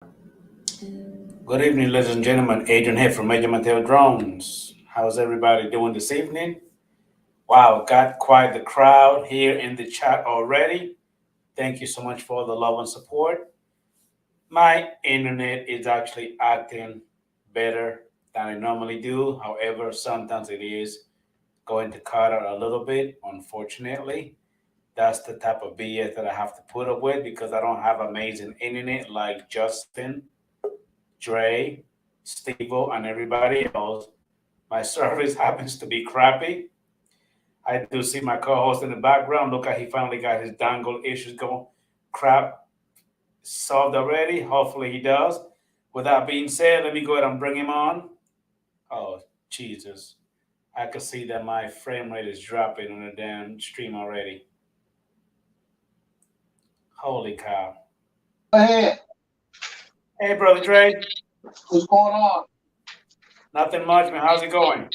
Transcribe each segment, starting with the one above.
Good evening, ladies and gentlemen. Adrian here from Adrian Mateo Drones. How's everybody doing this evening? Wow, got quite the crowd here in the chat already. Thank you so much for the love and support. My internet is actually acting better than it normally do. However, sometimes it is going to cut out a little bit, unfortunately. That's the type of BS that I have to put up with because I don't have amazing internet like Justin, Dre, Stevo, and everybody else. My service happens to be crappy. I do see my co-host in the background. Look, he finally got his dangle issues going. Crap solved already. Hopefully he does. With that being said, let me go ahead and bring him on. Oh, Jesus. I can see that my frame rate is dropping on the damn stream already. Holy cow. Hey, Hey, Brother Dre. what's going on? Nothing much, man. How's it going?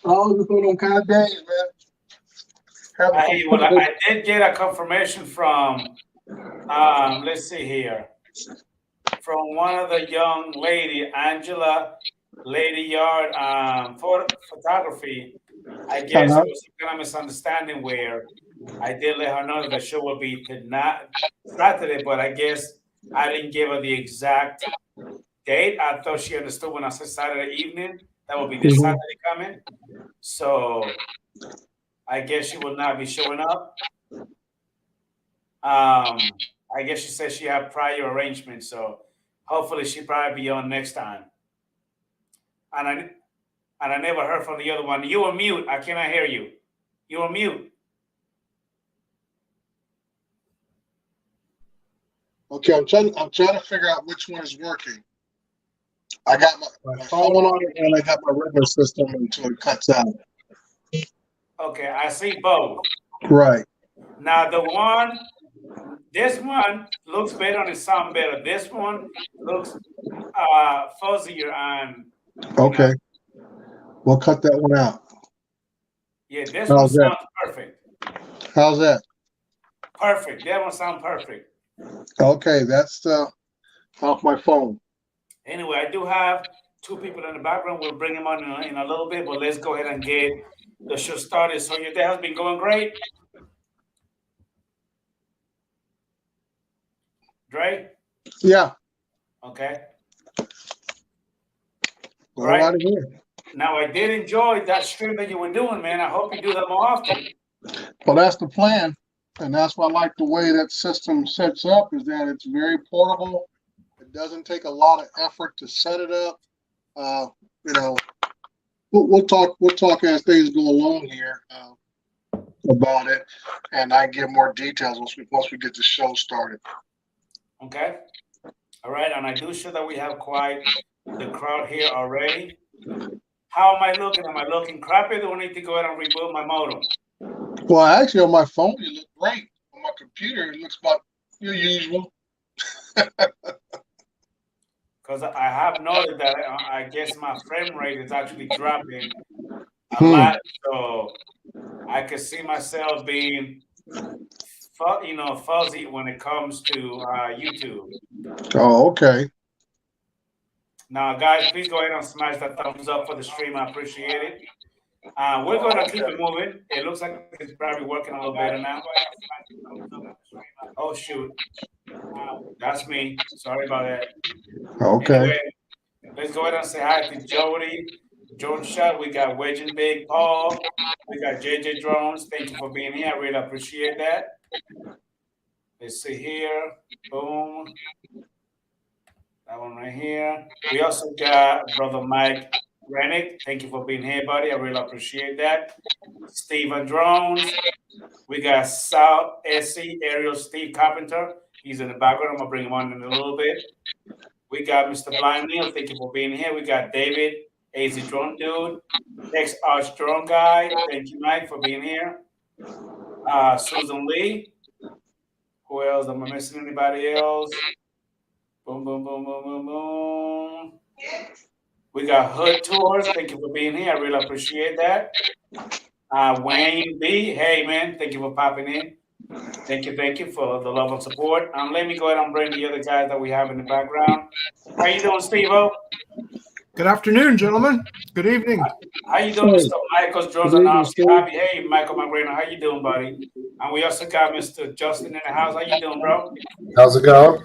Oh, just one of them kind of days, man. Having I some hear you. Well, pretty good. I did get a confirmation from, let's see here, from one of the young lady, Angela Lady Yard Photography. I guess it Uh-huh. was some kind of misunderstanding where I did let her know that the show would be not Saturday, but I guess I didn't give her the exact date. I thought she understood when I said Saturday evening. That would be this Hmm. Saturday coming. So I guess she will not be showing up. I guess she said she had prior arrangements, so hopefully she probably be on next time. And I never heard from the other one. You were mute. I cannot hear you. You were mute. Okay, I'm trying to figure out which one is working. I got my phone on it and I got my regular system until it cuts out. Okay, I see both. Right. Now this one looks better and it sounds better. This one looks fuzzier and you know, Okay. We'll cut that one out. yeah, this one How's that? sounds perfect. How's that? Perfect. That one sounds perfect. Okay, that's off my phone. Anyway, I do have two people in the background. We'll bring them on in a little bit, but let's go ahead and get the show started. So your day has been going great, Dre? Yeah. Okay. Go All right. right ahead. Now I did enjoy that stream that you were doing, man. I hope you do that more often. Well, that's the plan, and that's why I like the way that system sets up. Is that it's very portable. It doesn't take a lot of effort to set it up. Uh, you know, we'll talk as things go along here about it, and I give more details once we get the show started. Okay. All right. And I do show that we have quite the crowd here already. How am I looking? Am I looking crappy? Do I need to go ahead and reboot my modem? Well, actually, on my phone, you look great. On my computer, it looks about your usual. Because I have noted that I guess my frame rate is actually dropping a Hmm. lot. So I could see myself being, fuzzy when it comes to YouTube. Oh, okay. Now, guys, please go ahead and smash that thumbs up for the stream. I appreciate it. We're going to keep it moving. It looks like it's probably working a little better now. Oh, shoot. That's me. Sorry about that. Okay. Anyway, let's go ahead and say hi to Jody, Joan Shot. We got Wedge and Big Paul. We got JJ Drones. Thank you for being here. I really appreciate that. Let's see here. Boom. That one right here. We also got Brother Mike Rennick. Thank you for being here, buddy. I really appreciate that. Steven Drones. We got South SC Aerial Steve Carpenter. He's in the background. I'm going to bring him on in a little bit. We got Mr. Blind Neil. Thank you for being here. We got David, AZ Drone Dude. Next Arch Drone Guy. Thank you, Mike, for being here. Susan Lee. Who else? Am I missing anybody else? Boom, boom, boom, boom, boom, boom. We got Hood Tours. Thank you for being here. I really appreciate that. Wayne B. Hey, man. Thank you for popping in. Thank you for the love and support. Let me go ahead and bring the other guys that we have in the background. How you doing, Steve-O? Good afternoon, gentlemen. Good evening. How you doing, Mr. Michael Good evening, Steve. Drozanovsky? Hey, Michael McGrainer, how you doing, buddy? And we also got Mr. Justin in the house. How you doing, bro? How's it going?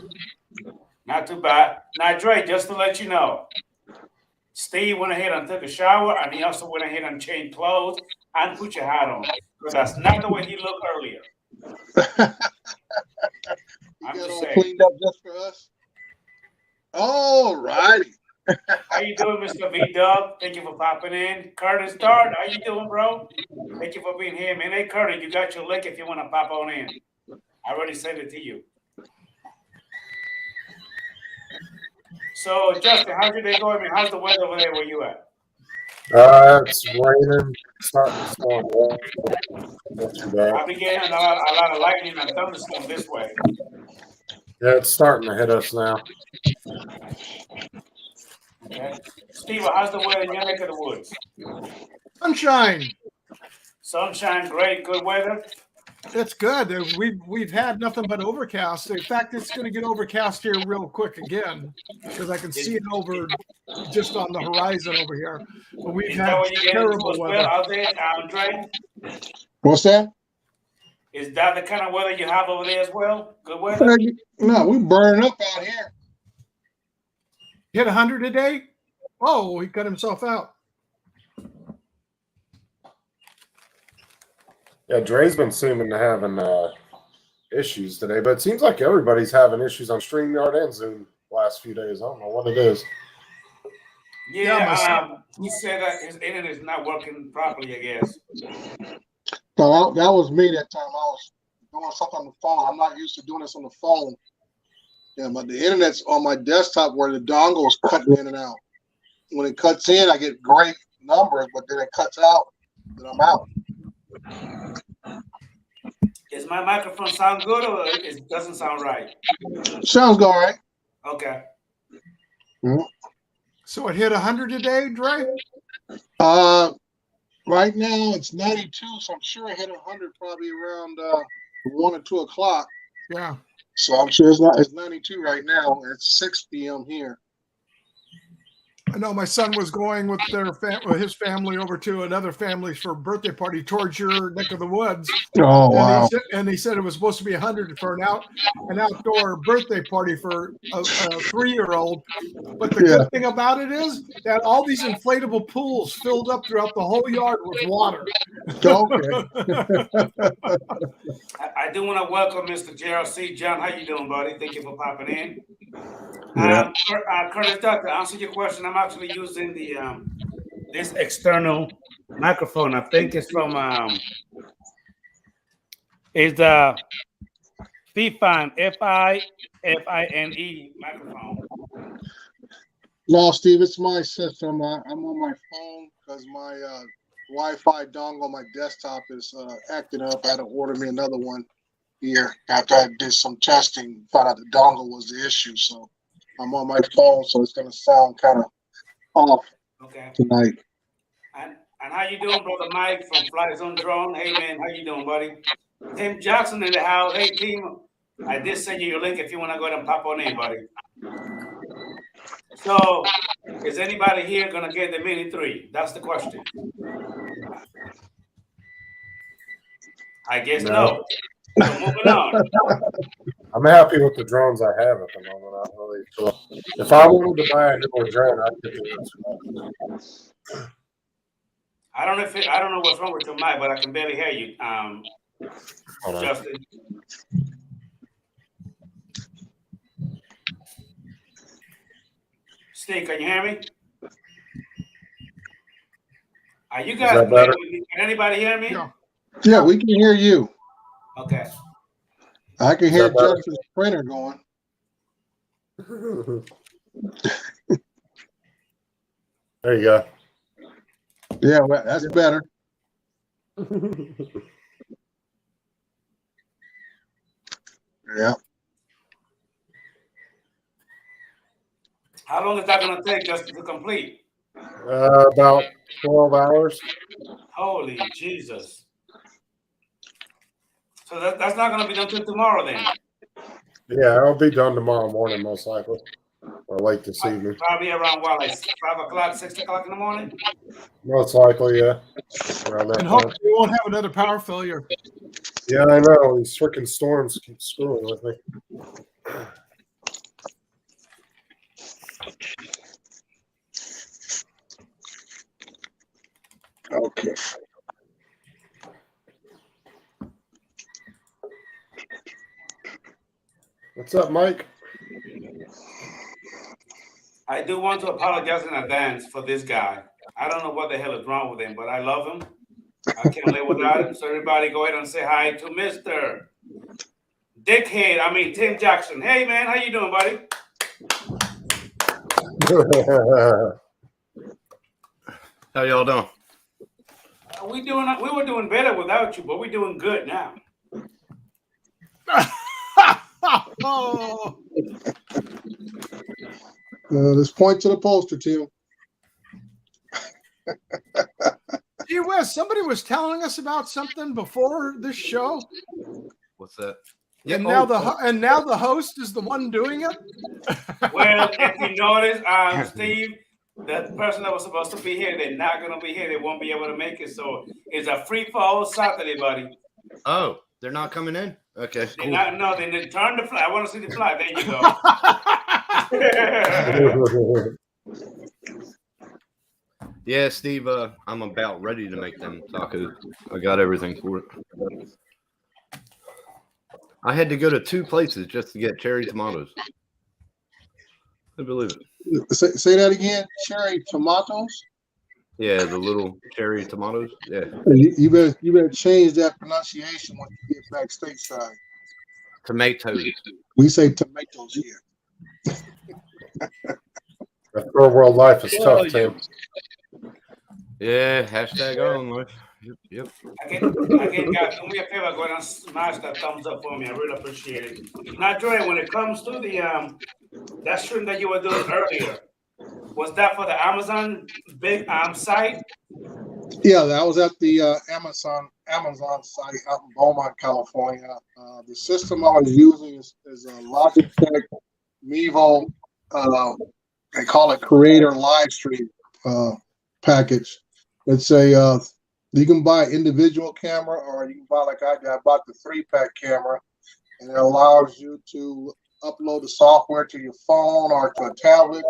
Not too bad. Now, Dre, just to let you know, Steve went ahead and took a shower, and he also went ahead and changed clothes and put your hat on. Because that's not the way he looked earlier. You I'm got just all saying. cleaned up just for us. All righty. How you doing, Mr. V-Dub? Thank you for popping in. Curtis Dart, how you doing, bro? Thank you for being here, man. Hey, Curtis, you got your link if you want to pop on in. I already sent it to you. So, Justin, how's your day going, man? How's the weather over there where you at? It's raining, starting to storm. Not too bad. I've been getting a lot of lightning and thunderstorm this way. Yeah, it's starting to hit us now. Okay. Steve, how's the weather in your neck of the woods? Sunshine. Sunshine, great, good weather. It's good. We've had nothing but overcast. In fact, it's going to get overcast here real quick again because I can see it over just on the horizon over here. But we've Is had that what you get into terrible as well weather. out there, Andre? What's that? Is that the kind of weather you have over there as well? Good weather? No, we burning up out here. Hit 100 a day? Oh, he cut himself out. Yeah, Dre's been seeming to having issues today, but it seems like everybody's having issues on StreamYard and Zoom last few days. I don't know what it is. Yeah, he said that his internet is not working properly, I guess. So that was me that time. I was doing something on the phone. I'm not used to doing this on the phone. Yeah, but the internet's on my desktop where the dongle is cutting in and out. When it cuts in, I get great numbers, but then it cuts out, then I'm out. Is my microphone sound good or it doesn't sound right? Sounds all right. Okay. So it hit 100 a day, Dre? Right now it's 92, so I'm sure I hit 100 probably around 1 or 2 o'clock. Yeah. So I'm sure it's 92 right now. It's 6 p.m. here. I know my son was going with his family over to another family's for a birthday party towards your neck of the woods. Oh, wow. And he said it was supposed to be 100 for an outdoor birthday party for a 3-year-old. But the good thing about it is that all these inflatable pools filled up throughout the whole yard with water. Okay. I do want to welcome Mr. Gerald C. John, how you doing, buddy? Thank you for popping in. Yeah. Curtis, to answer your question, I'm actually using the this external microphone. I think it's from it's the FIFINE, FIFINE microphone. No, Steve, it's my system. I'm on my phone because my Wi-Fi dongle on my desktop is acting up. I had to order me another one here after I did some testing. Found out the dongle was the issue, so I'm on my phone, so it's gonna sound kind of off tonight. And how you doing, brother Mike from Fly Zone Drone? Hey man, how you doing, buddy? Tim Jackson in the house. Hey team, I did send you your link if you want to go ahead and pop on in, buddy. So, is anybody here gonna get the Mini 3? That's the question. I guess no. So moving on. I'm happy with the drones I have at the moment. I'm really cool. If I wanted to buy a new drone, I'd get the I don't know what's wrong with your mic, but I can barely hear you. Justin. Steve, can you hear me? Are you guys better? Can anybody hear me? Yeah, we can hear you. Okay. I can hear Justin's printer going. There you go. Yeah, well, that's better. Yeah. How long is that going to take just to complete? About 12 hours. Holy Jesus. So that's not going to be done till tomorrow then. Yeah, it'll be done tomorrow morning, most likely, or late this evening. Probably around what, like 5 o'clock, 6 o'clock in the morning? Most likely, yeah. Around that And time. hopefully we won't have another power failure. Yeah, I know. These freaking storms keep screwing with me. Okay. What's up, Mike? I do want to apologize in advance for this guy. I don't know what the hell is wrong with him, but I love him. I can't live without him. So everybody go ahead and say hi to Mr. Tim Jackson. Hey, man, how you doing, buddy? How y'all doing? We were doing better without you, but we're doing good now. Oh, Let's point to the poster, Tim. gee whiz, somebody was telling us about something before this show, What's that? and now the host is the one doing it. Well, if you notice, Steve, the person that was supposed to be here, they're not going to be here. They won't be able to make it. So it's a free fall Saturday, buddy. Oh, they're not coming in? Okay, They cool. they turn the flag. I want to see the flag. There you go. Yeah, Steve, I'm about ready to make them tacos. I got everything for it. I had to go to 2 places just to get cherry tomatoes. I believe it. Say that again. Cherry tomatoes. Yeah, the little cherry tomatoes. Yeah. You better change that pronunciation when you get back stateside. Tomatoes. We say tomatoes here. That third world life is tough, Tim. Yeah, hashtag on life. Yep. Again, guys, do me a favor, go ahead and smash that thumbs up for me. I really appreciate it. Now, Dre, when it comes to the that stream that you were doing earlier, was that for the Amazon big site? Yeah, that was at the Amazon site out in Beaumont, California. The system I was using is a Logitech Mevo. They call it Creator Live Stream package. It's a you can buy individual camera, or you can buy like I did. I bought the 3-pack camera, and it allows you to upload the software to your phone or to a tablet.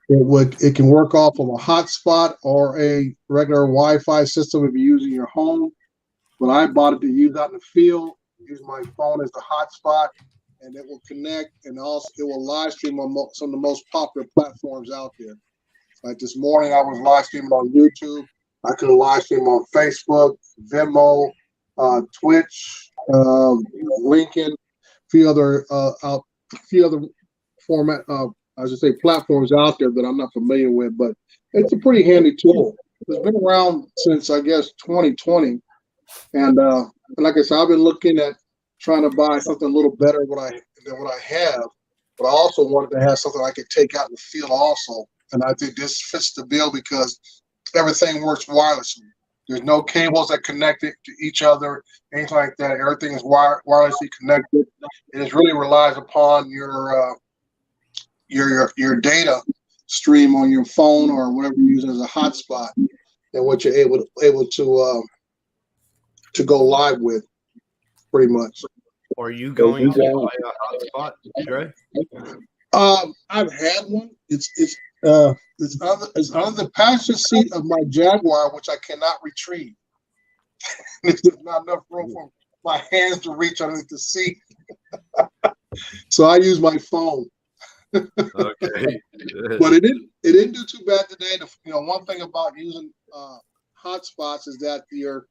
It can work off of a hotspot or a regular Wi-Fi system if you're using your home. But I bought it to use out in the field. Use my phone as the hotspot, and it will connect, and also it will live stream on some of the most popular platforms out there. Like this morning, I was live streaming on YouTube. I could live stream on Facebook, Venmo, Twitch, LinkedIn, a few other format. I should say platforms out there that I'm not familiar with, but it's a pretty handy tool. It's been around since I guess 2020, and like I said, I've been looking at trying to buy something a little better than what I have, but I also wanted to have something I could take out in the field also, and I think this fits the bill because everything works wirelessly. There's no cables that connect it to each other, anything like that. Everything is wirelessly connected, and it really relies upon your data stream on your phone or whatever you're using as a hotspot, and what you're able to go live with, pretty much. Are you going to buy a hotspot, Dre? I've had one. It's under the passenger seat of my Jaguar, which I cannot retrieve. There's not enough room for my hands to reach underneath the seat. So I use my phone. Okay. But it didn't do too bad today. One thing about using hotspots is that your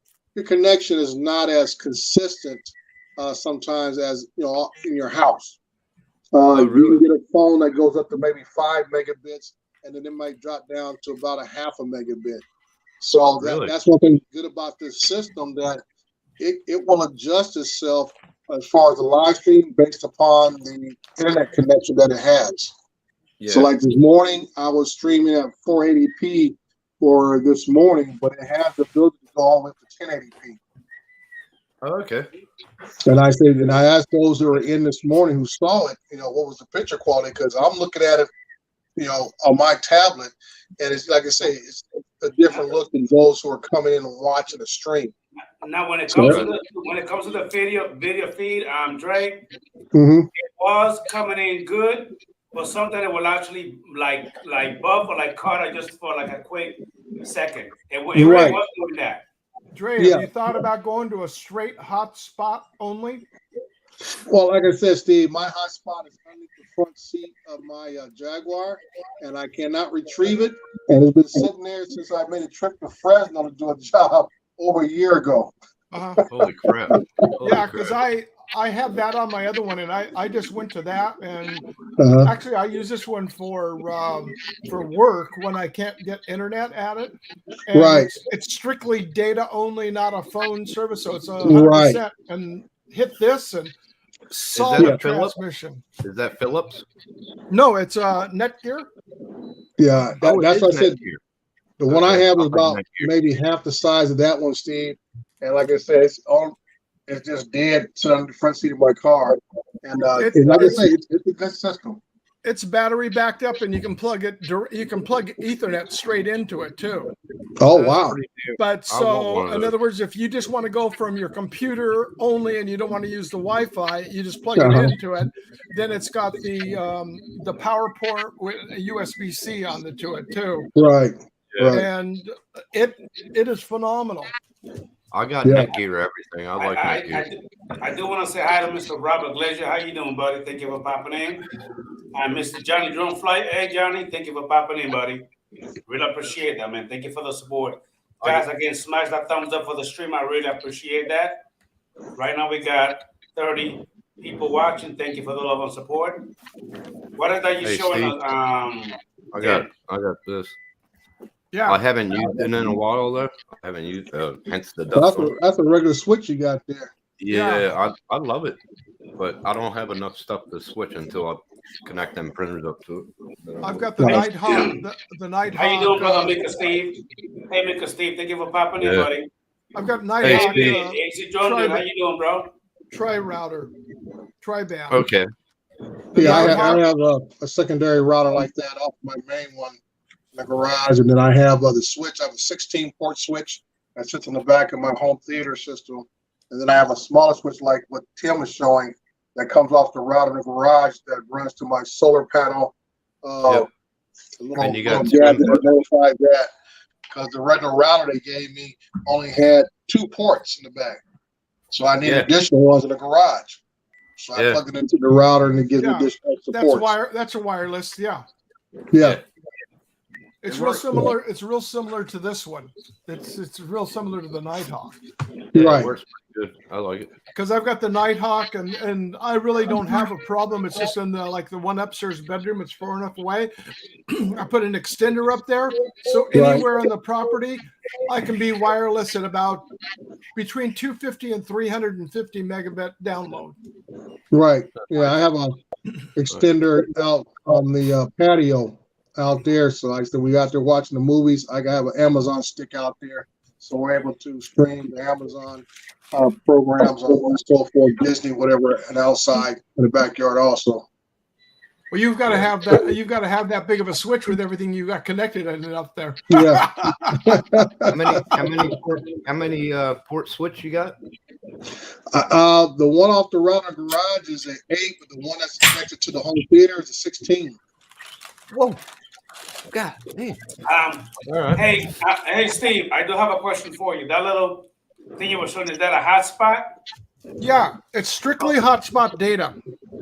connection is not as consistent sometimes as in your house. Really? You can get a phone that goes up to maybe 5 megabits, and then it might drop down to about a half a megabit. So that's one thing good about this system, that it will adjust itself as far as the live stream based upon the internet connection that it has. Yeah. So like this morning, I was streaming at 480p for this morning, but it has the ability to go all the way up to 1080p. Oh, okay. And I said, and I asked those who were in this morning who saw it, what was the picture quality? Because I'm looking at it, on my tablet, and it's like I say, it's a different look than those who are coming in and watching the stream. Now, when it So- comes to the video feed, Dre, Mm-hmm. it was coming in good, but sometimes it will actually like buff or like cut it just for like a quick second. It really Right. was doing that. Dre, Yeah. have you thought about going to a straight hotspot only? Well, like I said, Steve, my hotspot is underneath the front seat of my Jaguar, and I cannot retrieve it. And it's been sitting there since I made a trip to Fresno to do a job over a year ago. Holy crap. Holy Yeah, because crap. I have that on my other one, and I just went to that, and Uh-huh. actually I use this one for work when I can't get internet at it. And Right. it's strictly data only, not a phone service, so it's 100%. Right. And hit this and solid that a Philips? transmission. Is that Phillips? No, it's Netgear. Yeah, Oh, it that's is what I said. Netgear. The one I Okay, have is I'll bring about Netgear. maybe half the size of that one, Steve. And like I said, it's just dead sitting on the front seat of my car. And and like I say, it's a good system. It's battery backed up, and you can plug Ethernet straight into it too. Oh, That's wow. pretty damn- But I want so, one of in those. other words, if you just want to go from your computer only and you don't want to use the Wi-Fi, you just plug Uh-huh. it into it. Then it's got the power port with a USB-C on to it too, Right. Yeah. Right. and it is phenomenal. I got Yeah. Netgear everything. I like Netgear. I do want to say hi to Mr. Robert Glazier. How you doing, buddy? Thank you for popping in. And Mr. Johnny Drone Flight. Hey, Johnny, thank you for popping in, buddy. Really appreciate that, man. Thank you for the support. Guys, again, smash that thumbs up for the stream. I really appreciate that. Right now, we got 30 people watching. Thank you for the love and support. What is that you're Hey, showing Steve. us? I got this. Yeah, I haven't used it in a while though. I haven't used hence the dust on it. That's a regular switch you got there. Yeah, I love it. But I don't have enough stuff to switch until I connect them printers up to it. I've got the Right. Nighthawk. The Nighthawk. How you doing, brother Mika Steve? Hey, Mika Steve, thank you for popping in, Yeah. buddy. I've got Hey, Nighthawk Steve. AC Drone, dude, how you doing, bro? tri-router, tri-band. Okay. The Yeah, I Nighthawk- have a secondary router like that off my main one in the garage, and then I have the switch. I have a 16-port switch that sits in the back of my home theater system, and then I have a smaller switch like what Tim is showing that comes off the router in the garage that runs to my solar panel. Yep. A little, And you got little gadget that notified that, because the regular router they gave me only had 2 ports in the back, so I need Yeah. additional ones in the garage. So I Yeah. plugged it into the router, and it gives me Yeah, additional That's support. That's a wireless. Yeah, Yeah. it's It real works. similar. It's real similar to this one. It's real similar to the Nighthawk. Yeah, Right. It works pretty good. I like it. Because I've got the Nighthawk, and I really don't have a problem. It's just in the one upstairs bedroom. It's far enough away. I put an extender up there, so Right. anywhere on the property, I can be wireless at about between 250 and 350 megabit download. Right. Yeah, I have a extender out on the patio out there. So like I said, we out there watching the movies. I have an Amazon stick out there, so we're able to stream the Amazon programs on so forth, Disney, whatever, and outside in the backyard also. Well, you've got to have that. You've got to have that big of a switch with everything you got connected in it up there. Yeah. How many port switch you got? The one off the router garage is an 8, but the one that's connected to the home theater is a 16. Whoa. God damn. All right. Hey, Steve, I do have a question for you. That little thing you were showing, is that a hotspot? Yeah, it's strictly hotspot data.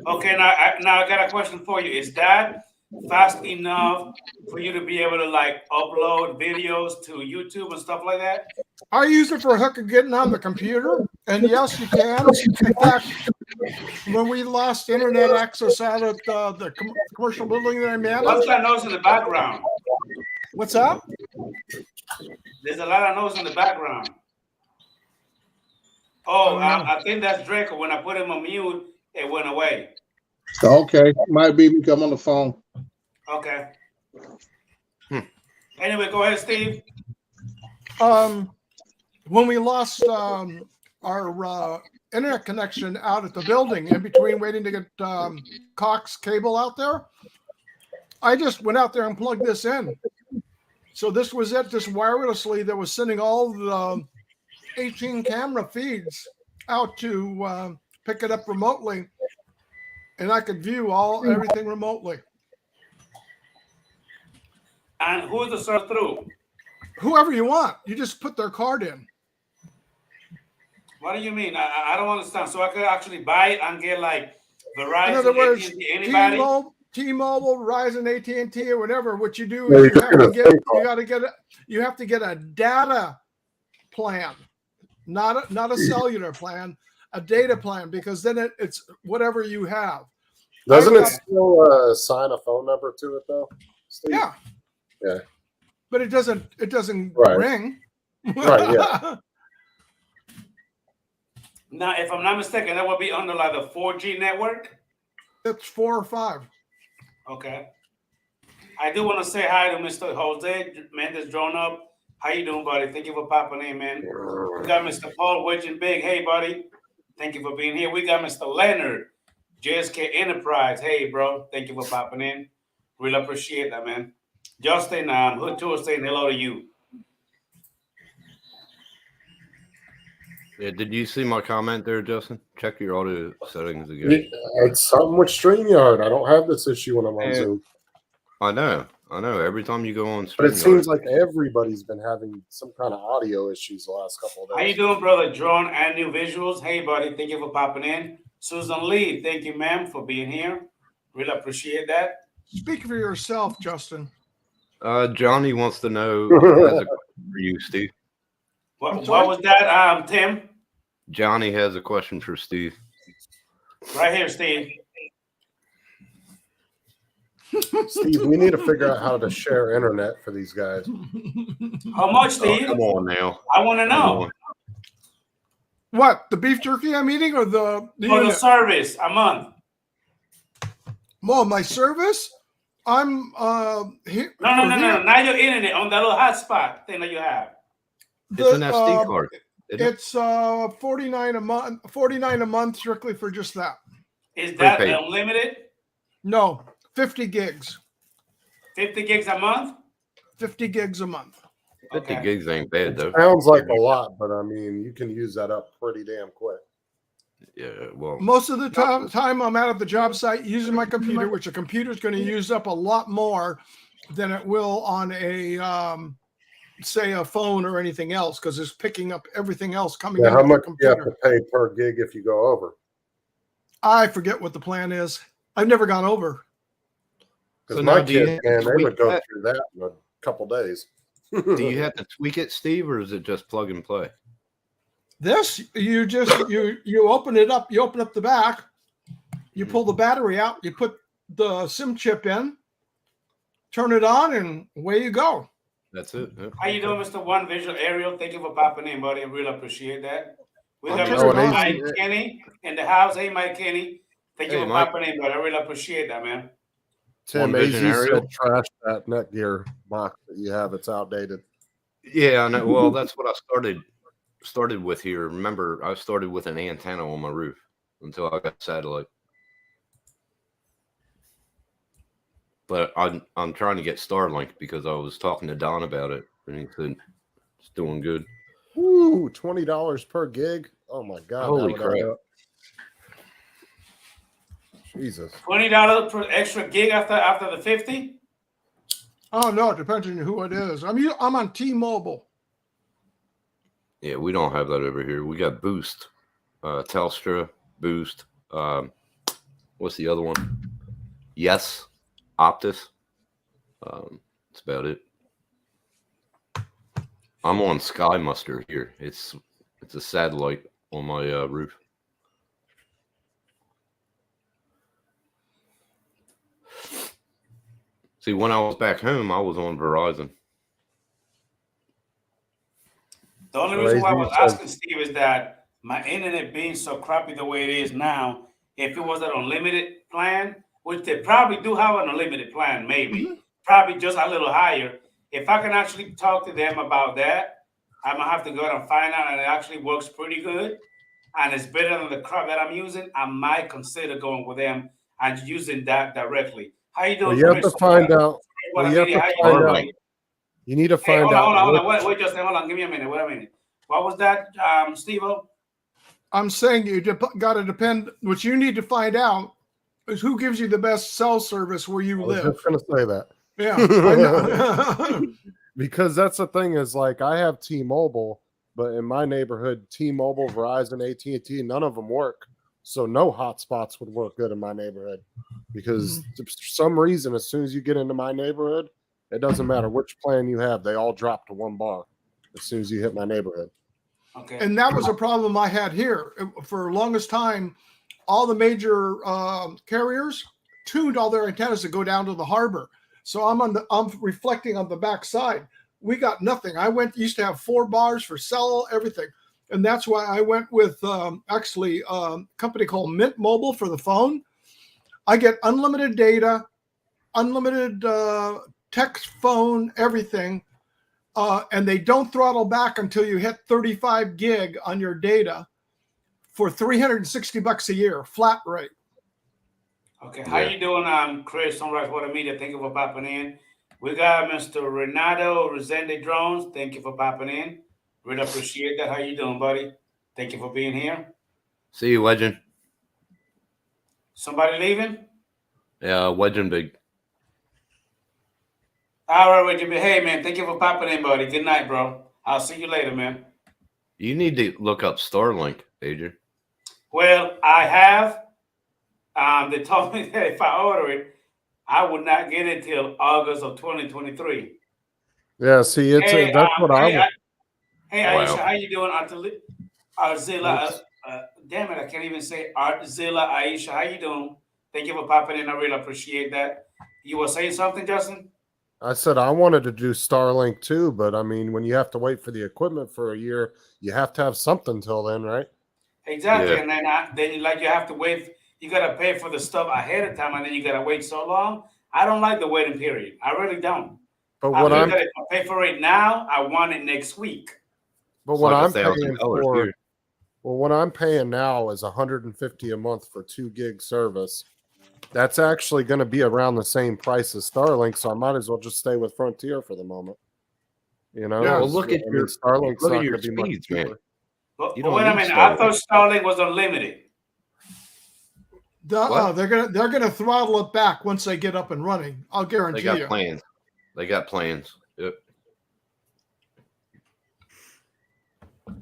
Okay, now I got a question for you. Is that fast enough for you to be able to like upload videos to YouTube and stuff like that? I use it for hooking getting on the computer, and yes, you can. In fact, when we lost internet access out of the commercial building that I What's manage, that noise in the background? what's that? There's a lot of noise in the background. Oh, I think that's Draco. When I put him on mute, it went away. Okay. Might be because I'm on the phone. Okay. Anyway, go ahead, Steve. When we lost internet connection out at the building in between waiting to get Cox cable out there. I just went out there and plugged this in. So this was it, just wirelessly, that was sending all the 18 camera feeds out to pick it up remotely, and I could view everything remotely. And who's the serve through? Whoever you want, you just put their card in. What do you mean? I don't understand. So I could actually buy it and get like Verizon, In other words, AT&T, anybody? T-Mobile, Verizon, AT&T, or whatever. What you do Yeah, is you have to get a data plan, not a cellular plan, a data plan, because then it's whatever you have. Doesn't it still assign a phone number to it though, Steve? Yeah. Yeah. But it doesn't Right. ring. Right, yeah. Now, if I'm not mistaken, that would be under like the 4G network. It's 4 or 5. Okay. I do want to say hi to Mr. Jose Mendez Drawn Up. How you doing, buddy? Thank you for popping in, man. We got Mr. Paul Wedging Big. Hey, buddy. Thank you for being here. We got Mr. Leonard, JSK Enterprise. Hey, bro. Thank you for popping in. Really appreciate that, man. Justin, Hood Tour saying hello to you. Yeah, did you see my comment there, Justin? Check your audio settings again. It's something with StreamYard. I don't have this issue when I'm on Zoom. I know. Every time you go on But it StreamYard, seems like everybody's been having some kind of audio issues the last couple of days. How you doing, brother? Drawn and New Visuals. Hey, buddy. Thank you for popping in. Susan Lee, thank you, ma'am, for being here. Really appreciate that. Speak for yourself, Justin. Johnny wants to know has a question for you, Steve. What was that, Tim? Johnny has a question for Steve. Right here, Steve. Steve, we need to figure out how to share internet for these guys. How much, Steve? Come on now. I want to know. What, the beef jerky I'm eating, or the For the unit? service, a month. Well, my service, I'm here. No. Now you're in it on that little hotspot thing that you have. It's an SD card. It's $49 a month. $49 a month strictly for just that. Is that Prepaid. unlimited? No, 50 gigs. 50 gigs a month? 50 gigs a month. 50 gigs ain't bad though. Sounds like a lot, but I mean, you can use that up pretty damn quick. Yeah, well, Most of the time I'm out at the job site using my computer, which a computer is going to use up a lot more than it will on a say a phone or anything else, because it's picking up everything else coming Yeah, in how the much do you have computer. to pay per gig if you go over? I forget what the plan is. I've never gone over. Because So my now do you kids, have to man, they tweak would go that? through that in a couple days. do you have to tweak it, Steve, or is it just plug and play? This, you just you open it up, you open up the back, you pull the battery out, you put the SIM chip in, turn it on, and away you go. That's it. Yep. How you doing, Mr. One Visual Ariel? Thank you for popping in, buddy. I really appreciate that. We got Okay. Mr. Oh, Mike Kenny in the house. Hey, Mike Kenny. Thank you Hey, for Mike. popping in, buddy. I really appreciate that, man. Tim, One AZ Vision Aerial? said trash that Netgear box that you have. It's outdated. Yeah, I know. Well, that's what I started with here. Remember, I started with an antenna on my roof until I got satellite. But I'm trying to get Starlink because I was talking to Don about it, and he said it's doing good. Ooh, $20 per gig. Oh my god! Holy that would add crap. up. Jesus. $20 per extra gig after the 50? Oh no, it depends on who it is. I'm on T-Mobile. Yeah, we don't have that over here. We got Boost, Telstra, Boost. What's the other one? Yes, Optus. That's about it. I'm on Sky Muster here. It's a satellite on my roof. See, when I was back home, I was on Verizon. The only reason why I was asking Steve is that my internet being so crappy the way it is now, if it was an unlimited plan, which they probably do have an unlimited plan, maybe, probably just a little higher. If I can actually talk to them about that, I'm gonna have to go and find out, and it actually works pretty good. and it's better than the crap that I'm using, I might consider going with them and using that directly. How you Well, doing, you have Chris? to find out. What Well, you have media? to How you find doing, out. buddy? You need to Hey, find out. hold on. Wait, Justin, hold on. Give me a minute. Wait a minute. What was that, Steve-O? I'm saying you got to depend. What you need to find out is who gives you the best cell service where you I was live. just going to say that. Yeah, I know. Because that's the thing is like I have T-Mobile, but in my neighborhood, T-Mobile, Verizon, AT&T, none of them work. So no hotspots would work good in my neighborhood because for some reason, as soon as you get into my neighborhood, it doesn't matter which plan you have. They all drop to 1 bar as soon as you hit my neighborhood. Okay. And that was a problem I had here for the longest time. All the major carriers tuned all their antennas to go down to the harbor. So I'm reflecting on the back side. We got nothing. Used to have 4 bars for cell, everything. And that's why I went with a company called Mint Mobile for the phone. I get unlimited data, unlimited text, phone, everything. And they don't throttle back until you hit 35 gig on your data for $360 a year, flat rate. Okay, how you doing, Chris? Sunrise Water Media. Thank you for popping in. We got Mr. Renato Resende Drones. Thank you for popping in. Really appreciate that. How you doing, buddy? Thank you for being here. See you, Legend. Somebody leaving? Yeah, Legend Big. All right, Reggie. Hey, man. Thank you for popping in, buddy. Good night, bro. I'll see you later, man. You need to look up Starlink, Adrian. Well, I have. They told me that if I order it, I would not get it till August of 2023. Yeah, see, it's that's what I want. Hey, Wow. Aisha, how you doing? Artzilla, damn it, I can't even say Artzilla, Aisha, how you doing? Thank you for popping in. I really appreciate that. You were saying something, Justin? I said I wanted to do Starlink too, but I mean, when you have to wait for the equipment for a year, you have to have something till then, right? Exactly, Yeah. and then you have to wait. You gotta pay for the stuff ahead of time, and then you gotta wait so long. I don't like the waiting period. I really don't. But I what feel I'm that if I pay for it now, I want it next week. but It's what like I'm paying $1,000 for, here. well, what I'm paying now is $150 a month for 2 gig service. That's actually going to be around the same price as Starlink, so I might as well just stay with Frontier for the moment. You know, Yeah. Well, look at your Starlink's look not at your going to be much speeds, man. cheaper. But You don't wait a need minute, I Starlink. thought Starlink was unlimited. What? They're gonna throttle it back once they get up and running. I'll They guarantee got you. plans. They got plans. Yep. Yeah,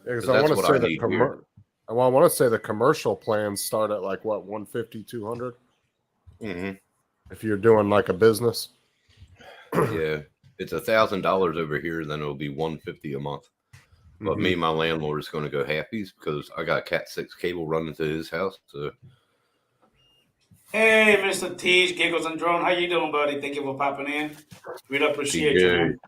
because 'Cause I that's want to what say I the need here. I want to say the commercial plans start at like what 150, 200 Mm-hmm. if you're doing like a business. Yeah, it's $1,000 over here. Then it'll be $150 a month. But me and my landlord is going to go halfies because I got Cat 6 cable running to his house. So Hey, Mr. Teach, Giggles and Drone, how you doing, buddy? Thank you for popping in. Really appreciate you, man.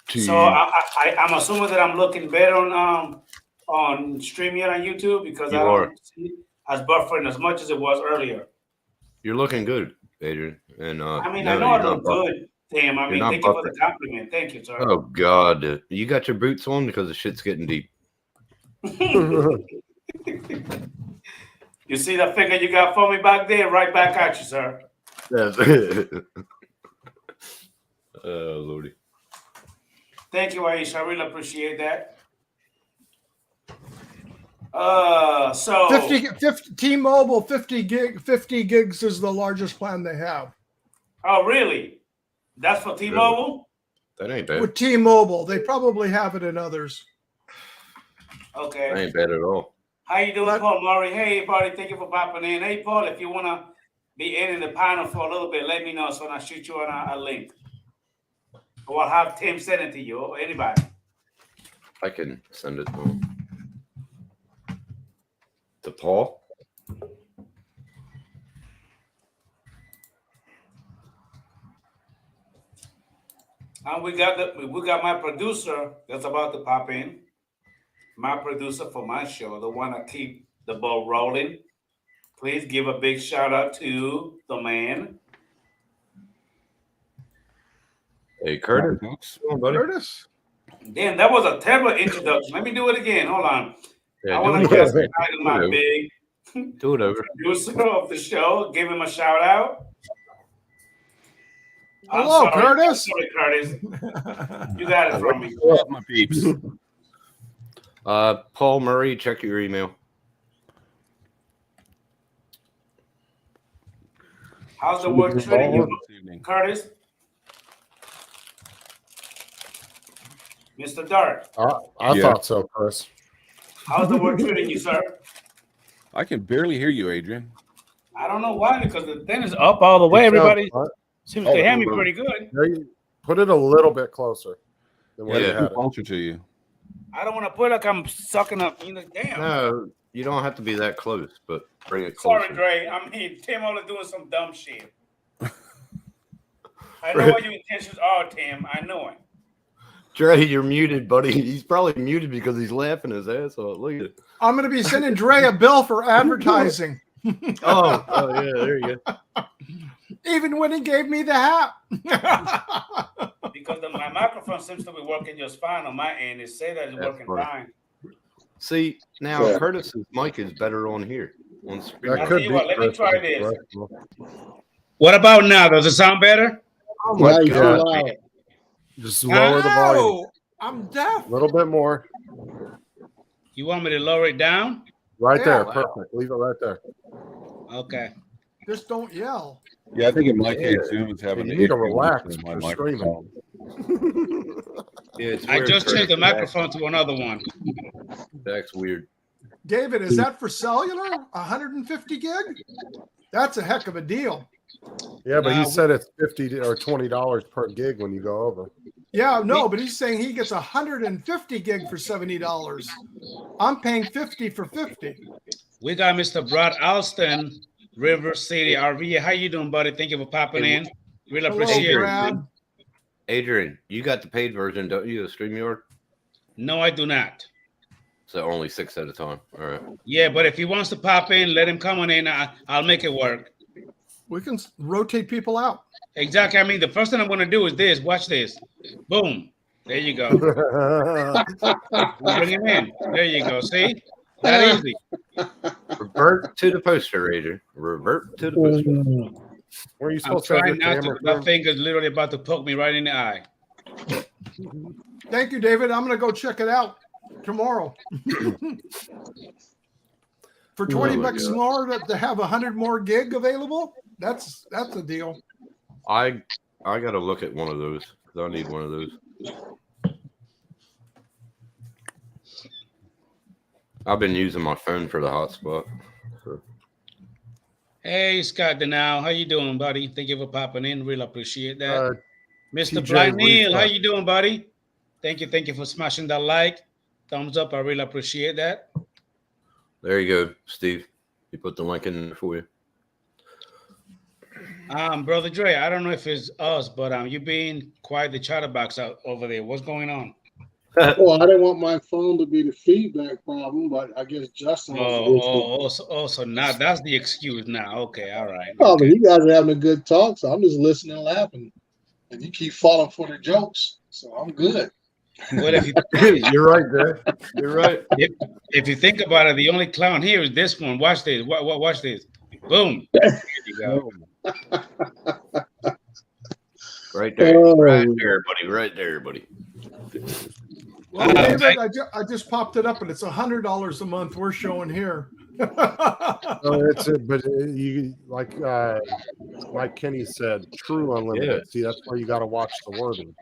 So I'm assuming that I'm looking better on StreamYard on YouTube because You I are. don't see it as buffering as much as it was earlier. You're looking good, Adrian. And I mean, I no, know I you're not look good, Tim. I You're mean, not thank you for the buffering. compliment. Thank you, sir. Oh God, you got your boots on because the shit's getting deep. You see that figure you got for me back there? Right back at you, sir. Oh Lordy. Thank you, Aisha. I really appreciate that. So 50 T-Mobile 50 gigs is the largest plan they have. Oh, really? That's for T-Mobile? That ain't bad. With T-Mobile, they probably have it in others. Okay. That ain't bad at all. How you doing, Paul Murray? Hey, buddy. Thank you for popping in. Hey, Paul, if you want to be in the panel for a little bit, let me know so I shoot you on a link. Or I'll have Tim send it to you or anybody. I can send it to Paul. And we got my producer that's about to pop in. My producer for my show, the one that keep the ball rolling. Please give a big shout out to the man. Hey, Curtis. Come on, buddy. Curtis. Damn, that was a terrible introduction. Let me do it again. Hold on. Yeah, I do want it to just over. title my big Do it over. producer of the show. Give him a shout out. I'm Hello, sorry. Curtis. I'm sorry, Curtis. You got it from me. What up, my peeps? Paul Murray, check your email. How's the work treating you, This evening. Curtis? Mr. Dart, I Yeah. thought so, Chris. how's the work treating you, sir? I can barely hear you, Adrian. I don't know why, because the thing is up all the way. Everybody seems to hear me pretty good. Put it a little bit closer than where Yeah. you had it. Closer to you. I don't want to put like I'm sucking up. Damn. No, you don't have to be that close, but bring it closer. Sorry, Dre. I mean, Tim only doing some dumb shit. I know what your intentions are, Tim. I know it. Dre, you're muted, buddy. He's probably muted because he's laughing his ass off. Look at it. I'm going to be sending Dre a bill for advertising. Oh, yeah, there you go. Even when he gave me the hat. Because my microphone seems to be working just fine on my end. It say that it's That's working funny. fine. See, now Yeah. Curtis's mic is better on here. On screen. That I'll could tell you be what, let me Chris. try this. Right. What about now? Does it sound better? Oh my Nice, God. loud. Just lower the volume Ow! I'm deaf. a little bit more. You want me to lower it down? Right Yeah. there. Wow. Perfect. Leave it right there. Okay. Just don't yell. Yeah, I think in my case, Yeah. Zoom is having You need to issues with relax my for microphone. Yeah, it's I weird, just Curtis. changed the microphone to another one. That's weird. David, is that for cellular? 150 gig? That's a heck of a deal. Yeah, but he Nah, said it's $50 or $20 per gig when you go over. Yeah, no, but he's saying he gets 150 gig for $70. I'm paying 50 for 50. We got Mr. Brad Alston, River City RV. How you doing, buddy? Thank you for popping in. Really Hello, appreciate it. Brad. Adrian, you got the paid version, don't you? The StreamYard? No, I do not. So only 6 at a time. All right. Yeah, but if he wants to pop in, let him come on in. I'll make it work. We can rotate people out. Exactly. I mean, the first thing I'm going to do is this. Watch this. Boom. There you go. Bring him in. There you go. See? That easy. Revert to the poster, Adrian. Revert to the poster. Were you I'm supposed to have your trying not to. camera? That finger's literally about to poke me right in the eye. Thank you, David. I'm going to go check it out tomorrow. For 20 Oh my bucks God. more to have 100 more gig available, that's a deal. I got to look at one of those because I need one of those. I've been using my phone for the hotspot. So. Hey, Scott Denau. How you doing, buddy? Thank you for popping in. Really appreciate that. Mr. TJ Blind Neil, how Reflex. you doing, buddy? Thank you for smashing that like. Thumbs up. I really appreciate that. There you go, Steve. He put the link in there for you. Brother Dre, I don't know if it's us, but you being quite the chatterbox out over there. What's going on? Well, I didn't want my phone to be the feedback problem, but I guess Justin was So now that's the excuse now. Okay, all right. Oh, but Okay. you guys are having a good talk, so I'm just listening and laughing. And you keep falling for the jokes, so I'm good. Well, if you You're right, there. You're right. if you think about it, the only clown here is this one. Watch this. Watch this. Boom. There you go. Right there. Oh. Right there, buddy. Right there, buddy. Well, David, I just popped it up, and it's $100 a month. We're showing here. It's it, but you like Kenny said, true unlimited. Yeah. See, that's why you got to watch the wording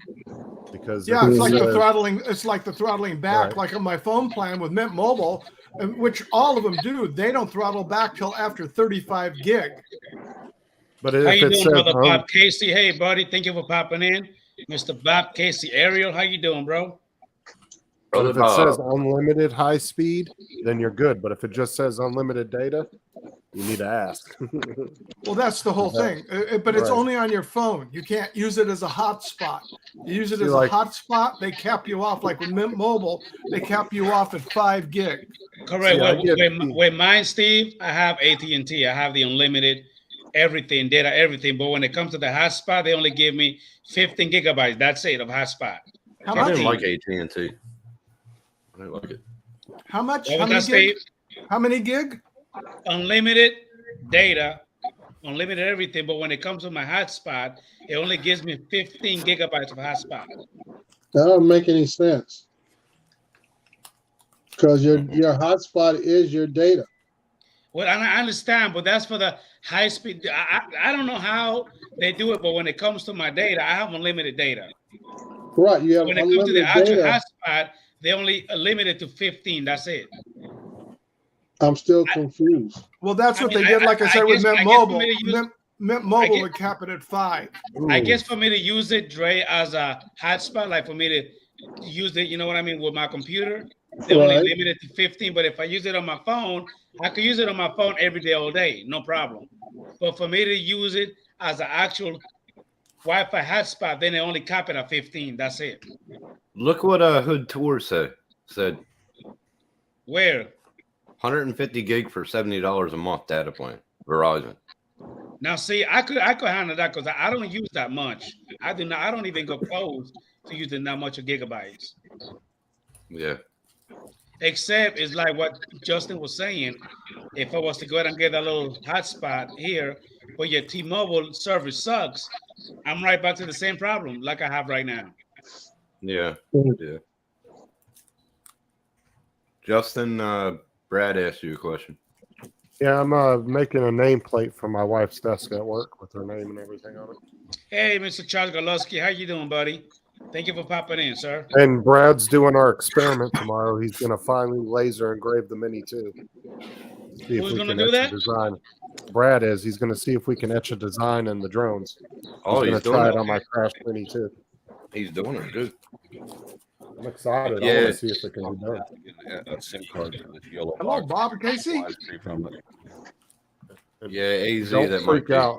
because Yeah, it's like the says- throttling. It's like the throttling back, Right. like on my phone plan with Mint Mobile, which all of them do. They don't throttle back till after 35 gig. But How if you it doing, says brother Bob Casey? Hey, buddy. Thank you for popping in. Mr. Bob Casey. Ariel, how you doing, bro? but if it Brother says unlimited high speed, then you're good. But if it just says unlimited data, you need to ask. Well, that's the whole thing. But it's Right. only on your phone. You can't use it as a hotspot. You use it See, as like- a hotspot, they cap you off. Like with Mint Mobile, they cap you off at 5 gig. Correct. See, I get- With mine, Steve, I have AT&T. I have the unlimited everything, data, everything. But when it comes to the hotspot, they only give me 15 gigabytes. That's it of hotspot. How I much? didn't like AT&T. I didn't like it. How much? What How was many that, Steve? gig? How many gig? Unlimited data, unlimited everything. But when it comes to my hotspot, it only gives me 15 gigabytes of hotspot. That don't make any sense. Because your hotspot is your data. Well, I understand, but that's for the high speed. I don't know how they do it, but when it comes to my data, I have unlimited data. Right, you have When it comes to the unlimited actual data. hotspot, they only limit it to 15. That's it. I'm still confused. Well, that's I what mean, they did. Like I said, with Mint Mobile. Mint Mobile would cap it at 5. I guess for me to use it, Dre, as a hotspot, like for me to use it, you know what I mean, with my computer, they only Right. limit it to 15. But if I use it on my phone, I could use it on my phone every day, all day, no problem. But for me to use it as an actual Wi-Fi hotspot, then they only cap it at 15. That's it. Look what Hood Tour said. Where? 150 gig for $70 a month data plan. Verizon. Now, see, I could handle that because I don't use that much. I don't even go close to using that much of gigabytes. Yeah. Except it's like what Justin was saying. If I was to go ahead and get a little hotspot here, but your T-Mobile service sucks, I'm right back to the same problem like I have right now. Yeah. Yeah. Justin, Brad asked you a question. Yeah, I'm making a nameplate for my wife's desk at work with her name and everything on it. Hey, Mr. Charles Goloski, how you doing, buddy? Thank you for popping in, sir. And Brad's doing our experiment tomorrow. He's going to finally laser engrave the Mini 2. See Who's if we gonna can do etch that? a design. Brad is. He's going to see if we can etch a design in the drones. Oh, He's going he's to try doing it it. on my Crash Mini 2. He's doing it. Good. I'm excited. I Yeah. want to see if it can be done. A SIM card for this yellow Hello, box. Bob and Casey. Flies free from it. Yeah, AZ. Don't that might freak be. out.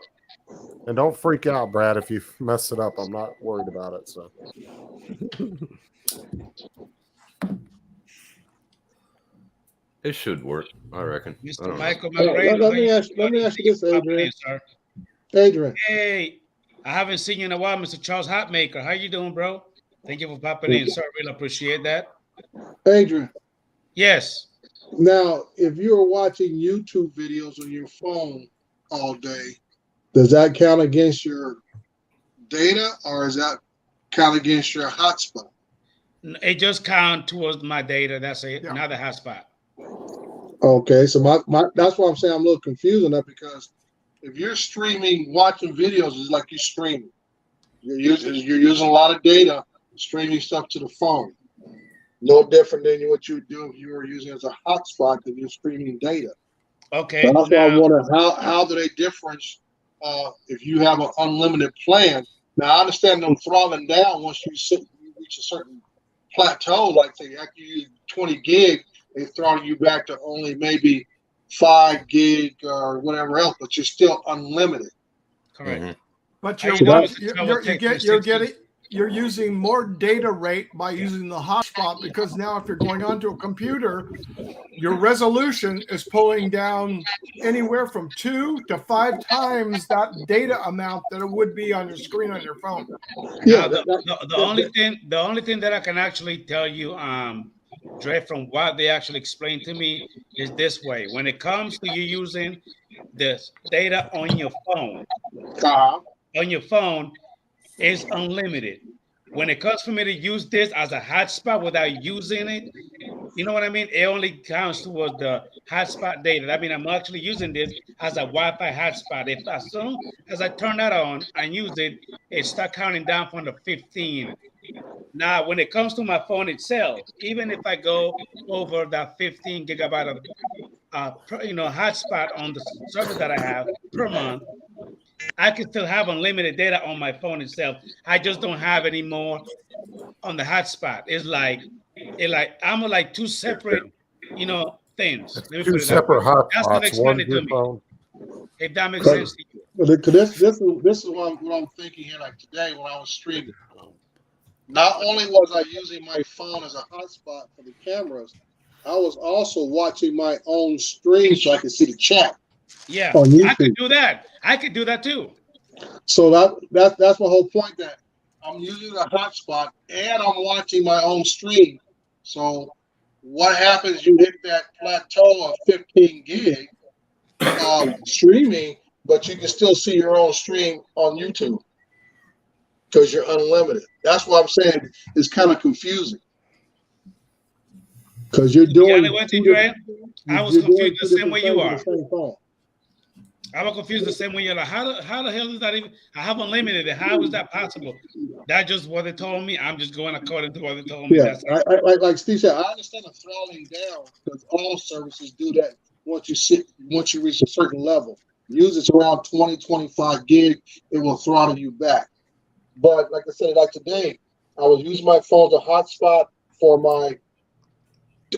And don't freak out, Brad, if you mess it up. I'm not worried about it. So It should work, I reckon. I Mr. don't know. Michael Let McRae. me ask you this, Popping Adrian. in, sir. Adrian, Hey, I haven't seen you in a while, Mr. Charles Hotmaker. How you doing, bro? Thank you for popping in, sir. Really appreciate that. Adrian. Yes. Now, if you're watching YouTube videos on your phone all day, does that count against your data, or is that count against your hotspot? It just counts towards my data. That's it. Yeah. Not the hotspot. Okay, so my that's why I'm saying I'm a little confused on that, because if you're streaming, watching videos, it's like you're streaming. You're using a lot of data streaming stuff to the phone. No different than what you would do if you were using it as a hotspot that you're streaming data. Okay. So that's why I Now, wonder how do they difference if you have an unlimited plan. Now I understand them throttling down once you reach a certain plateau, like say after you use 20 gig, they throttle you back to only maybe 5 gig or whatever else, but you're still unlimited. correct. Mhm. But How you're using more data rate by using the hotspot, because now if you're going onto a computer, your resolution is pulling down anywhere from 2 to 5 times that data amount that it would be on your screen on your phone. Yeah, Now, the only thing that I can actually tell you, Dre, from what they actually explained to me is this way. When it comes to you using this data on your phone, is unlimited. When it comes for me to use this as a hotspot without using it, you know what I mean? It only counts towards the hotspot data. I mean, I'm actually using this as a Wi-Fi hotspot. If as soon as I turn that on and use it, it starts counting down from the 15. Now, when it comes to my phone itself, even if I go over that 15 gigabyte of hotspot on the service that I have per month, I can still have unlimited data on my phone itself. I just don't have any more on the hotspot. It's like I'm like two separate, things. Let me two put it that separate way. That's what hotspots. explained One it to your me. phone. If that makes sense to you. This is what I'm thinking here. Like today, when I was streaming, not only was I using my phone as a hotspot for the cameras, I was also watching my own stream so I could see the chat. Yeah, on YouTube. I could do that. I could do that too. So that's my whole point. That I'm using a hotspot and I'm watching my own stream. So what happens? You hit that plateau of 15 gig streaming, but you can still see your own stream on YouTube because you're unlimited. That's what I'm saying. It's kind of confusing because you're doing. I was confused the same way you are. Phone. I was confused the same way you're like, how the hell is that even? I have unlimited. How is that possible? That's just what they told me. I'm just going according to what they told me. Yeah, like Steve said, I understand the throttling down because all services do that once you reach a certain level. Usually it's around 20, 25 gig, it will throttle you back. But like I said, like today, I was using my phone as a hotspot for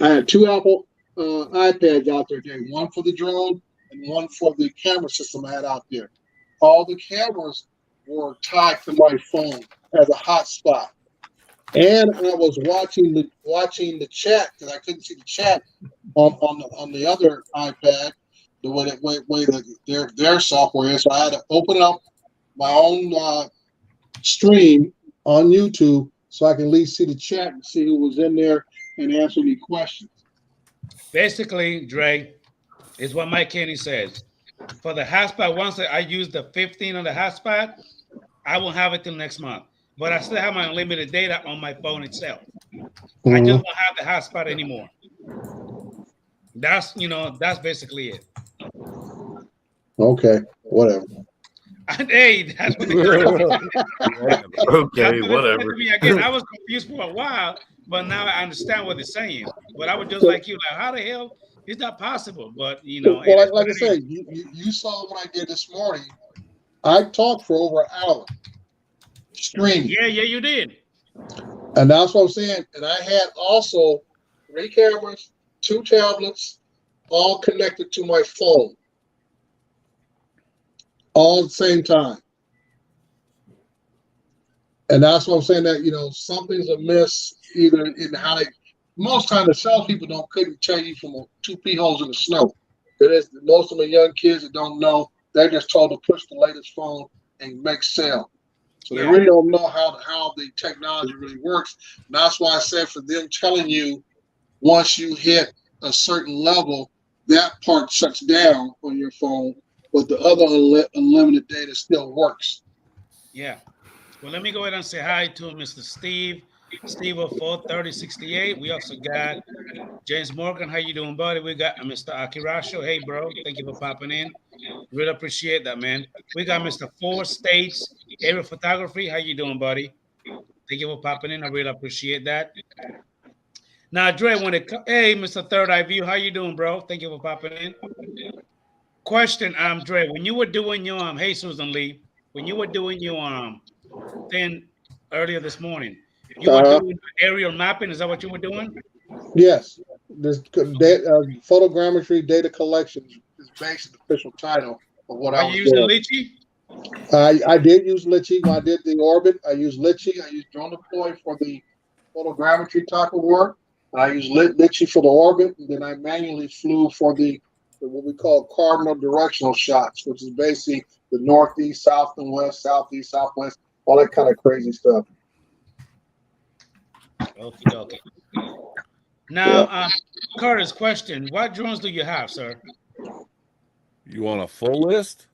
I had two Apple iPads out there today, one for the drone and one for the camera system I had out there. All the cameras were tied to my phone as a hotspot. And I was watching the chat because I couldn't see the chat on the other iPad, the way their software is. So I had to open up my own stream on YouTube so I can at least see the chat and see who was in there and answer any questions. Basically, Dre, is what Mike Kenny says. For the hotspot, once I use the 15 on the hotspot, I won't have it till next month. But I still have my unlimited data on my phone itself. Mm-hmm. I just don't have the hotspot anymore. That's basically it. Okay, whatever. Hey, that's what Okay, whatever. Again, I was confused for a while, but now I understand what they're saying. But I was just like you, like, how the hell is that possible? But well, like I said, you saw what I did this morning. I talked for over an hour. Streaming. Yeah, you did. And that's what I'm saying. And I had also 3 cameras, 2 tablets, all connected to my phone, all at the same time. And that's what I'm saying, that something's amiss either in how they. Most times the salespeople couldn't tell you from 2 pee holes in the snow. Most of them are young kids that don't know. They're just told to push the latest phone and make sale. So they really don't know how the technology really works. And that's why I said for them telling you once you hit a certain level, that part shuts down on your phone, but the other unlimited data still works. Yeah. Well, let me go ahead and say hi to Mr. Steve of 43068. We also got James Morgan. How you doing, buddy? We got Mr. Akirasho. Hey, bro. Thank you for popping in. Really appreciate that, man. We got Mr. 4 States Aerial Photography. How you doing, buddy? Thank you for popping in. I really appreciate that. Now, Dre, hey, Mr. Third Eye View. How you doing, bro? Thank you for popping in. Question, Dre, when you were doing your hey, Susan Lee, when you were doing your thing earlier this morning, you were doing aerial mapping. Is that what you were doing? Yes. This photogrammetry data collection is basically the official title of what I was doing. Are you using Litchi? I did use Litchi when I did the orbit. I used Litchi. I used Drone Deploy for the photogrammetry type of work. I used Litchi for the orbit, and then I manually flew for the what we call cardinal directional shots, which is basically the northeast, south and west, southeast, southwest, all that kind of crazy stuff. Okay. Now, Curtis, question: what drones do you have, sir? You want a full list?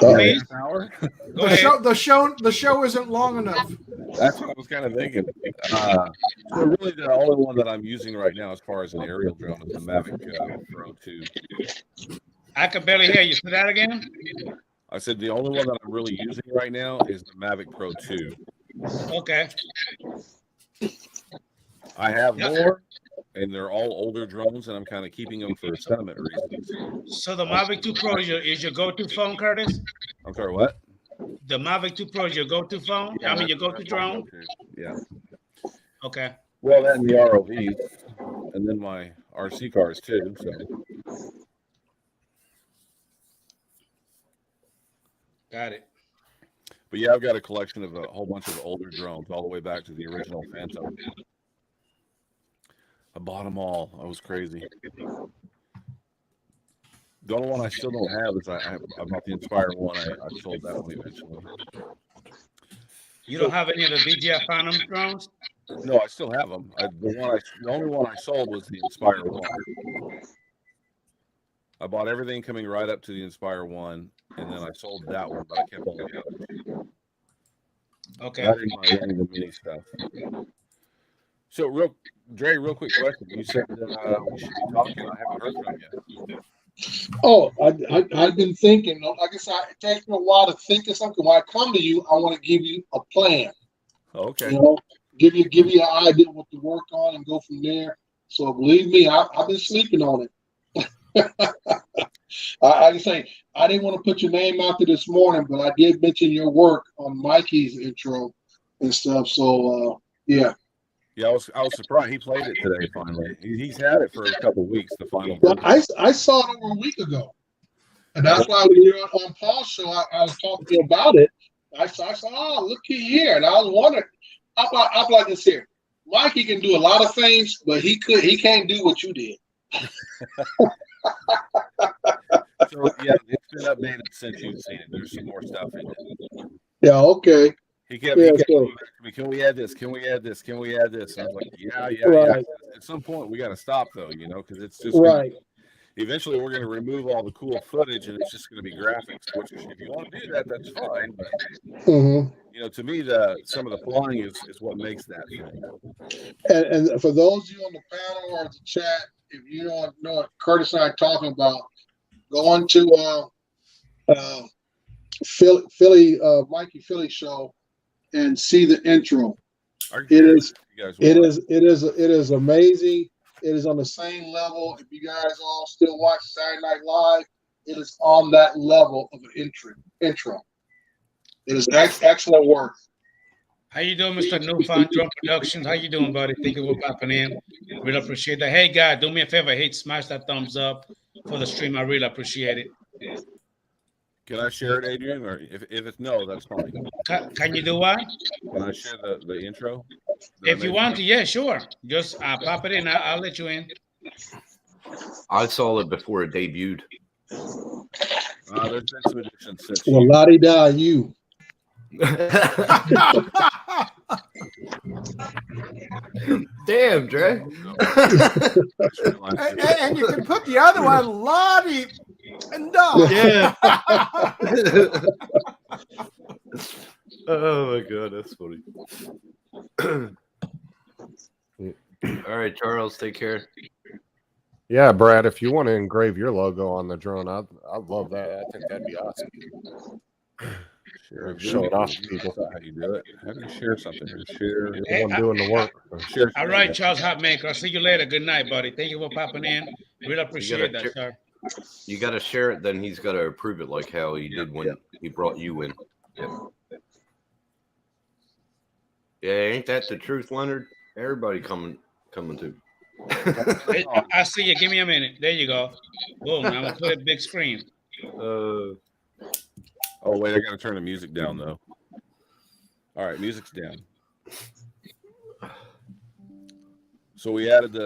Please. The show isn't long enough. That's what I was kind of thinking. So really, the only one that I'm using right now, as far as an aerial drone, is the Mavic Pro 2. I can barely hear you. Say that again. I said the only one that I'm really using right now is the Mavic Pro 2. Okay. I have more, and they're all older drones, and I'm kind of keeping them for sentiment reasons. So the Mavic 2 Pro is your go-to phone, Curtis? I'm sorry, what? The Mavic 2 Pro is your go-to phone? Yeah, your go-to drone? Yeah. Okay. Well, then the ROVs, and then my RC cars too. So. Got it. But yeah, I've got a collection of a whole bunch of older drones, all the way back to the original Phantom. I bought them all. I was crazy. The only one I still don't have is I bought the Inspire one. I sold that one eventually. You don't have any of the DJI Phantom drones? No, I still have them. The only one I sold was the Inspire 1. I bought everything coming right up to the Inspire 1, and then I sold that one, but I kept all the others. Okay. That ain't the mini stuff. So, Dre, real quick question. You said that we should be talking. I haven't heard from you yet. Oh, I've been thinking. Like I said, it takes me a while to think of something. When I come to you, I want to give you a plan. Okay. You know, give you an idea what to work on and go from there. So believe me, I've been sleeping on it. I can say I didn't want to put your name out there this morning, but I did mention your work on Mikey's intro and stuff. So yeah. Yeah, I was surprised he played it today. Finally, he's had it for a couple of weeks. The final. Well, I saw it over a week ago, and that's why when you're on Paul's show, I was talking to you about it. I saw, oh, look here, and I was wondering, I'm like this here. Mikey can do a lot of things, but he can't do what you did. So yeah, it's been updated since you've seen it. There's some more stuff in it. Yeah. Okay. He kept coming back to me, can we add this? Can we add this? Can we add this? And I was like, yeah. Right. At some point, we got to stop though, because it's just right. Eventually, we're going to remove all the cool footage, and it's just going to be graphics. Which, if you want to do that, that's fine. But to me, some of the flying is what makes that thing. And for those of you on the panel or the chat, if you don't know what Curtis and I are talking about, go on to Mikey Philly show and see the intro. It is amazing. It is on the same level. If you guys all still watch Saturday Night Live, it is on that level of an intro. It is excellent work. How you doing, Mr. Newfound Drum Productions? How you doing, buddy? Thank you for popping in. Really appreciate that. Hey, guys, do me a favor. Hey, smash that thumbs up for the stream. I really appreciate it. Can I share it, Adrian? Or if it's no, that's fine. Can you do what? Can I share the intro? If you want to, yeah, sure. Just pop it in. I'll let you in. I saw it before it debuted. There's been some additions since. Well, la-di-da, you. Damn, Dre. And you can put the other one, Lottie and Dog. Yeah. Oh my god, that's funny. All right, Charles, take care. Yeah, Brad, if you want to engrave your logo on the drone, I'd love that. I think that'd be awesome. Show it off to people. How you do it? How do you share something? Share. The one doing the work. Share. All right, Charles Hotmaker. I'll see you later. Good night, buddy. Thank you for popping in. Really appreciate that, sir. You got to share it, then he's got to approve it like how he did when he brought you in. Yeah, ain't that the truth, Leonard? Everybody coming to. I see you. Give me a minute. There you go. Boom. I'm going to put a big screen. Oh, wait, I got to turn the music down, though. All right, music's down. So we added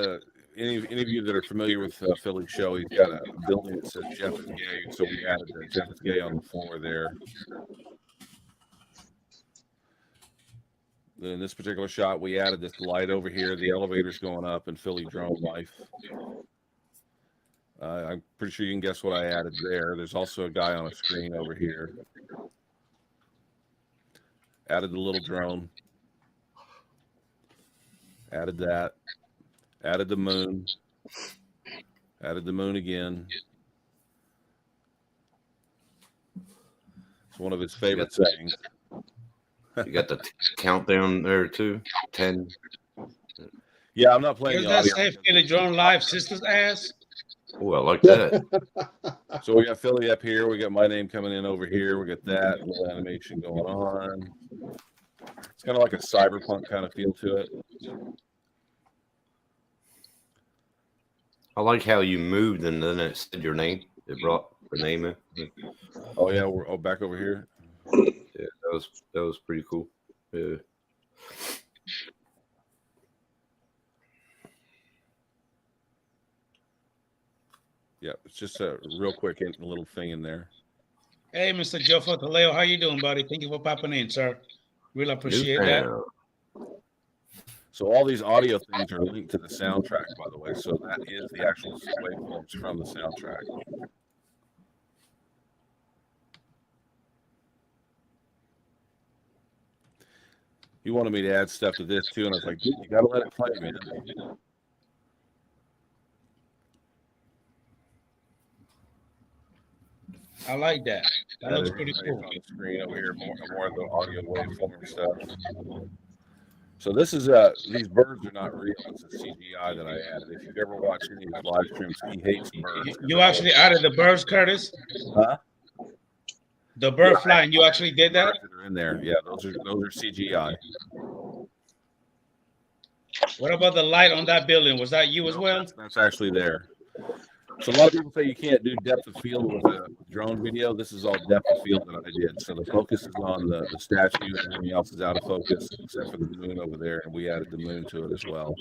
any of you that are familiar with Philly's show, he's got a building that says Jeff is gay, so we added the Jeff is gay on the floor there. Then in this particular shot, we added this light over here. The elevator's going up in Philly Drone Life. I'm pretty sure you can guess what I added there. There's also a guy on a screen over here. Added the little drone. Added that. Added the moon. Added the moon again. It's one of his favorite sayings. You got the countdown there too. 10. Yeah, I'm not playing Does the that audio. say Philly Drone Live Sisters ass? Oh, I like that. So we got Philly up here. We got my name coming in over here. We got that little animation going on. It's kind of like a cyberpunk kind of feel to it. I like how you moved and then it said your name. It brought the name in. Oh yeah, we're back over here. Yeah, that was pretty cool. Yeah. Yeah, it's just a real quick little thing in there. Hey, Mr. Joe Fotaleo, how you doing, buddy? Thank you for popping in, sir. Really appreciate that. So all these audio things are linked to the soundtrack, by the way. So that is the actual waveforms from the soundtrack. He wanted me to add stuff to this too, and I was like, dude, you gotta let it play, man. I like that. That looks pretty cool. On the screen over here, more of the audio waveform stuff. So this is these birds are not real. It's a CGI that I added. If you've ever watched any of his live streams, he hates birds. You actually added the birds, Curtis? Huh? The bird flying. You actually did that? That are in there. Yeah, those are CGI. What about the light on that building? Was that you as well? That's actually there. So a lot of people say you can't do depth of field with a drone video. This is all depth of field that I did. So the focus is on the statue, and everything else is out of focus except for the moon over there, and we added the moon to it as well.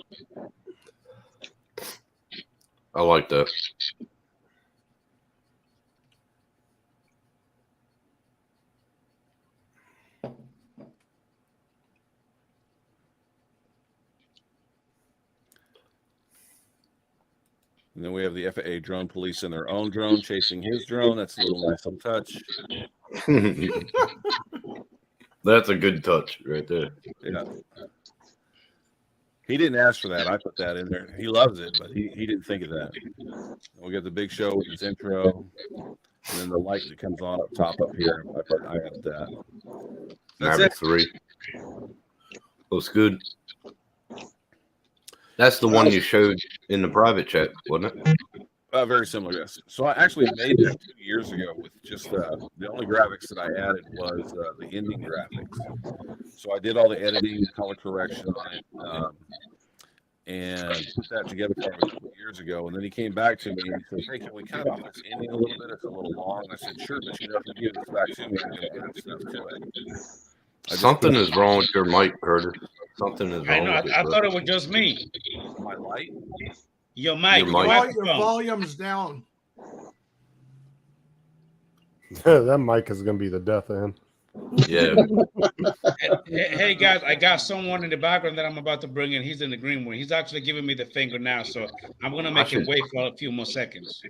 I like that. And then we have the FAA drone police in their own drone chasing his drone. That's a little nice touch. That's a good touch right there. Yeah. He didn't ask for that. I put that in there. He loves it, but he didn't think of that. We got the big show with his intro, and then the light that comes on up top up here. I added that. Maverick 3. Looks good. That's the one you showed in the private chat, wasn't it? Very similar, yes. So I actually made that 2 years ago with just the only graphics that I added was the ending graphics. So I did all the editing, color correction on it, and put that together for him a couple years ago. And then he came back to me and he said, "Hey, can we cut off this ending a little bit? It's a little long." And I said, "Sure, but you have to give this back to me. I'm going to add stuff to it." Something is wrong with your mic, Curtis. Something is wrong. I know. With it, I thought it was just me. My light? Your mic. Your volume's down. That mic is going to be the death of him. Yeah. Hey guys, I got someone in the background that I'm about to bring in. He's in the green room. He's actually giving me the finger now, so I'm gonna make him wait for a few more seconds.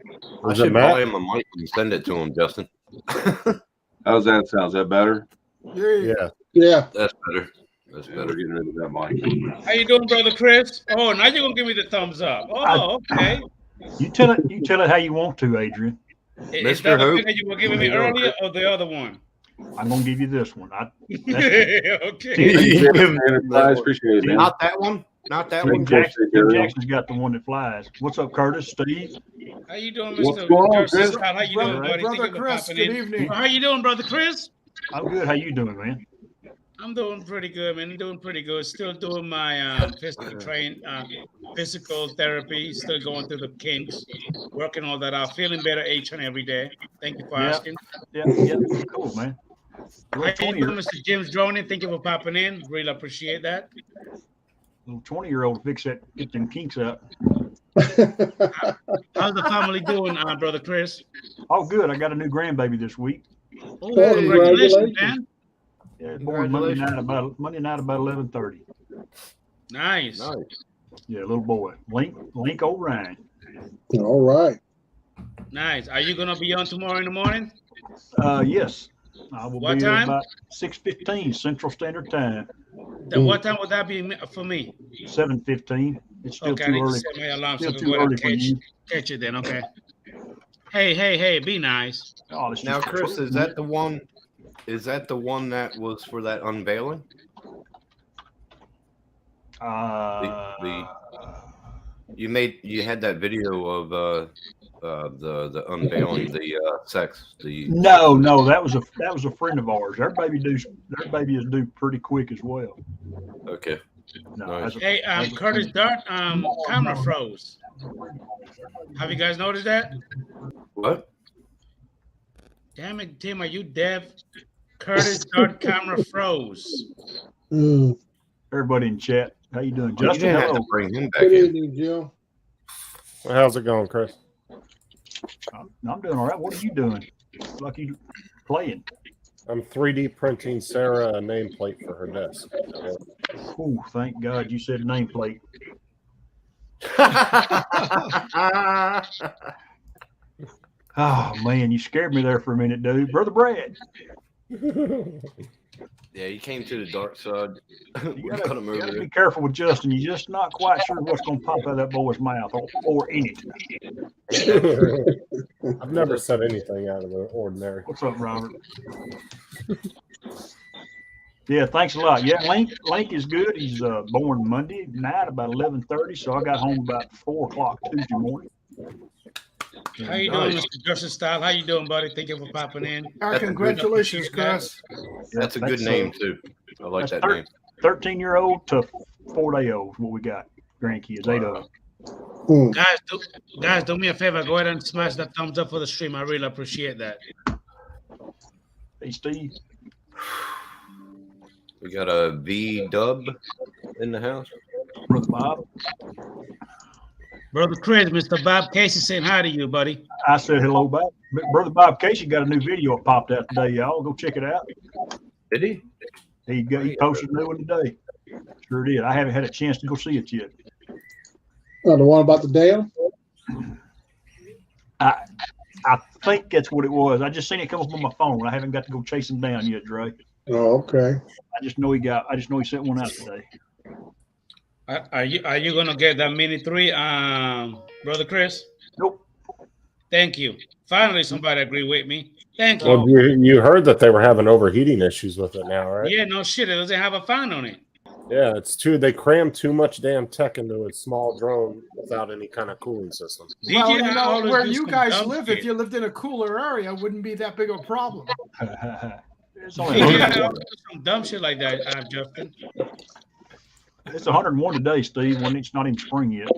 I should buy him a mic and send it to him, Justin. How's that sound? Is that better? Yeah. That's better. That's We're better. getting rid of that mic. How you doing, brother Chris? Oh, now you're gonna give me the thumbs up. Oh, okay. You tell it how you want to, Adrian. Is Mr. that the Hope? finger you were giving me earlier or the other one? I'm gonna give you this one. Okay. Appreciate it, man. Not that one. Not that one. Tim Jackson's got the one that flies. What's up, Curtis? Steve? How you doing, What's Mr. going on, Jersey Chris? Scott? How you doing, buddy? Brother Thank you for Chris, popping good in. evening. How you doing, brother Chris? I'm good. How you doing, man? I'm doing pretty good, man. I'm doing pretty good. Still doing my physical therapy. Still going through the kinks, working all that out. Feeling better each and every day. Thank you for asking. Yeah, cool, man. How you doing, Mr. James Dronin? Thank you for popping in. Really appreciate that. Little 20-year-old fix that, get them kinks up. How's the family doing, brother Chris? Oh, good. I got a new grandbaby this week. Oh, congratulations, man. Yeah, born Monday night about 11:30. Nice. Yeah, little boy. Link O'Ryan. All right. Nice. Are you gonna be on tomorrow in the morning? Yes. I will What be time? about 6:15 Central Standard Time. Then what time would that be for me? 7:15. It's still Okay, I too need early. to set my alarm so I Still can too go ahead early and for you. catch it then. Okay. Hey, be nice. Oh, it's Now, just- Chris, is that the one? Is that the one that was for that unveiling? You had that video of the unveiling the sex. No, that was a friend of ours. Their baby is due pretty quick as well. Okay. No, Nice. Hey, Curtis Dart, camera froze. Have you guys noticed that? What? Damn it, Tim, are you deaf? Curtis Dart camera froze. Everybody in chat, how you doing, You Justin? didn't have Hello. to bring him back Good in. evening, Jim. Well, how's it going, Chris? I'm doing all right. What are you doing? Like you playing? I'm 3D printing Sarah a nameplate for her desk. Oh, thank God you said nameplate. Oh man, you scared me there for a minute, dude. Brother Brad. Yeah, he came to the dark side. You We gotta, got him you over gotta there. be careful with Justin. You're just not quite sure what's gonna pop out of that boy's mouth or in it. I've never said anything out of the ordinary. What's up, Robert? Yeah, thanks a lot. Yeah, Link is good. He's born Monday night about 11:30, so I got home about 4:00 Tuesday morning. How you doing, Mr. Justin Style? How you doing, buddy? Thank you for popping in. Congratulations, Chris. That's a good name too. I like that name. 13-year-old to 4-day-old. What we got? Grandkids, 8 of them. Guys, do me a favor. Go ahead and smash that thumbs up for the stream. I really appreciate that. Hey, Steve. We got a V Dub in the house. Brother Bob. Brother Chris, Mr. Bob Casey saying hi to you, buddy. I said hello back. Brother Bob Casey got a new video popped out today, y'all. Go check it out. Did he? He posted a new one today. Sure did. I haven't had a chance to go see it yet. The one about the dam? I think that's what it was. I just seen it come up on my phone. I haven't got to go chase him down yet, Dre. Oh, okay. I just know he sent one out today. Are you gonna get that Mini 3, Brother Chris? Nope. Thank you. Finally, somebody agree with me. Thank you. Well, you heard that they were having overheating issues with it now, right? Yeah, no shit. It doesn't have a fan on it. Yeah, they crammed too much damn tech into a small drone without any kind of cooling system. Well, DJI always where do you some guys dumb live, shit. if you lived in a cooler area, it wouldn't be that big of a problem. It's only DJI 100 always do some dumb shit like that, Justin. It's 101 today, Steve, when it's not even spring yet.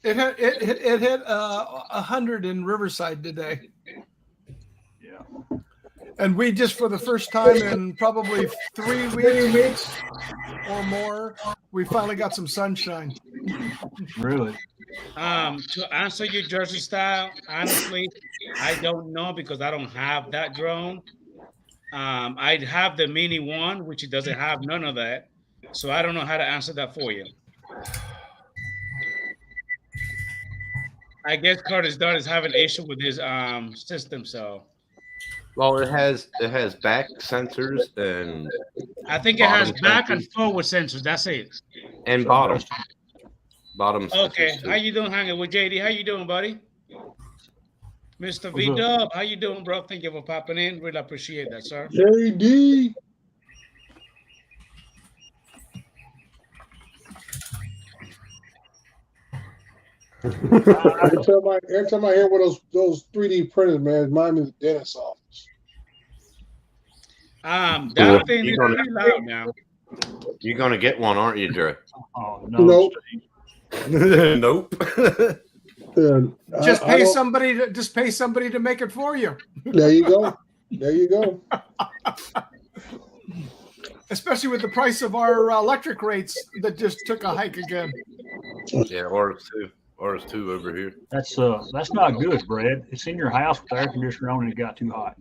It hit 100 in Riverside today. Yeah. And we just, for the first time in probably 3 weeks or more, we finally got some sunshine. Really? To answer you, Jersey Style, honestly, I don't know because I don't have that drone. I have the Mini 1, which it doesn't have none of that. So I don't know how to answer that for you. I guess Curtis Dart is having an issue with his system, so. Well, it has back sensors and I think it has bottom back sensors. and forward sensors. That's it. And bottom. Bottom sensors Okay. too. How you doing, hanging with JD? How you doing, buddy? Mr. V Dub, how you doing, bro? Thank you for popping in. Really appreciate that, sir. JD. Every time I hear one of those 3D printers, man, it reminds me of the dentist's office. That thing is pretty loud now. You're gonna get one, aren't you, Dre? Oh, no. Nope. Nope. Just pay somebody to make it for you. There you go. There you go. Especially with the price of our electric rates that just took a hike again. Yeah, ours too over here. That's not good, Brad. It's in your house with the air conditioner on and it got too hot.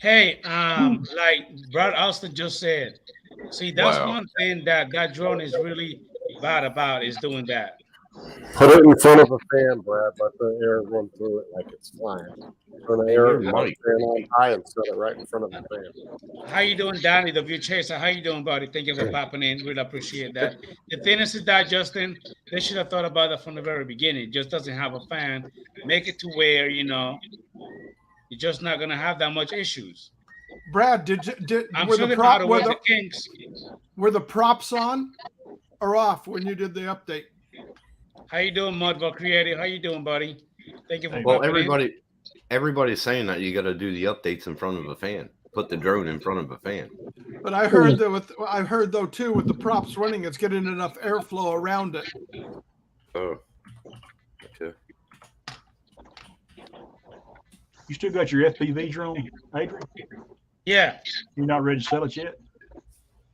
Hey, like Brad Austin just said, see, that's one thing that drone is really bad about is doing that. Put it in front of a fan, Brad. Let the air run through it like it's flying. Turn the air fan on high and set it right in front of the fan. How you doing, Danny, the View Chaser? How you doing, buddy? Thank you for popping in. Really appreciate that. The thing is that, Justin, they should have thought about that from the very beginning. It just doesn't have a fan. Make it to where, you're just not going to have that much issues. Brad, I'm were sure the they know how to were work the the kinks. were the props on or off when you did the update? How you doing, Mudville Creative? How you doing, buddy? Thank you for Well, popping in. everybody's saying that you got to do the updates in front of a fan. Put the drone in front of a fan. But I heard though too with the props running, it's getting enough airflow around it. Oh, okay. You still got your FPV drone, Adrian? Yeah. You're not ready to sell it yet?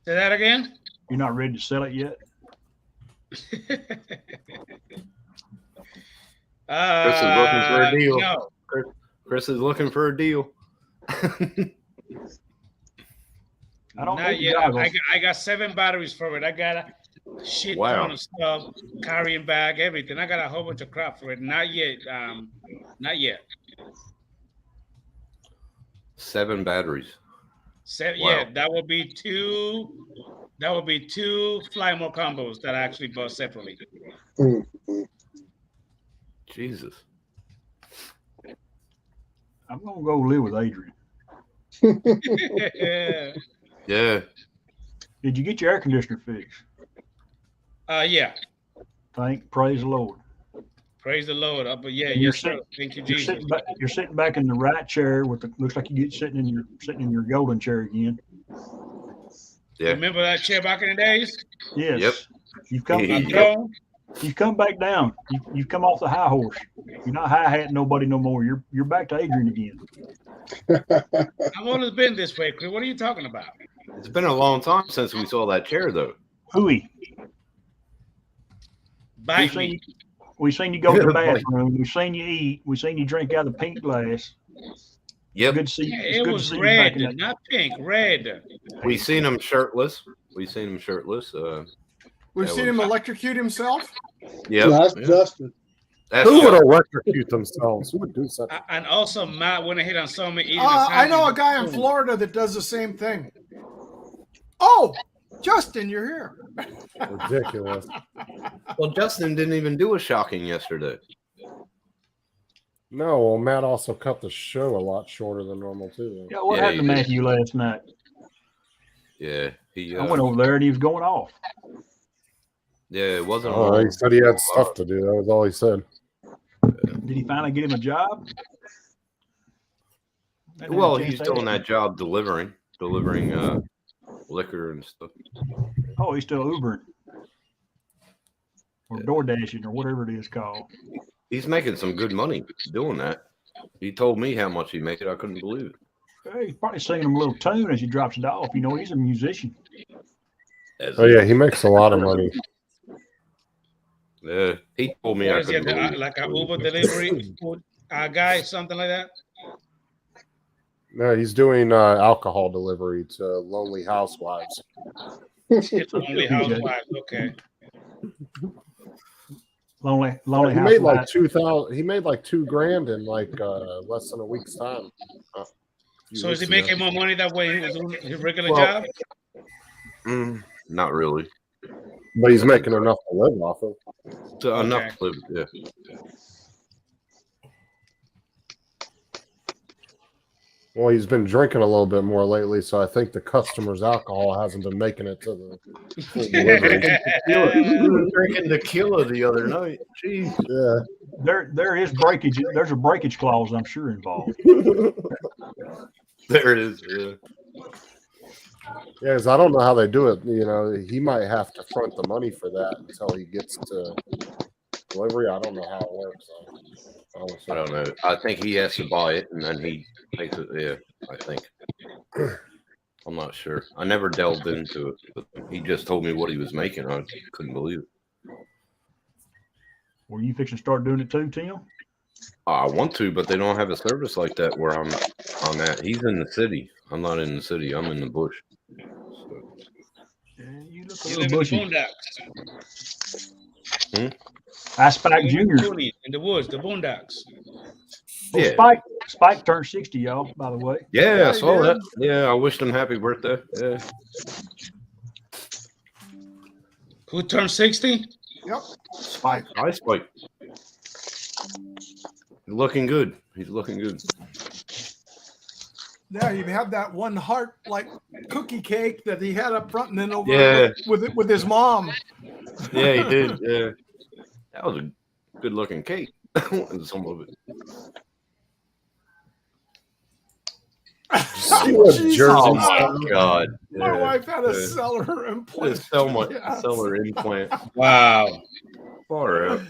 Say that again? You're not ready to sell it yet? Chris is looking for a deal. No. Chris is looking for a deal. I don't Not need yet. goggles. I got 7 batteries for it. I got a shit ton of stuff, carrying bag, everything. I got a whole bunch of crap for it. Not yet. Not yet. 7 batteries. Wow. Yeah, that would be 2. That would be 2 fly more combos that I actually bought separately. Jesus. I'm gonna go live with Adrian. Yeah. Did you get your air conditioner fixed? Yeah. Praise the Lord. Praise the Lord. But yeah, And yes, sir. Thank you, Jesus. You're sitting back in the right chair with the looks like you get sitting in your golden chair again. Yeah. Remember that chair back in the days? Yes. Yep. You've come back down. You've come off the high horse. You're not high hatting nobody no more. You're back to Adrian again. I've always been this way, Chris. What are you talking about? It's been a long time since we saw that chair, though. Hooey. Bite me. We've seen you go to the bathroom. We've seen you eat. We've seen you drink out of the pink glass. Yep. Good to see. Yeah, it was red, not pink. Red. We seen him shirtless. We've seen him electrocute himself. Yeah. That's Justin. Who would electrocute themselves? Who would do such? And also, Matt went ahead and saw me eating. I know a guy in Florida that does the same thing. Oh, Justin, you're here. Ridiculous. Well, Justin didn't even do a shocking yesterday. No, well, Matt also cut the show a lot shorter than normal too. Yeah, what happened to Matthew last night? Yeah, I went over there and he was going off. Yeah, it wasn't. Oh, he said he had stuff to do. That was all he said. Did he finally get him a job? Well, he's doing that job delivering liquor and stuff. Oh, he's still Ubering or door dashing or whatever it is called. He's making some good money doing that. He told me how much he made. I couldn't believe it. Hey, he's probably singing him a little tune as he drops it off. You know, he's a musician. Oh yeah, he makes a lot of money. Yeah, he told me I couldn't believe it. Like an Uber delivery guy, something like that. No, he's doing alcohol delivery to lonely housewives. Lonely housewives. Okay. Lonely He made like 2,000. He made like $2,000 in like less than a week's time. So is he making more money that way he was doing his regular job? Not really. But he's making enough to live off of. Enough to live, yeah. Well, he's been drinking a little bit more lately, so I think the customer's alcohol hasn't been making it to the full delivery. He was drinking tequila the other night. Jeez. Yeah. There is breakage. There's a breakage clause, I'm sure, involved. There it is. Yeah. Yeah, because I don't know how they do it. You know, he might have to front the money for that until he gets to delivery. I don't know how it works. I don't know. I think he has to buy it and then he takes it. Yeah, I think. I'm not sure. I never delved into it, but he just told me what he was making. I couldn't believe it. Were you fixing to start doing it too, Tim? I want to, but they don't have a service like that where I'm at. He's in the city. I'm not in the city. I'm in the bush. So. Yeah, you look a You little live in the bushy. boondocks. I Spike Jr. In the woods, the boondocks. Yeah. Spike turned 60, y'all, by the way. Yeah, I saw that. Yeah, I wished him happy birthday. Yeah. Who turned 60? Yep. Spike. Hi, Spike. He's looking good. He's looking good. Yeah, you have that one heart like cookie cake that he had up front and then over with his mom. Yeah, he did. Yeah. That was a good looking cake. Some of it. Oh my God! My wife had a cellar implant. Cellar implant. Wow. Far out.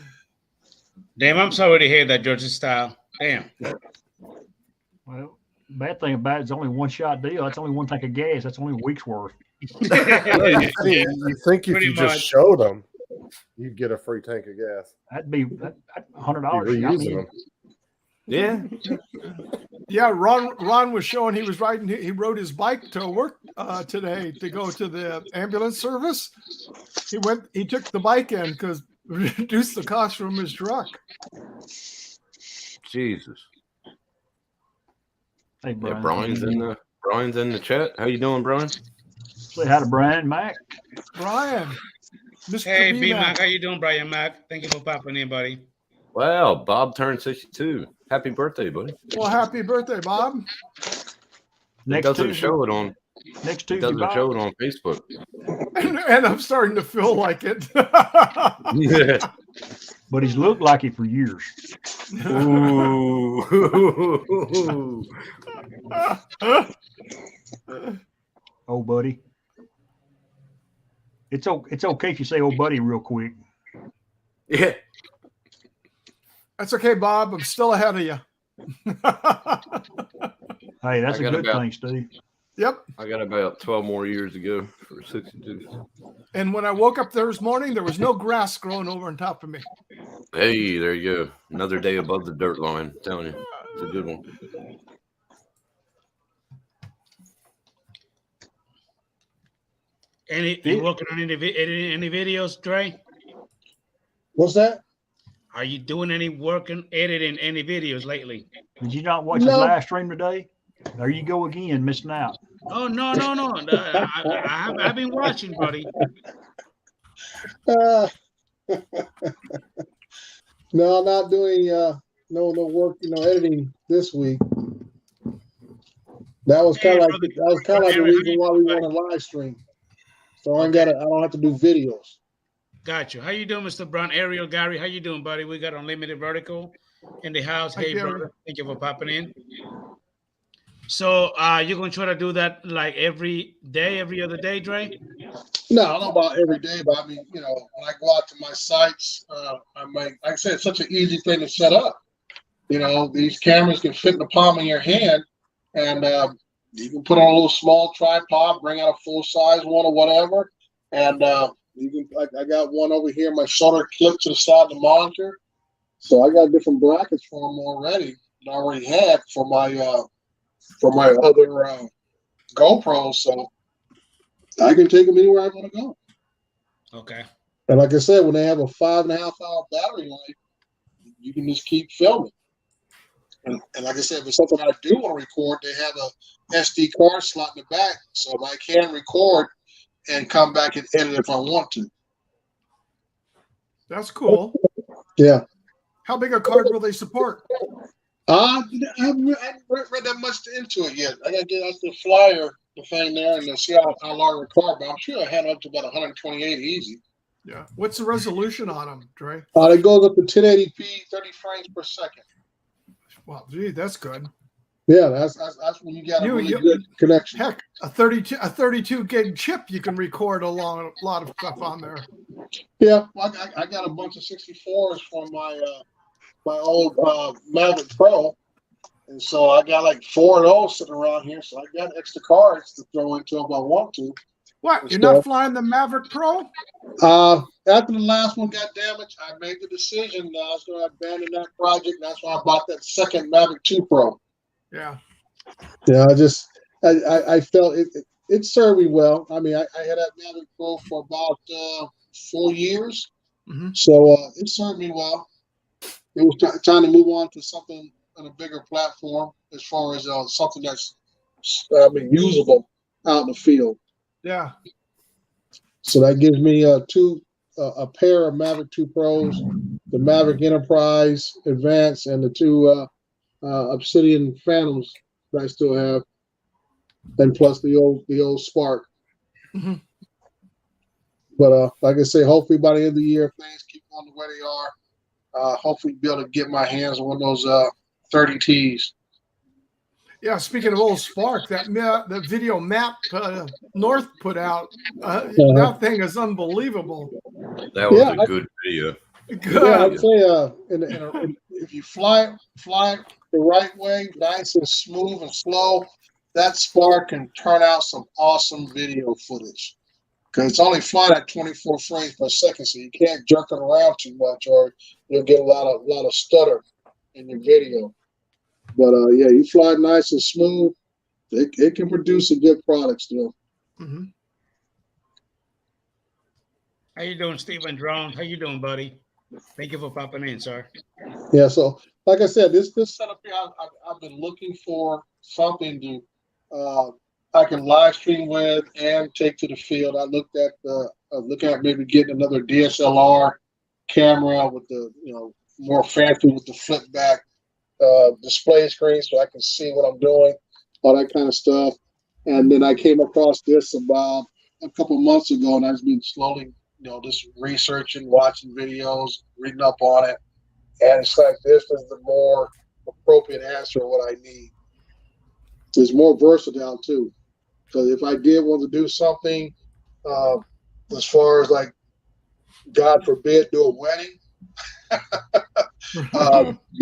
Damn, I'm sorry to hear that, Georgia style. Damn. Well, bad thing about it, it's only one shot deal. That's only one tank of gas. That's only a week's worth. You think if you just showed them, you'd get a free tank of gas? That'd be $100. Reusing them. Yeah. Yeah, Ron was showing he was riding. He rode his bike to work today to go to the ambulance service. He took the bike in because reduced the cost from his truck. Jesus. Hey, Yeah, Brian. Brian's in the chat. How you doing, Brian? Say hi to Brian Mac. Brian. Mr. Hey, B. B Mac. Mac, how you doing, Brian Mac? Thank you for popping in, buddy. Wow, Bob turned 62. Happy birthday, buddy. Well, happy birthday, Bob. He doesn't show it on. Next He Tuesday, doesn't show it on Facebook. And I'm starting to feel like it. but he's looked like it for years. Ooh. Oh, buddy. It's okay if you say "oh, buddy" real quick. Yeah. That's okay, Bob. I'm still ahead of you. Hey, that's I a got good about- thing, Steve. Yep. I got about 12 more years to go for 62. And when I woke up this morning, there was no grass growing over on top of me. Hey, there you go. Another day above the dirt line. I'm telling you, it's a good one. You working on any videos, Dre? What's that? Are you doing any work and editing any videos lately? Did you not watch his live stream today? There you go again, missing out. Oh no! I've been watching, buddy. No, I'm not doing no work, editing this week. That was kind of like the reason why we want to live stream. So I don't have to do videos. Got you. How you doing, Mr. Brown? Ariel, Gary, how you doing, buddy? We got Unlimited Vertical in the house. Hey, brother. Thank you for popping in. So you're going to try to do that like every day, every other day, Dre? No, I don't know about every day, but I mean, when I go out to my sites, like I said, it's such an easy thing to set up. These cameras can fit in the palm of your hand, and you can put on a little small tripod, bring out a full-size one or whatever, and I got one over here, my shoulder clipped to the side of the monitor. So I got different brackets for them already that I already had for my other GoPros. So I can take them anywhere I want to go. Okay. And like I said, when they have a 5.5-hour battery life, you can just keep filming. And like I said, if it's something I do want to record, they have a SD card slot in the back, so I can record and come back and edit if I want to. That's cool. Yeah. How big a card will they support? I haven't read that much into it yet. I got to get out the flyer, the thing there, and see how large the card. But I'm sure I had up to about 128 easy. Yeah. What's the resolution on them, Dre? It goes up to 1080p, 30 frames per second. Wow, gee, that's good. Yeah, that's when you got a really good connection. Heck, a 32 gig chip, you can record a lot of stuff on there. Yeah, well, I got a bunch of 64s from my old Mavic Pro, and so I got like 4 of those sitting around here. So I got extra cards to throw into if I want to. What? You're not flying the Mavic Pro? After the last one got damaged, I made the decision that I was going to abandon that project. That's why I bought that second Mavic 2 Pro. Yeah. Yeah, I felt it served me well. I mean, I had that Mavic Pro for about 4 years, so it served me well. It was time to move on to something on a bigger platform as far as something that's usable out in the field. Yeah. So that gives me a pair of Mavic 2 Pros, the Mavic Enterprise Advance, and the 2 Obsidian Phantoms that I still have, and plus the old Spark. Mm-hmm. But like I say, hopefully by the end of the year, if things keep on the way they are, hopefully be able to get my hands on one of those 30Ts. Yeah, speaking of old Spark, that video map North put out, that thing is unbelievable. That was a good video. Good. Yeah, I'd say if you fly it the right way, nice and smooth and slow, that Spark can turn out some awesome video footage. Because it's only flying at 24 frames per second, so you can't jerk it around too much, or you'll get a lot of stutter in your video. But yeah, you fly nice and smooth. It can produce a good product still. Mm-hmm. How you doing, Stephen Drone? How you doing, buddy? Thank you for popping in, sir. Yeah, so like I said, this setup here, I've been looking for something to I can live stream with and take to the field. I looked at looking at maybe getting another DSLR camera with the more fancy with the flip back display screen so I can see what I'm doing, all that kind of stuff. And then I came across this about a couple months ago, and I've been slowly, just researching, watching videos, reading up on it. And it's like this is the more appropriate answer of what I need. It's more versatile too. Because if I did want to do something, as far as like, God forbid, do a wedding,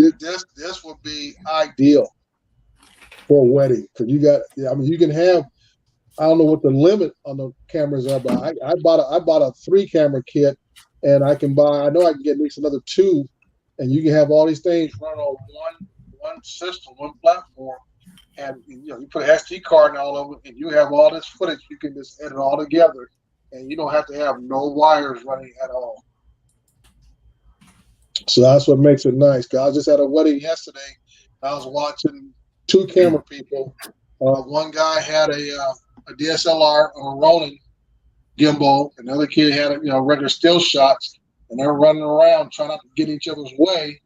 this would be ideal for a wedding. Because you can have, I don't know what the limit on the cameras are, but I bought a 3-camera kit, and I can get at least another 2. And you can have all these things run on one system, one platform, and you put an SD card in all of it, and you have all this footage. You can just edit all together, and you don't have to have no wires running at all. So that's what makes it nice. I was just at a wedding yesterday. I was watching 2 camera people. One guy had a DSLR or a Ronin gimbal, and the other kid had regular still shots. And they're running around trying not to get in each other's way,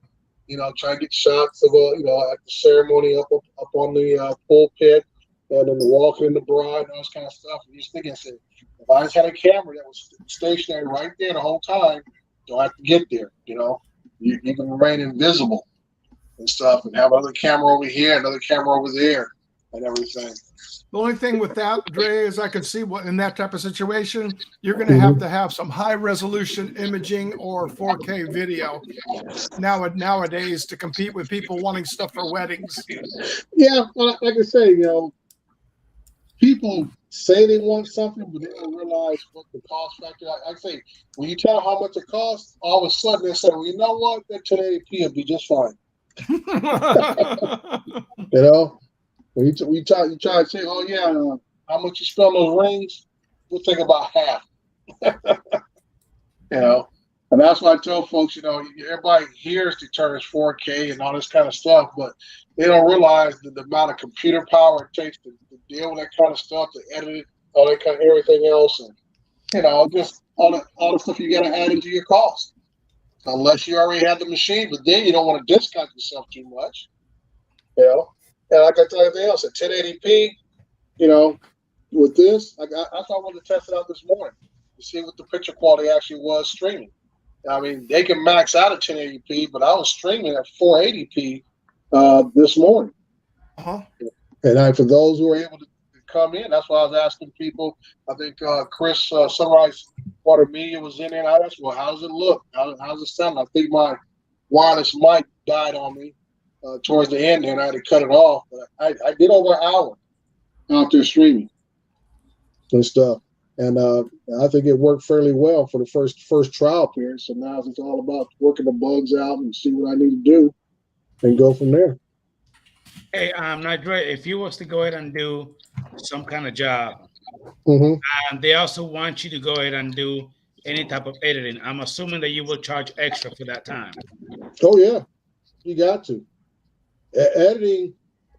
trying to get shots of at the ceremony up on the pulpit, and then walking the bride and all this kind of stuff. And he's thinking, if I just had a camera that was stationary right there the whole time, don't have to get there. You can remain invisible and stuff, and have another camera over here, another camera over there, and everything. The only thing with that, Dre, is I can see what in that type of situation, you're going to have some high resolution imaging or 4K video nowadays to compete with people wanting stuff for weddings. Yeah, well, like I say, people say they want something, but they don't realize what the cost factor. I say, when you tell them how much it costs, all of a sudden they say, well, you know what, that 1080p will be just fine. When you try to say, oh yeah, how much you spend on those rings? We'll think about half. And that's why I tell folks, everybody hears the terms 4K and all this kind of stuff, but they don't realize the amount of computer power it takes to deal with that kind of stuff, to edit it, all that kind of everything else, and just all the stuff you got to add into your cost, unless you already have the machine. But then you don't want to discount yourself too much, And like I tell everything else, at 1080p, with this, I thought I wanted to test it out this morning to see what the picture quality actually was streaming. I mean, they can max out at 1080p, but I was streaming at 480p this morning. Uh-huh. And for those who are able to come in, that's why I was asking people. I think Chris Sunrise Water Media was in there, and I asked, well, how does it look? How's it sound? I think my wireless mic died on me towards the end, and I had to cut it off. But I did over an hour out there streaming and stuff. And I think it worked fairly well for the first trial period. So now it's all about working the bugs out and see what I need to do and go from there. Hey, Nigel, if you was to go ahead and do some kind of job, they also want you to go ahead and do any type of editing. I'm assuming that you will charge extra for that time. Oh yeah, you got to. Editing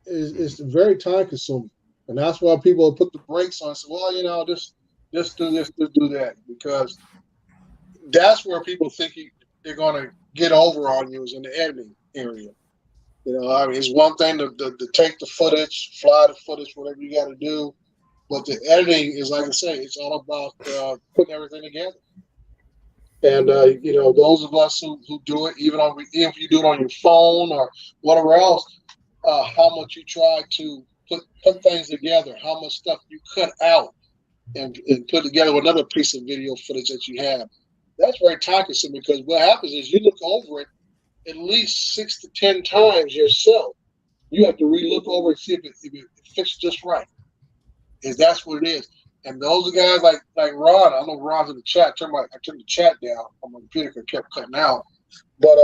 is very time consuming, and that's why people put the brakes on. So, well, just do this, just do that, because that's where people think they're going to get over on you, is in the editing area. It's one thing to take the footage, fly the footage, whatever you got to do, but the editing is, like I say, it's all about putting everything together. And those of us who do it, even if you do it on your phone or whatever else, how much you try to put things together, how much stuff you cut out and put together another piece of video footage that you have. That's very time consuming, because what happens is you look over it at least 6 to 10 times yourself. You have to re-look over and see if it fits just right. Is that's what it is. And those are guys like Ron. I know Ron's in the chat. I turned the chat down on my computer because it kept cutting out. But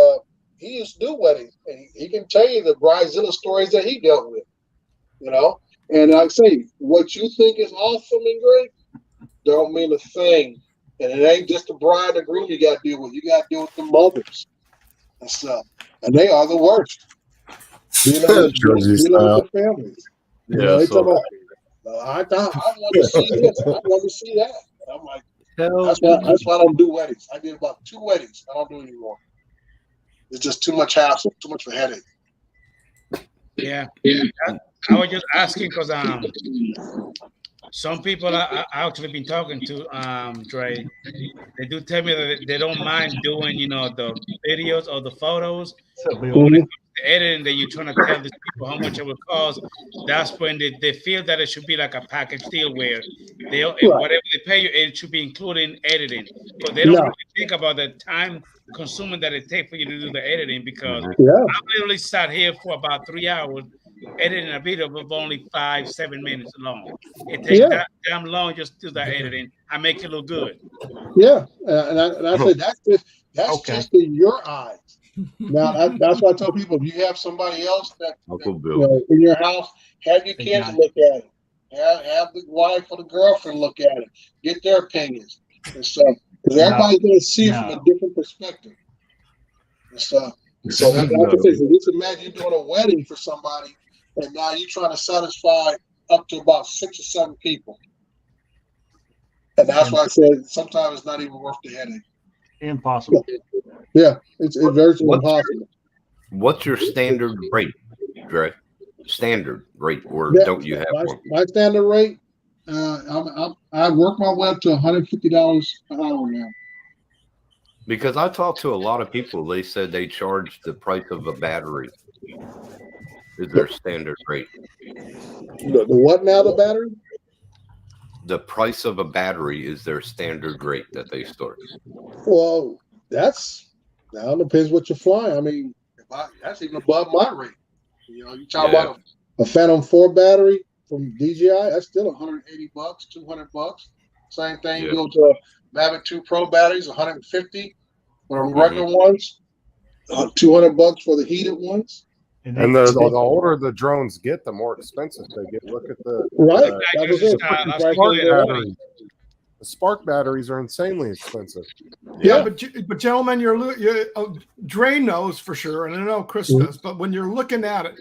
he used to do weddings, and he can tell you the bridezilla stories that he dealt with. And like I say, what you think is awesome and great don't mean a thing. And it ain't just the bride and groom you got to deal with. You got to deal with the mothers and stuff, and they are the worst. Dealing with the families. They talk about, I want to see this. I want to see that. And I'm like, that's why I don't do weddings. I did about 2 weddings. I don't do anymore. It's just too much hassle, too much of a headache. Yeah. I was just asking because some people I actually been talking to, Dre, they do tell me that they don't mind doing, the videos or the photos. But when it comes to editing, that you're trying to tell these people how much it will cost, that's when they feel that it should be like a package deal where whatever they pay you, it should be including editing. But they don't really think about the time consuming that it takes for you to do the editing, because I literally sat here for about 3 hours editing a video of only 5-7 minutes long. It takes that damn long just to do that editing. I make it look good. Yeah, and I say that's just in your eyes. Now that's why I tell people, if you have somebody else that in your house, have your kids look at it. Have the wife or the girlfriend look at it. Get their opinions and stuff, because everybody's going to see it from a different perspective and stuff. So like I say, just imagine you're doing a wedding for somebody, and now you're trying to satisfy up to about 6 or 7 people. And that's why I said sometimes it's not even worth the headache. Impossible. Yeah, it's virtually impossible. What's your standard rate, Dre? Standard rate, or don't you have one? My standard rate, I work my way up to $150 an hour now. Because I talked to a lot of people, they said they charge the price of a battery. Is their standard rate? The what now? The battery? The price of a battery is their standard rate that they start. Well, now depends what you're flying. I mean, that's even above my rate. You talk about a Phantom 4 battery from DJI, that's still $180, $200. Same thing, you go to a Mavic 2 Pro batteries, $150 for the regular ones, $200 for the heated ones. And the older the drones get, the more expensive they get. Look at the the Spark batteries are insanely expensive. Yeah, but gentlemen, Dre knows for sure, and I know Chris does. But when you're looking at it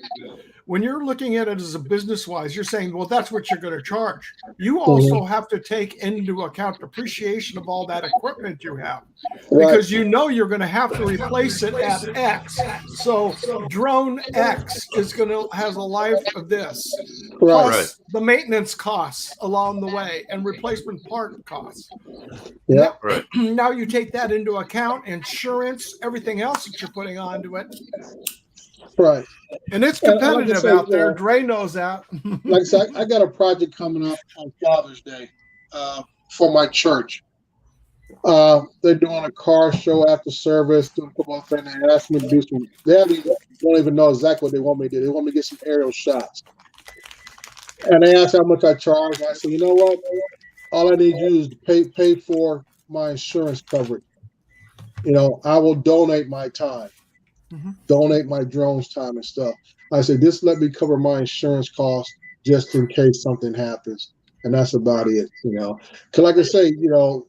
as a business wise, you're saying, well, that's what you're going to charge. You also have to take into account depreciation of all that equipment you have, because you're going to have to replace it at X. So drone X has a life of this, plus the maintenance costs along the way and replacement part costs. Yeah, Now you take that into account, insurance, everything else that you're putting onto it. Right. And it's competitive out there. Dre knows that. Like I said, I got a project coming up on Father's Day for my church. They're doing a car show after service, doing football thing. They asked me to do some. They don't even know exactly what they want me to do. They want me to get some aerial shots. And they asked how much I charge. I said, you know what? All I need you is to pay for my insurance coverage. I will donate my time. Donate my drones time and stuff. I said, just let me cover my insurance costs just in case something happens, and that's about it. Because like I say, your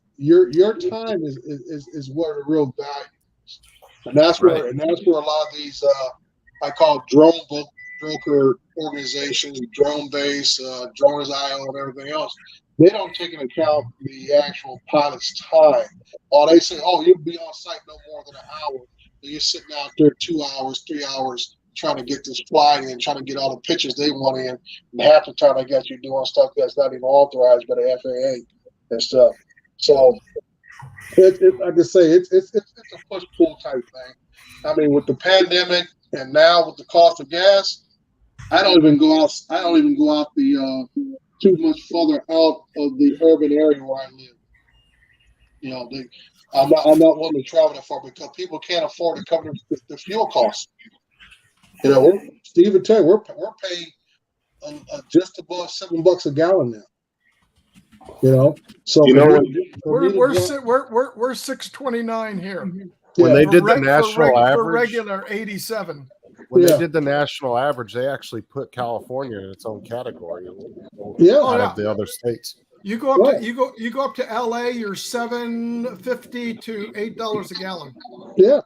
time is what the real value is, and that's where a lot of these I call drone broker organizations, drone base, Droners.io, and everything else. They don't take into account the actual pilot's time. Or they say, oh, you'll be on site no more than an hour. You're sitting out there 2 hours, 3 hours trying to get this flight in, trying to get all the pictures they want in. And half the time, I guess you're doing stuff that's not even authorized by the FAA and stuff. So, like I say, it's a push-pull type thing. I mean, with the pandemic and now with the cost of gas, I don't even go out the too much further out of the urban area where I live. I'm not willing to travel that far because people can't afford to cover the fuel costs. Steve and Ted, we're paying just above $7 a gallon now. So we're $6.29 here. When they Yeah. did the For national for average, regular 87. when they Yeah. did the national average, they actually put California in its own category Yeah. Oh, out yeah. of the other states. You go up Right. to you go up to LA, you're $7.50 to $8 a gallon. Yeah.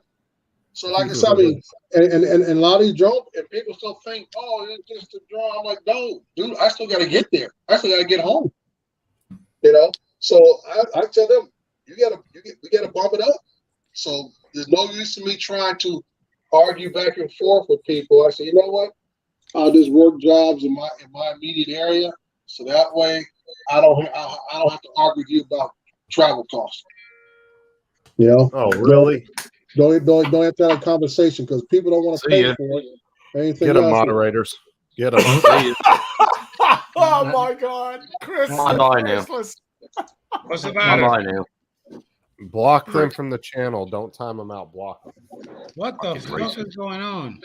So like I said, I mean, and a lot of these drones, and people still think, oh, it's just a drone. I'm like, no, dude, I still got to get there. I still got to get home. You know. So I tell them, we got to bump it up. So there's no use to me trying to argue back and forth with people. I say, you know what? I'll just work jobs in my immediate area, so that way I don't have to argue with you about travel costs. You know? Oh, really? Don't have to have a conversation because people don't want to See pay ya. for it. Anything Get them, else? moderators. Get them. Oh my God, Chris! I'm buying now. What's the I'm matter? buying now. Block them from the channel. Don't time them out. Block them. What the Fucking fuck racist. is going on?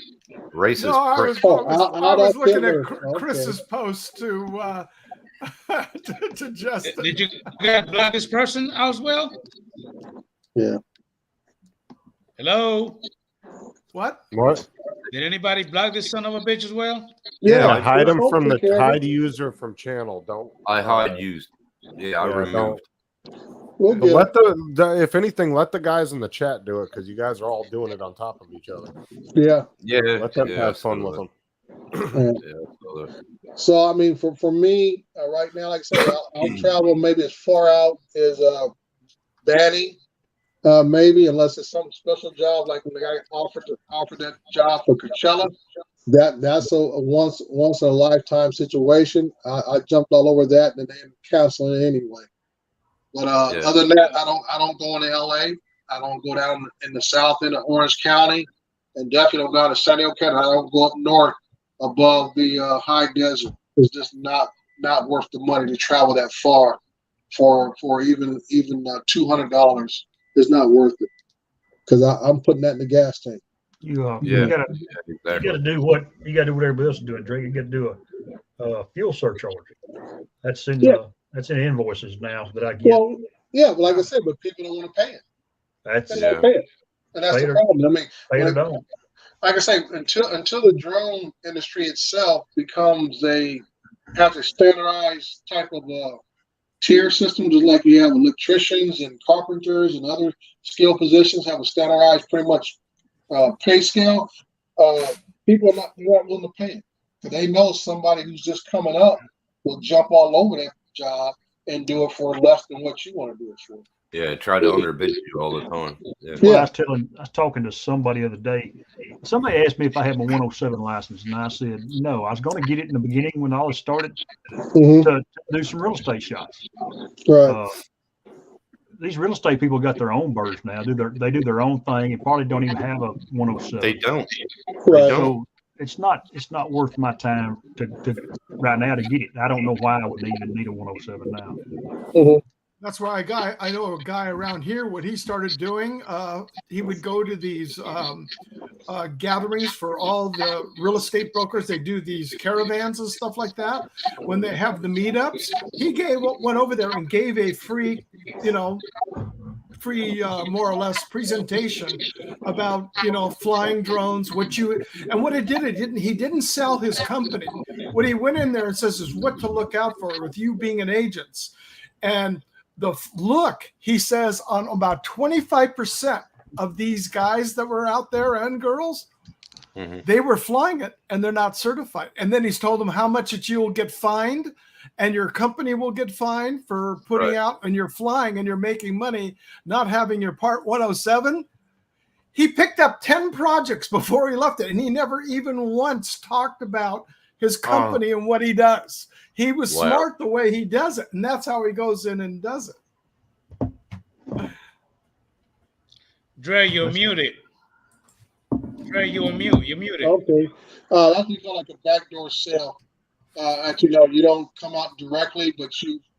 Racist No, I prick. was, Oh, I was looking at Okay. Chris's post to Justin. Did you get block this person as well? Yeah. Hello? What? What? Did anybody block this son of a bitch as well? Yeah, hide them I'll from take the care of it. hide user from channel. Don't. I hide used. Yeah, I Yeah, removed. We'll But get let the if anything, let the guys in the chat do it because you guys are all doing it on top of each other. Yeah. Yeah, Let them yeah, have fun with them. So I mean, for me right now, like I said, I'll travel maybe as far out as Banny, maybe unless it's some special job like when the guy offered that job for Coachella. That's a once in a lifetime situation. I jumped all over that and then canceling it anyway. But other than that, I don't go into LA. I don't go down in the south end of Orange County, and definitely don't go down to San Diego County. I don't go up north above the high desert. It's just not worth the money to travel that far for even $200. It's not worth it because I'm putting that in the gas tank. You gotta exactly. do what everybody else is doing, Drake. You gotta do a fuel surcharge. That's in invoices now that I get. Well, yeah, but like I said, but people don't want to pay it. That's They don't pay it, and that's the problem. I mean, pay it don't. like I say, until the drone industry itself becomes a standardized type of tier system, just like you have electricians and carpenters and other skill positions have a standardized pretty much pay scale. People are not willing to pay it because they know somebody who's just coming up will jump all over that job and do it for less than what you want to do it for. Yeah, try to underbid you all the time. Yeah. Well, I was talking to somebody the other day. Somebody asked me if I had my 107 license, and I said no. I was going to get it in the beginning when all this started to do some real estate shots. Right. These real estate people got their own birds now. They do their own thing and probably don't even have a 107. They don't. Right. So it's not worth my time to right now to get it. I don't know why I would even need a 107 now. That's why I know a guy around here. What he started doing, he would go to these gatherings for all the real estate brokers. They do these caravans and stuff like that. When they have the meetups, he went over there and gave a free, more or less presentation about flying drones. What it did, he didn't sell his company. What he went in there and says is what to look out for with you being an agent. And the look, he says, on about 25% of these guys that were out there and girls, they were flying it and they're not certified. And then he's told them how much that you will get fined and your company will get fined for putting out, and you're flying and you're making money, not having your Part 107. He picked up 10 projects before he left it, and he never even once talked about his company and what he does. He was smart the way he does it, and that's how he goes in and does it. Dre, you're muted. Dre, you're mute. You're muted. Okay. That's what you call like a backdoor sale. Actually, you don't come out directly, but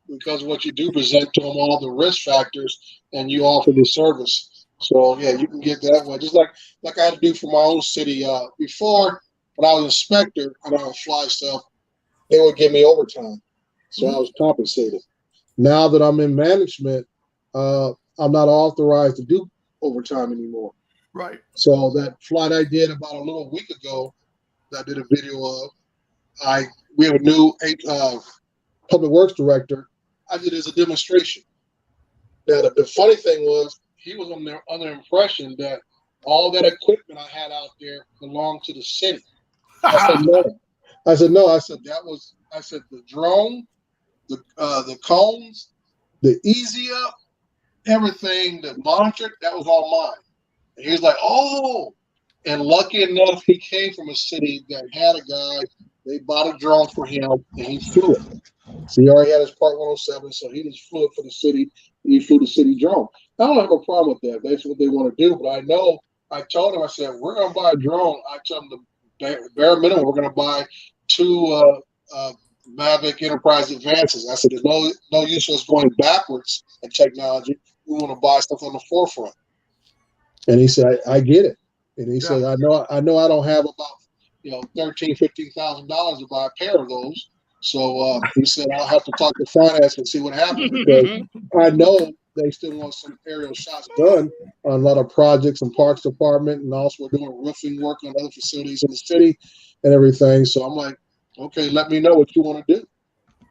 because of what you do, present to them all the risk factors, and you offer the service. So yeah, you can get that way. Just like I had to do for my own city before. When I was an inspector, I don't fly stuff. They would give me overtime, so I was compensated. Now that I'm in management, I'm not authorized to do overtime anymore. Right. So that flight I did about a little week ago, that I did a video of, we have a new public works director. I did it as a demonstration. Now the funny thing was, he was under the impression that all that equipment I had out there belonged to the city. I said no. I said no. I said the drone, the cones, the easy up, everything, the monitor, that was all mine. And he was like, oh. And lucky enough, he came from a city that had a guy. They bought a drone for him, and he flew it. So he already had his Part 107, so he just flew it for the city. He flew the city drone. I don't have a problem with that. That's what they want to do. But I know, I told him, I said, we're going to buy a drone. I told him the bare minimum, we're going to buy 2 Mavic Enterprise Advances. I said, there's no use of us going backwards in technology. We want to buy stuff on the forefront. And he said, I get it. And he said, I know I don't have about $13,000-$15,000 to buy a pair of those. So he said, I'll have to talk to finance and see what happens, because I know they still want some aerial shots done on a lot of projects and parks department, and also we're doing roofing work on other facilities in the city and everything. So I'm like, okay, let me know what you want to do.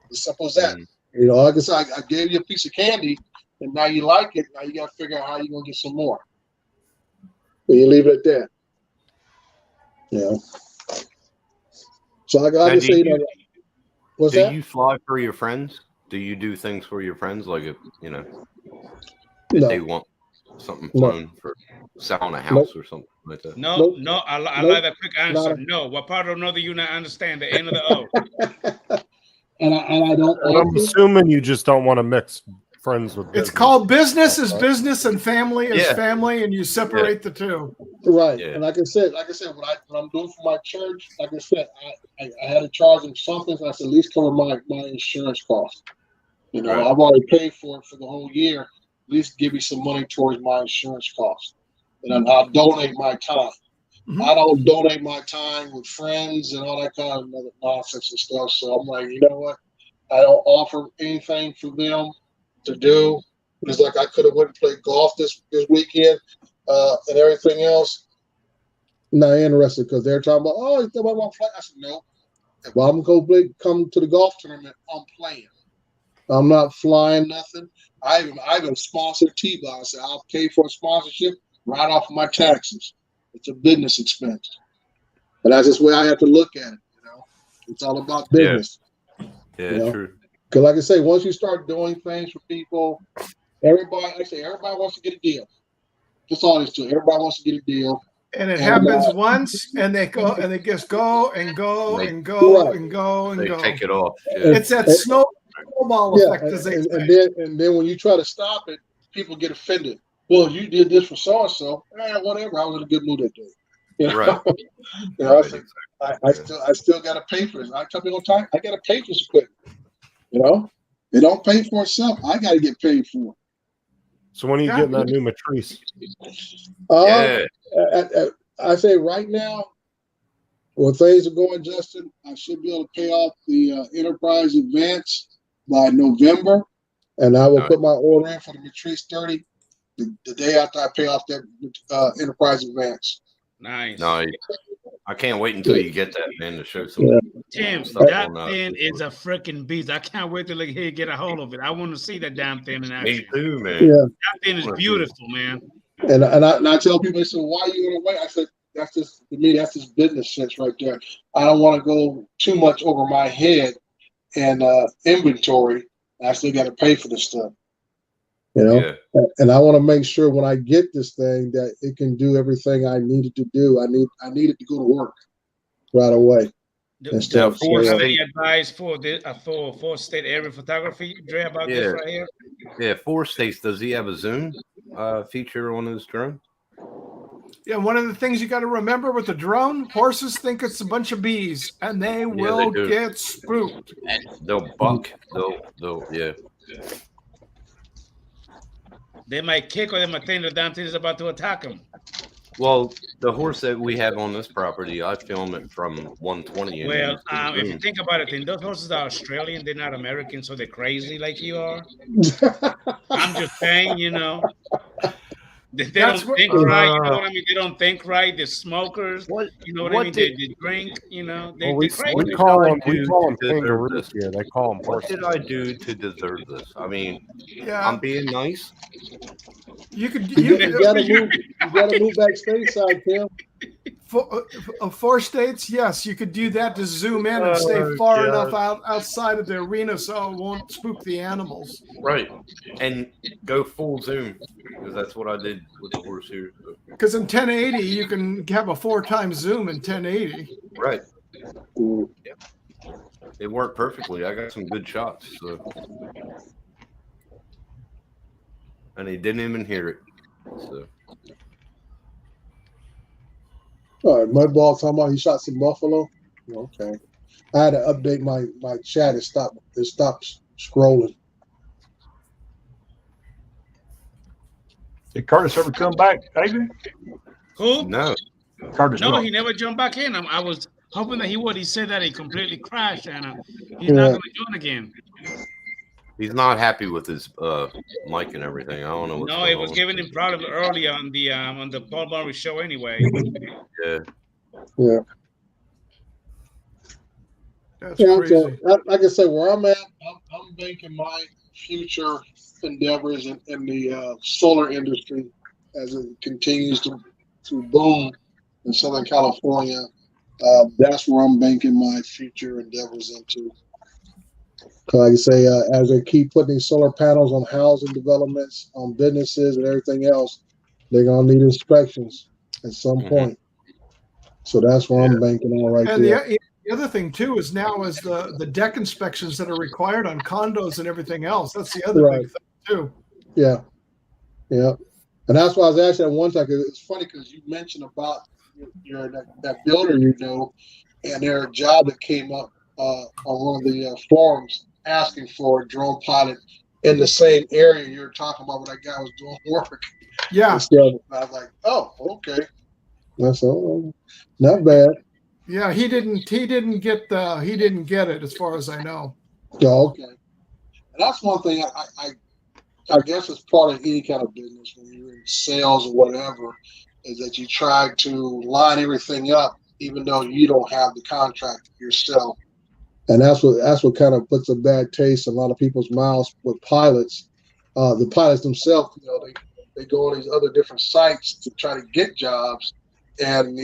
As simple as that. Like I said, I gave you a piece of candy, and now you like it. Now you got to figure out how you're going to get some more. And you leave it at that. So I just say, what's that? Do you fly for your friends? Do you do things for your friends? Like, if they want something flown for selling a house or something like that? No. I like that quick answer. No. What part of no do you not understand? The end of the O. and I don't. I'm assuming you just don't want to mix friends with business. It's called business is business and family is family, and you separate the two. Right. Yeah. And like I said, what I'm doing for my church, like I said, I had to charge them something. So I said, at least cover my insurance costs. I've already paid for it for the whole year. At least give me some money towards my insurance costs. And I'll donate my time. Mm-hmm. I don't donate my time with friends and all that kind of other nonsense and stuff. So I'm like, you know what? I don't offer anything for them to do. It's like I could have went and played golf this weekend and everything else. Not interested, because they're talking about, oh, you think I want to play? I said, no. If I'm going to come to the golf tournament, I'm playing. I'm not flying nothing. I even sponsored T-Bar. I said, I'll pay for a sponsorship right off of my taxes. It's a business expense. And that's just the way I have to look at it. It's all about business. Yeah, true. Because like I say, once you start doing things for people, everybody wants to get a deal. That's all it's to. Everybody wants to get a deal. And it happens once, and they go, and they just go and go and go and go and go. They take it off. Yeah. It's that snowball effect, as they say. And then when you try to stop it, people get offended. Well, you did this for so and so. Whatever. I was in a good mood that day. Right. I still got to pay for this. I tell people all the time, I got to pay for this equipment. They don't pay for itself. I got to get paid for it. So when are you getting that new matrice? I say right now, when things are going, Justin, I should be able to pay off the Enterprise Advance by November, and I will put my order in for the Matrice 30 the day after I pay off that Enterprise Advance. Nice. No, I can't wait until you get that, man, to show some. Tim, that thing is a freaking beast. I can't wait to get a hold of it. I want to see that damn thing in action. Me too, man. Yeah. That thing is beautiful, man. And I tell people, they say, why are you going to wait? I said, that's just, to me, that's just business sense right there. I don't want to go too much over my head and inventory. I still got to pay for this stuff. And I want to make sure when I get this thing that it can do everything I need it to do. I need it to go to work right away. Have any advice for state area photography, Dre, about this right here? Yeah, 4 states. Does he have a zoom feature on his drone? Yeah, one of the things you got to remember with the drone, horses think it's a bunch of bees, and they will get spooked. And they'll buck. They'll They might kick, or they might think the damn thing is about to attack them. Well, the horse that we have on this property, I film it from 120. Well, if you think about it, those horses are Australian. They're not American, so they're crazy like you are. I'm just saying, They That's don't what- think right. You know what I mean? They don't think right. The smokers. What? You know what I What mean? did- They drink. You know, Well, they're crazy. we did call I them do to deserve kangaroos this? here. They call them What horses. did I do to deserve this? I mean, Yeah, I'm being nice. you could You you gotta move. You gotta move back stateside, Tim. four states. Yes, you could do that to zoom in and stay Oh, far God. enough outside of the arena so it won't spook the animals. Right. And go full zoom because that's what I did with the horse here. So. Because in 1080 you can have a 4x zoom in 1080. Right. It worked perfectly. I got some good shots. So. And he didn't even hear it. So. All right, Mudball talking about he shot some buffalo. Okay, I had to update my chat. It stopped scrolling. Did Curtis ever come back, Adrian? Who? No. Curtis, No, no. he never jumped back in. I was hoping that he would. He said that he completely crashed, and he's not going to join again. He's not happy with his mic and everything. I don't know what's No, going it was on. giving him problems earlier on the Paul Barber show anyway. Yeah. Yeah. That's Yeah, crazy. so, like I said, where I'm at, I'm banking my future endeavors in the solar industry as it continues to boom in Southern California. That's where I'm banking my future endeavors into. Like I say, as they keep putting these solar panels on housing developments, on businesses, and everything else, they're gonna need inspections at some point. So that's where I'm banking on right And there. the other thing too is now is the deck inspections that are required on condos and everything else. That's the other big thing too. Yeah, yeah, and that's why I was asking at one time. Cause it's funny because you mentioned about that builder, and their job that came up on one of the forums asking for a drone pilot in the same area you were talking about where that guy was doing work. Yeah. So I was like, oh, okay, that's all. Not bad. Yeah, he didn't get it as far as I know. Yeah, okay. And that's one thing I guess it's part of any kind of business when you're in sales or whatever, is that you try to line everything up, even though you don't have the contract yourself. And that's what kind of puts a bad taste in a lot of people's mouths with pilots. The pilots themselves, they go on these other different sites to try to get jobs, and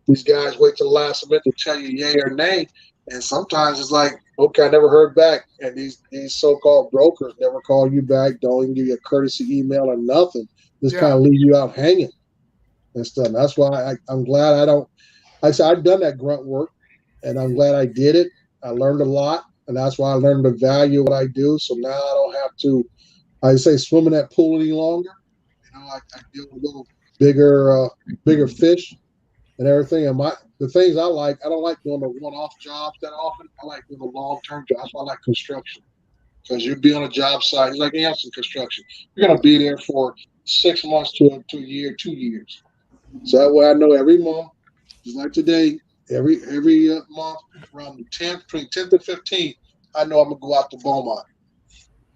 these guys wait till the last minute to tell you yay or nay. And sometimes it's like, okay, I never heard back. And these so-called brokers never call you back, don't even give you a courtesy email or nothing. Just kind of leave you out hanging and stuff. And that's why I'm glad I've done that grunt work, and I'm glad I did it. I learned a lot, and that's why I learned the value of what I do. So now I don't have to, I say, swim in that pool any longer. I deal with a little bigger fish and everything. And the things I don't like doing the one-off jobs that often. I like doing the long-term jobs. That's why I like construction, because you'll be on a job site. It's like any construction. You're going to be there for 6 months to a year, 2 years. So that way I know every month, just like today, every month around the 10th, between 10th and 15th, I know I'm going to go out to Beaumont.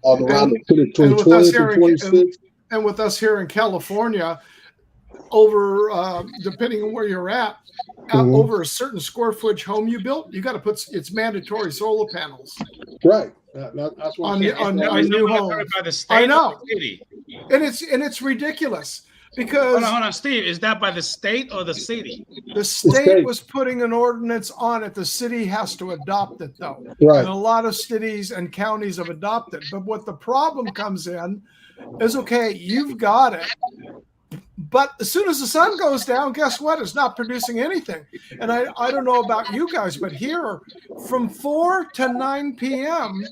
Around the 20th and 26th. And with us here in California, over depending on where you're at, over a certain square footage home you built, you got to put it's mandatory solar panels. Right. That's what on new homes. I know, and it's ridiculous because hold on, Steve. Is that by the state or the city? The state was putting an ordinance on it. The city has to adopt it, though. Right. And a lot of cities and counties have adopted. But what the problem comes in is, okay, you've got it. But as soon as the sun goes down, guess what? It's not producing anything. And I don't know about you guys, but here from 4 to 9 p.m.,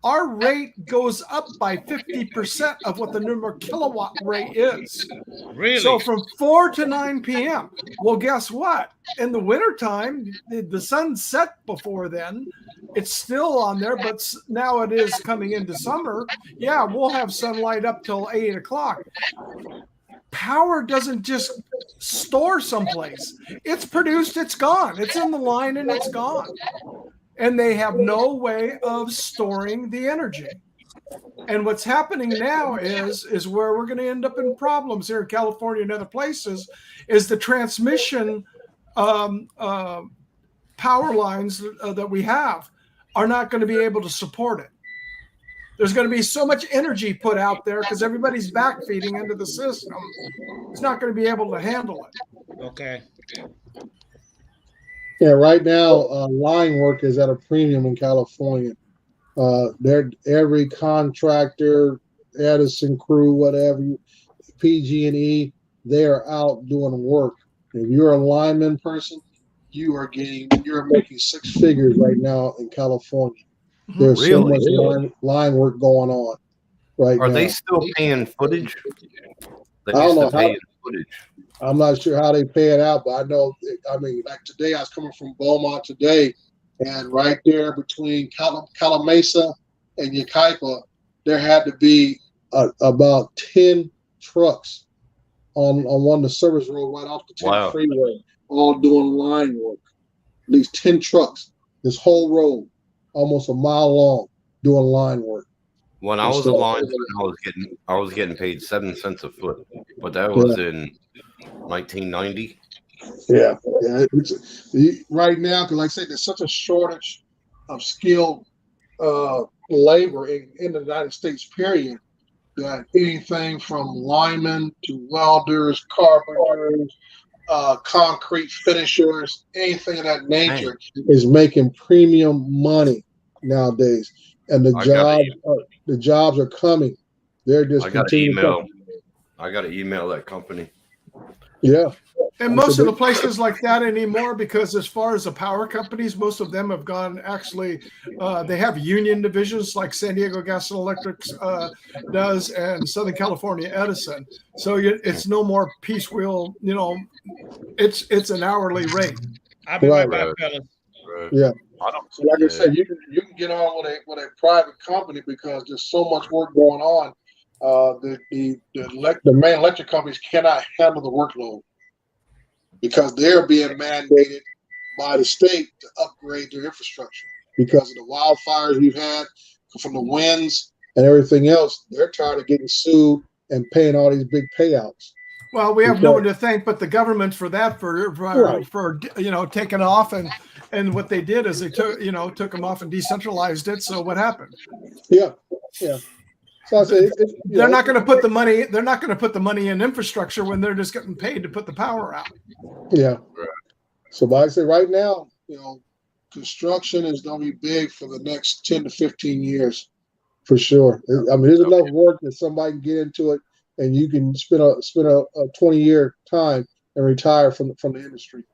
our rate goes up by 50% of what the number kilowatt rate is. Really? So from 4 to 9 p.m. Well, guess what? In the wintertime, the sun set before then. It's still on there, but now it is coming into summer. Yeah, we'll have sunlight up till 8 o'clock. Power doesn't just store someplace. It's produced, it's gone. It's in the line and it's gone. And they have no way of storing the energy. And what's happening now is where we're going to end up in problems here in California and other places, is the transmission power lines that we have are not going to be able to support it. There's going to be so much energy put out there because everybody's backfeeding into the system. It's not going to be able to handle it. Okay. Yeah, right now, line work is at a premium in California. Every contractor, Edison crew, whatever, PG&E, they are out doing work. If you're a lineman person, you're making six figures right now in California. There's so much line work going on right now. Are they still paying footage? They I don't used know to pay how. in footage. I'm not sure how they pay it out, but I know. I mean, like today, I was coming from Beaumont today, and right there between Calamasa and Yucaipa, there had to be about 10 trucks on one of the service road right off the 10 freeway, all doing line work. At least 10 trucks, this whole road, almost a mile long, doing line work. When I was a lineman, I was getting paid 7 cents a foot, but that was in 1990. Yeah. Right now, because like I said, there's such a shortage of skilled labor in the United States, period, that anything from linemen to welders, carpenters, concrete finishers, anything of that nature is making premium money nowadays. And the jobs are coming. They're just I got to email that company. Yeah. And most of the places like that anymore, because as far as the power companies, most of them have gone actually, they have union divisions like San Diego Gas and Electric does, and Southern California Edison. So it's no more piecemeal, it's an hourly rate. I'll be right back, fellas. Yeah. So like I said, you can get on with a private company because there's so much work going on. The main electric companies cannot handle the workload because they're being mandated by the state to upgrade their infrastructure because of the wildfires we've had from the winds and everything else. They're tired of getting sued and paying all these big payouts. Well, we have no one to thank but the government for that, for taking off, and what they did is they took them off and decentralized it. So what happened? Yeah. So I say they're not going to put the money. They're not going to put the money in infrastructure when they're just getting paid to put the power out. Yeah. So, but I say right now, construction is going to be big for the next 10 to 15 years, for sure. I mean, there's enough work that somebody can get into it, and you can spend a 20-year time and retire from the industry,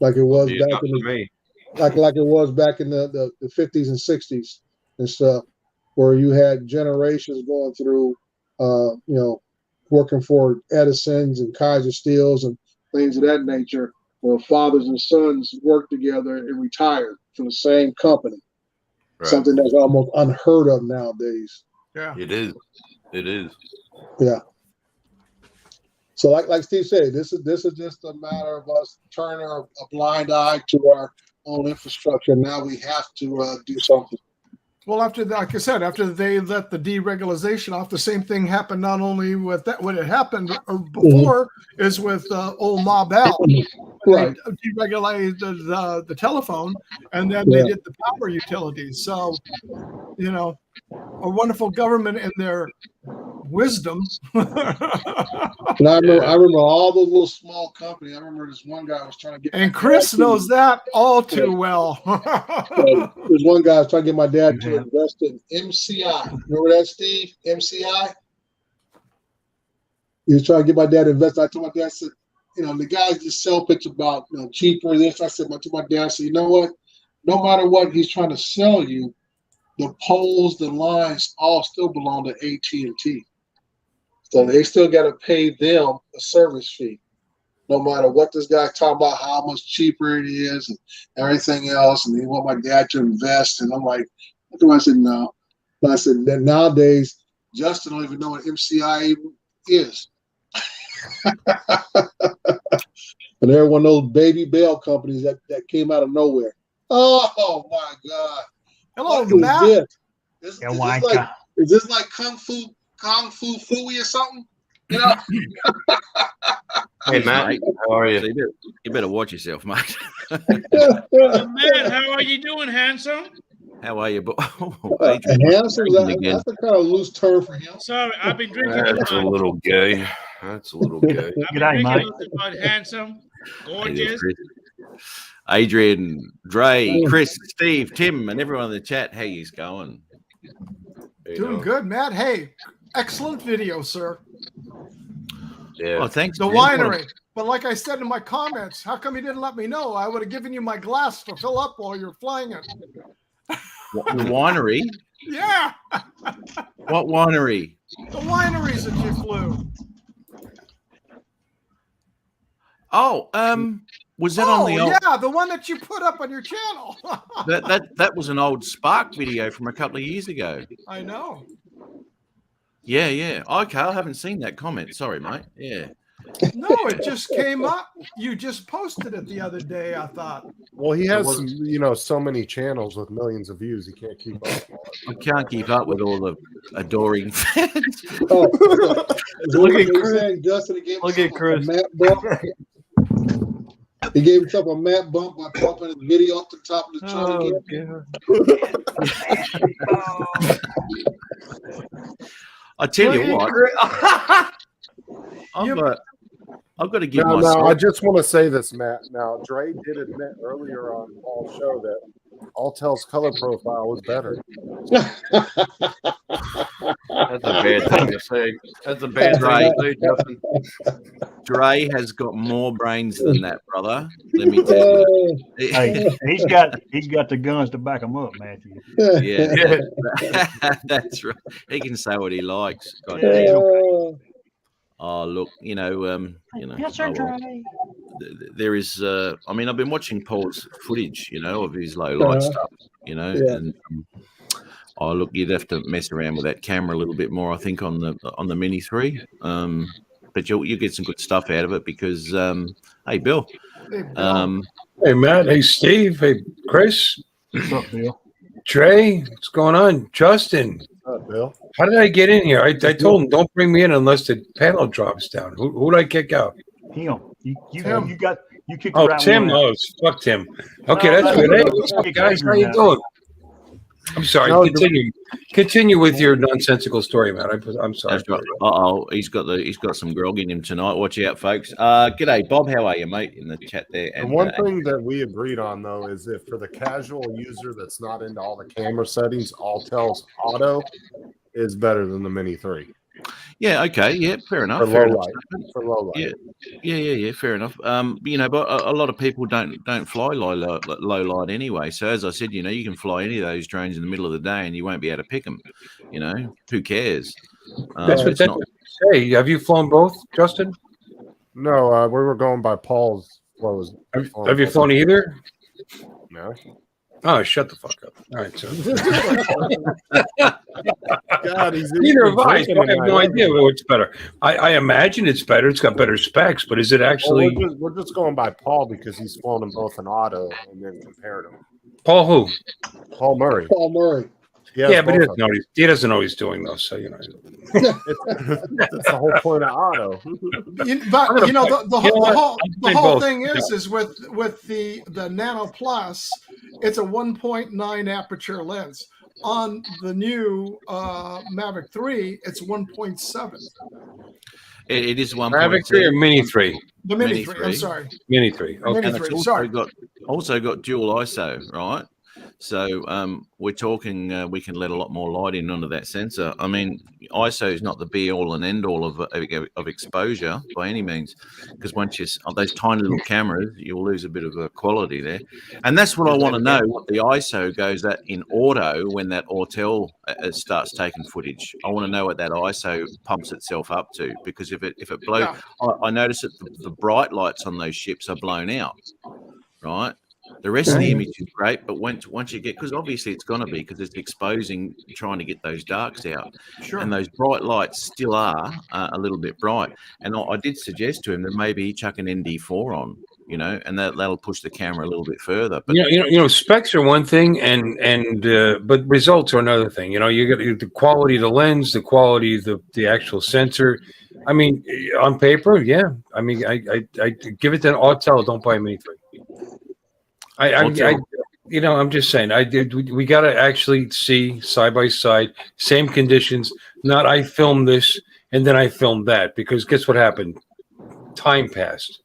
like it was back in the like it was back in the 50s and 60s and stuff, where you had generations going through, working for Edison's and Kaiser Steels and things of that nature, where fathers and sons worked together and retired from the same company. Right. Something that's almost unheard of nowadays. Yeah, it is. Yeah. So, like Steve said, this is just a matter of us turning a blind eye to our own infrastructure. Now we have to do something. Well, after they let the deregulation off, the same thing happened not only with that when it happened before is with old Ma Bell. Right. They deregulated the telephone, and then they did the power utilities. So, a wonderful government in their wisdom. And I remember all those little small companies. I remember this one guy was trying to get. And Chris knows that all too well. There's one guy was trying to get my dad to invest in MCI. Remember that, Steve? MCI. He was trying to get my dad to invest. I told my dad, I said, the guys just sell pitch about cheaper this. I said to my dad, I said, you know what? No matter what he's trying to sell you, the poles, the lines, all still belong to AT&T. So they still got to pay them a service fee, no matter what this guy's talking about, how much cheaper it is and everything else. And he want my dad to invest. And I'm like, I said, no. But I said, that nowadays, Justin don't even know what MCI even is. And they're one of those baby Bell companies that came out of nowhere. Oh, my God. Hello, Matt. Is this like Kung Fu Fooey or something? You know? Hey, Matt, Mate, how are so you? you better watch yourself, mate. Matt, how are you doing, handsome? How are you? Handsome, that's the kind of loose term for him. Sorry, I've been drinking too That's a much. little gay. That's a little gay. I've been G'day, drinking mate. too much, handsome, gorgeous. Adrian, Dre, Chris, Steve, Tim, and everyone in the chat. How you going? Doing good, Matt. Hey, excellent video, sir. Yeah. Oh, thanks. The man. winery. But like I said in my comments, how come you didn't let me know? I would have given you my glass to fill up while you're flying it. The winery? Yeah, What winery? the wineries that you flew. Oh, was that on the old? Yeah, the one that you put up on your channel. That was an old Spark video from a couple of years ago. I know. Yeah. Okay, I haven't seen that comment. Sorry, mate. Yeah. No, it just came up. You just posted it the other day, I thought. Well, he has some, so many channels with millions of views. He can't keep up. I can't keep up with all the adoring fans. Look at Chris. Justin, Look at Chris. Matt bump. He gave himself a Matt bump by pumping his video up the top of the channel. I tell you what, I've got to give Now, myself. I just want to say this, Matt. Now, Dre did admit earlier on Paul's show that Alltel's color profile was better. That's a bad thing to say. That's a bad thing to say, Justin. Dre has got more brains than that, brother. Let me tell you. Hey, he's got the guns to back him up, Matthew. Yeah, that's right. He can say what he likes. God Yeah, damn. okay. Oh, look, Yes, sir, Dre. there is. I mean, I've been watching Paul's footage, of his low light stuff, and oh, look, you'd have to mess around with that camera a little bit more, I think, on the Mini 3. But you'll get some good stuff out of it because, hey, Bill. Hey, Matt. Hey, Steve. Hey, Chris. What's up, Bill? Trey. What's going on? Justin. What's up, Bill? How did I get in here? I told him don't bring me in unless the panel drops down. Who did I kick out? Him. You kicked the Oh, right Tim. one out. Oh, fuck Tim. Okay, No, that's no, good. no, Hey, no, what's no, up, guys? How no, you no. doing? I'm sorry. No, Continue with your nonsensical story, Matt. I'm sorry. That's right. Uh-oh, he's got some grog in him tonight. Watch out, folks. G'day, Bob. How are you, mate? In the chat there. And one thing that we agreed on, though, is if for the casual user that's not into all the camera settings, Alltel's auto is better than the Mini 3. Yeah. Okay. Yeah. Fair enough. For Fair low enough. light. For low light. Yeah. Fair enough. But a lot of people don't fly low light anyway. So as I said, you can fly any of those drones in the middle of the day and you won't be able to pick them. Who cares? That's what it's that not. say. Have you flown both, Justin? No, we were going by Paul's flows. Have you flown either? No. Oh, shut the fuck up. All right, so. God, he's Neither have I. So I have no idea what's better. I imagine it's better. It's got better specs, but is it actually we're just going by Paul because he's flown them both in auto and then compared them. Paul who? Paul Murray. Paul Murray. Yeah, but he doesn't know he's doing those. So That's the whole point of auto. The whole thing is with the Nano Plus, it's a 1.9 aperture lens. On the new Mavic 3, it's 1.7. It is one. Mavic 3 or Mini 3? The Mini 3. I'm sorry. Mini 3. Okay. Mini 3. Sorry. Also got dual ISO, right? So we're talking we can let a lot more light in onto that sensor. I mean, ISO is not the be all and end all of exposure by any means, because once you on those tiny little cameras, you'll lose a bit of quality there. And that's what I want to know, what the ISO goes at in auto when that Autel starts taking footage. I want to know what that ISO pumps itself up to, because if it blows, I notice that the bright lights on those ships are blown out, right? The rest of the image is great, but once you get, because obviously it's going to be, because it's exposing, trying to get those darks out. Sure. And those bright lights still are a little bit bright. And I did suggest to him that maybe he chuck an ND4 on, and that'll push the camera a little bit further. But specs are one thing, but results are another thing. You get the quality of the lens, the quality of the actual sensor. I mean, on paper, yeah. I mean, I give it to Autel. Don't buy me anything. I'm just saying. We got to actually see side by side, same conditions. Not I filmed this and then I filmed that, because guess what happened? Time passed.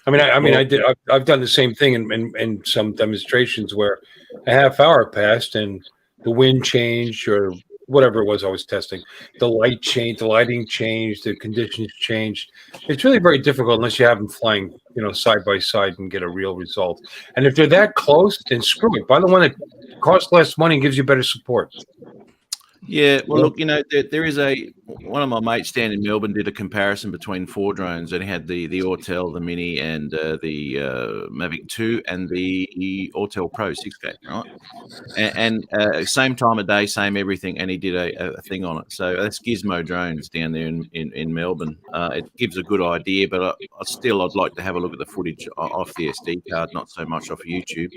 I've done the same thing in some demonstrations where a half hour passed and the wind changed or whatever it was I was testing. The light changed, the lighting changed, the conditions changed. It's really very difficult unless you have them flying, side by side and get a real result. And if they're that close, then screw it. Buy the one that costs less money and gives you better support. Yeah, well, look, there is one of my mates down in Melbourne did a comparison between 4 drones, and he had the Autel, the Mini, and the Mavic 2, and the Autel Pro 6K, right? And same time of day, same everything, and he did a thing on it. So that's Gizmo Drones down there in Melbourne. It gives a good idea, but I'd like to have a look at the footage off the SD card, not so much off YouTube.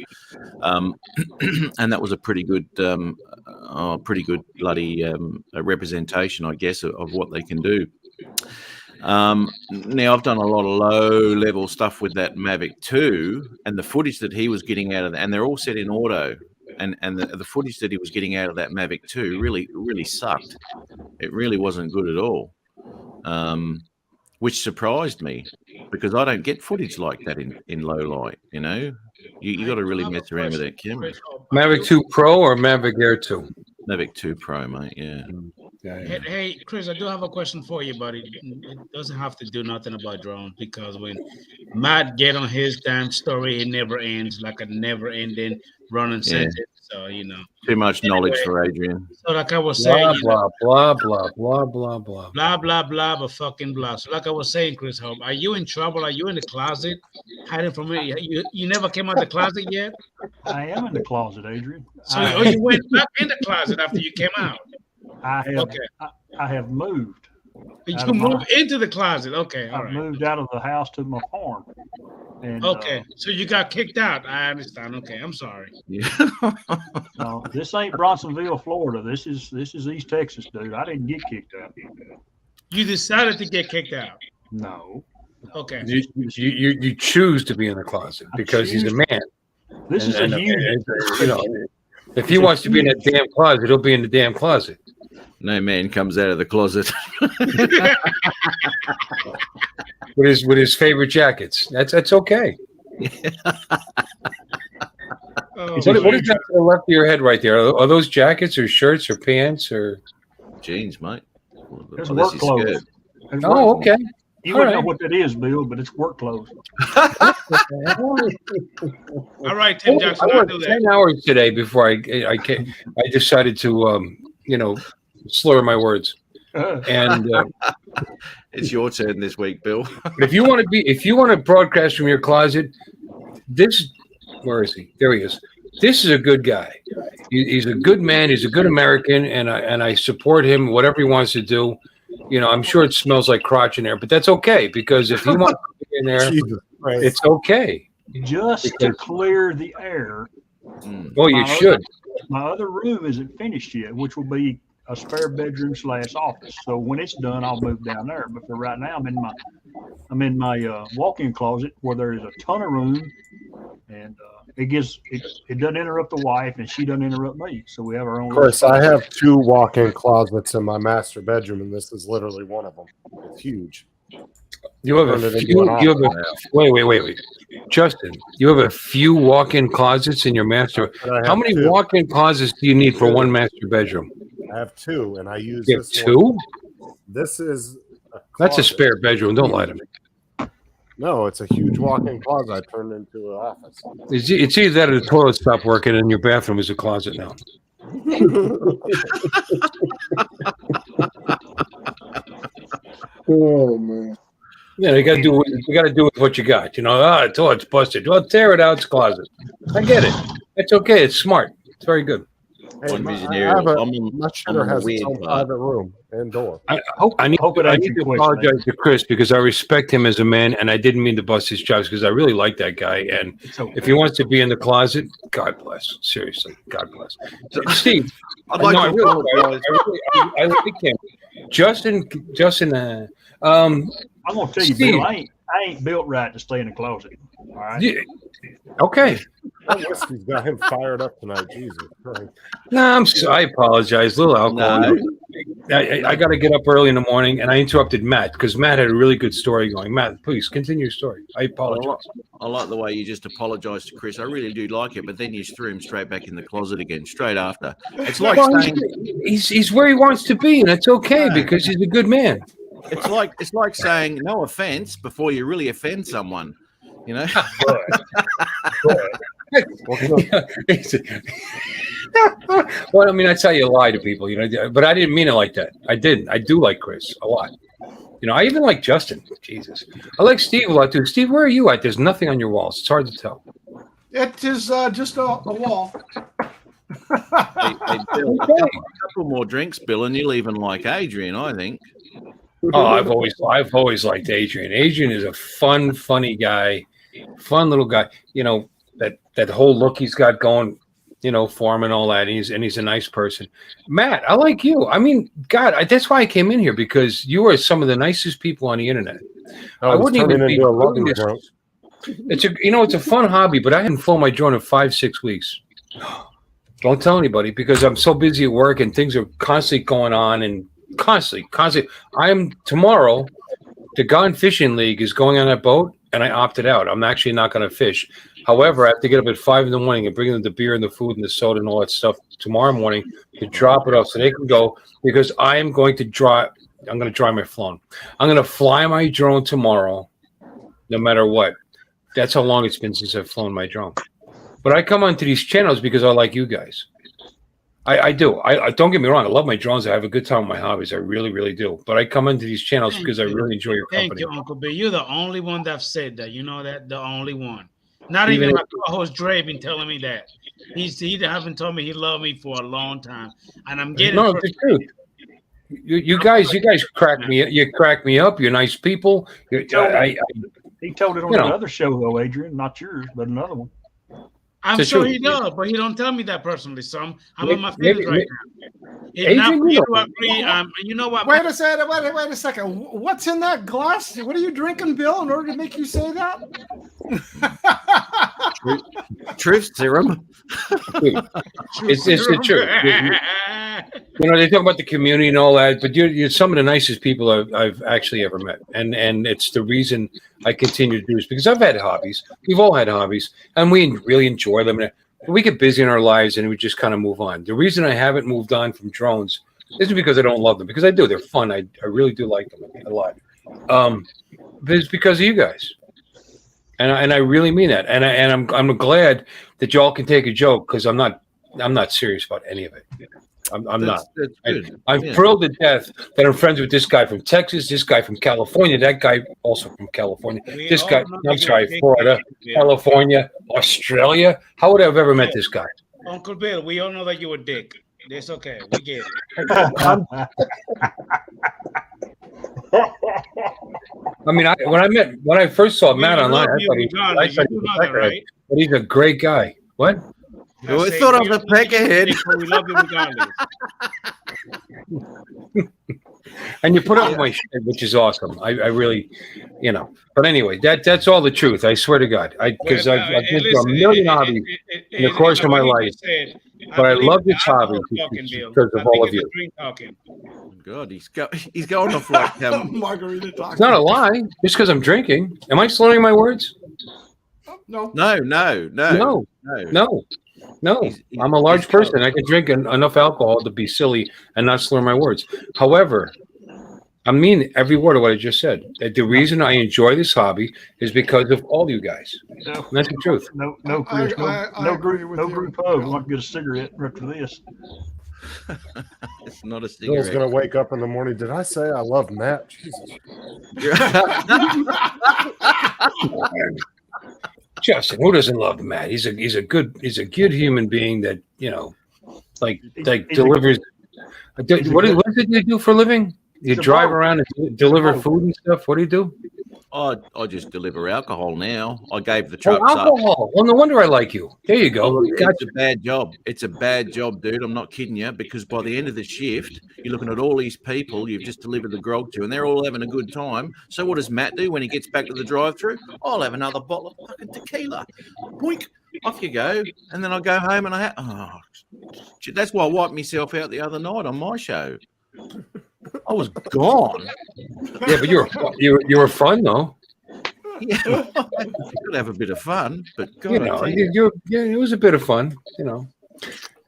And that was a pretty good bloody representation, I guess, of what they can do. Now, I've done a lot of low-level stuff with that Mavic 2, and the footage that he was getting out of that, and they're all set in auto, and the footage that he was getting out of that Mavic 2 really, really sucked. It really wasn't good at all, which surprised me, because I don't get footage like that in low light, You got to really mess around with that camera. Mavic 2 Pro or Mavic Air 2? Mavic 2 Pro, mate, yeah. Hey, Chris, I do have a question for you, buddy. It doesn't have to do nothing about drones, because when Matt get on his damn story, it never ends, like a never-ending running sentence. So, Too much knowledge for Adrian. So, like I was saying, blah, blah, blah, blah, blah, blah. Blah, blah, blah, but fucking blah. So, like I was saying, Chris Hope, are you in trouble? Are you in the closet hiding from me? You never came out of the closet yet? I am in the closet, Adrian. So, you went back in the closet after you came out? I have moved. You moved into the closet. Okay, all right. I moved out of the house to my farm. And, so you got kicked out. I understand. Okay, I'm sorry. Yeah. No, this ain't Bronsonville, Florida. This is East Texas, dude. I didn't get kicked out. You decided to get kicked out? No. Okay. You choose to be in the closet because he's a man. This is a huge. If he wants to be in that damn closet, he'll be in the damn closet. No man comes out of the closet with his favorite jackets. That's okay. What is that to the left of your head right there? Are those jackets or shirts or pants or jeans, mate? It's work clothes. Oh, okay. You wouldn't know what that is, Bill, but it's work clothes. All right, Tim Jackson. I worked 10 hours today before I decided to slur my words. And it's your turn this week, Bill. if you want to broadcast from your closet, where is he? There he is. This is a good guy. He's a good man. He's a good American, and I support him. Whatever he wants to do. I'm sure it smells like crotch in there, but that's okay, because if he wants to be in there, it's okay. Just to clear the air. Well, you should. My other room isn't finished yet, which will be a spare bedroom / office. So when it's done, I'll move down there. But for right now, I'm in my walk-in closet where there is a ton of room, and it doesn't interrupt the wife, and she doesn't interrupt me. So we have our own. Of course, I have 2 walk-in closets in my master bedroom, and this is literally one of them. It's huge. You have wait, Justin. You have a few walk-in closets in your master. How many walk-in closets do you need for one master bedroom? I have 2, and I use you this have 2. One. This is that's a spare bedroom. Don't lie to me. No, it's a huge walk-in closet I turned into an office. It's either that or the toilet stopped working and your bathroom is a closet now. Oh man. Yeah, you got to do with what you got. The toilet's busted. Well, tear it out. It's a closet. I get it. It's okay. It's smart. It's very good. Hey, One my, Visionaire. I have a, I'm on, my I'm shooter on the has its weird own part. private room indoor. I Hope need it to answered your question. apologize to Chris because I respect him as a man, and I didn't mean to bust his chops because I really like that guy. And It's okay. if he wants to be in the closet, God bless. Seriously, God bless. Steve, I'd like no, I to really, apologize. I like him. Justin. I'm gonna tell you, Steve. Bill, I ain't built right to stay in the closet. All right. Yeah, okay. That whiskey's got him fired up tonight. Jesus Christ. No, I apologize. A little alcohol. No. I got to get up early in the morning, and I interrupted Matt because Matt had a really good story going. Matt, please continue your story. I apologize. I like the way you just apologized to Chris. I really do like it, but then you threw him straight back in the closet again, straight after. It's like Well, saying he's where he wants to be, and it's okay because he's a good man. it's like saying no offense before you really offend someone. You know. Well, I mean, that's how you lie to people, you know. But I didn't mean it like that. I didn't. I do like Chris a lot. You know, I even like Justin. Jesus, I like Steve a lot too. Steve, where are you at? There's nothing on your walls. It's hard to tell. It is just a wall. Hey, Bill, a couple more drinks, Bill, and you'll even like Adrian, I think. Oh, I've always liked Adrian. Adrian is a funny guy, fun little guy. You know, that whole look he's got going, you know, for him and all that. He's a nice person. Matt, I like you. I mean, God, that's why I came in here because you are some of the nicest people on the internet. I wouldn't even be doing this. It's a fun hobby, but I hadn't flown my drone in 5-6 weeks. Don't tell anybody because I'm so busy at work and things are constantly going on and constantly. I'm tomorrow. The Gone Fishing League is going on that boat, and I opted out. I'm actually not going to fish. However, I have to get up at 5 a.m. and bring them the beer and the food and the soda and all that stuff tomorrow morning to drop it off so they can go because I'm going to dry my phone. I'm going to fly my drone tomorrow, no matter what. That's how long it's been since I've flown my drone. But I come onto these channels because I like you guys. I do. I don't get me wrong. I love my drones. I have a good time with my hobbies. I really, really do. But I come into these channels because I really enjoy your company. Thank you, Uncle Bill. You're the only one that said that. You know that? The only one. Not even my co-host Dre been telling me that. He haven't told me he loved me for a long time. And I'm getting the truth. You guys crack me. You crack me up. You're nice people. He told it on another show though, Adrian, not yours, but another one. I'm sure he does, but he don't tell me that personally. So I'm in my feelings right now. If not for you, you know what? Wait a second. What's in that glass? What are you drinking, Bill, in order to make you say that? Truth serum. It's the truth. You know, they talk about the community and all that, but you're some of the nicest people I've actually ever met. And it's the reason I continue to do this because I've had hobbies. We've all had hobbies, and we really enjoy them. We get busy in our lives, and we just kind of move on. The reason I haven't moved on from drones isn't because I don't love them, because I do. They're fun. I really do like them a lot. But it's because of you guys. And I really mean that. And I'm glad that y'all can take a joke because I'm not serious about any of it. I'm not. I'm thrilled to death that I'm friends with this guy from Texas, this guy from California, that guy also from California, this guy, I'm sorry, Florida, California, Australia. How would I have ever met this guy? Uncle Bill, we all know that you're a dick. It's okay. We get it. I mean, when I first saw Matt online, I thought he was a peckerhead, but he's a great guy. What? I thought I was a peckerhead. We love you regardless. And you put up with my shit, which is awesome. I really, you know. But anyway, that's all the truth. I swear to God. Because I've been through a million hobbies in the course of my life. But I love this hobby because of all of you. God, he's going off like margarita talking. It's not a lie. Just because I'm drinking. Am I slurring my words? No. I'm a large person. I can drink enough alcohol to be silly and not slur my words. However, I mean every word of what I just said. The reason I enjoy this hobby is because of all you guys. No, that's the truth. No, Chris. No group hug. Want to get a cigarette after this? It's not a cigarette. Bill's gonna wake up in the morning. Did I say I love Matt? Jesus. Justin, who doesn't love Matt? He's a good human being that, you know, like He's delivers. What is it you do for a living? You drive around and deliver food and stuff. What do you do? I just deliver alcohol now. I gave the Oh, trucks up. alcohol. Well, no wonder I like you. There you go. Well, Gotcha. it's a bad job. It's a bad job, dude. I'm not kidding you, because by the end of the shift, you're looking at all these people you've just delivered the grog to, and they're all having a good time. So what does Matt do when he gets back to the drive-through? I'll have another bottle of fucking tequila. Boink, off you go. And then I go home and that's why I wiped myself out the other night on my show. I was gone. Yeah, but you were fun though. Yeah, I could have a bit of fun, but God, it was a bit of fun,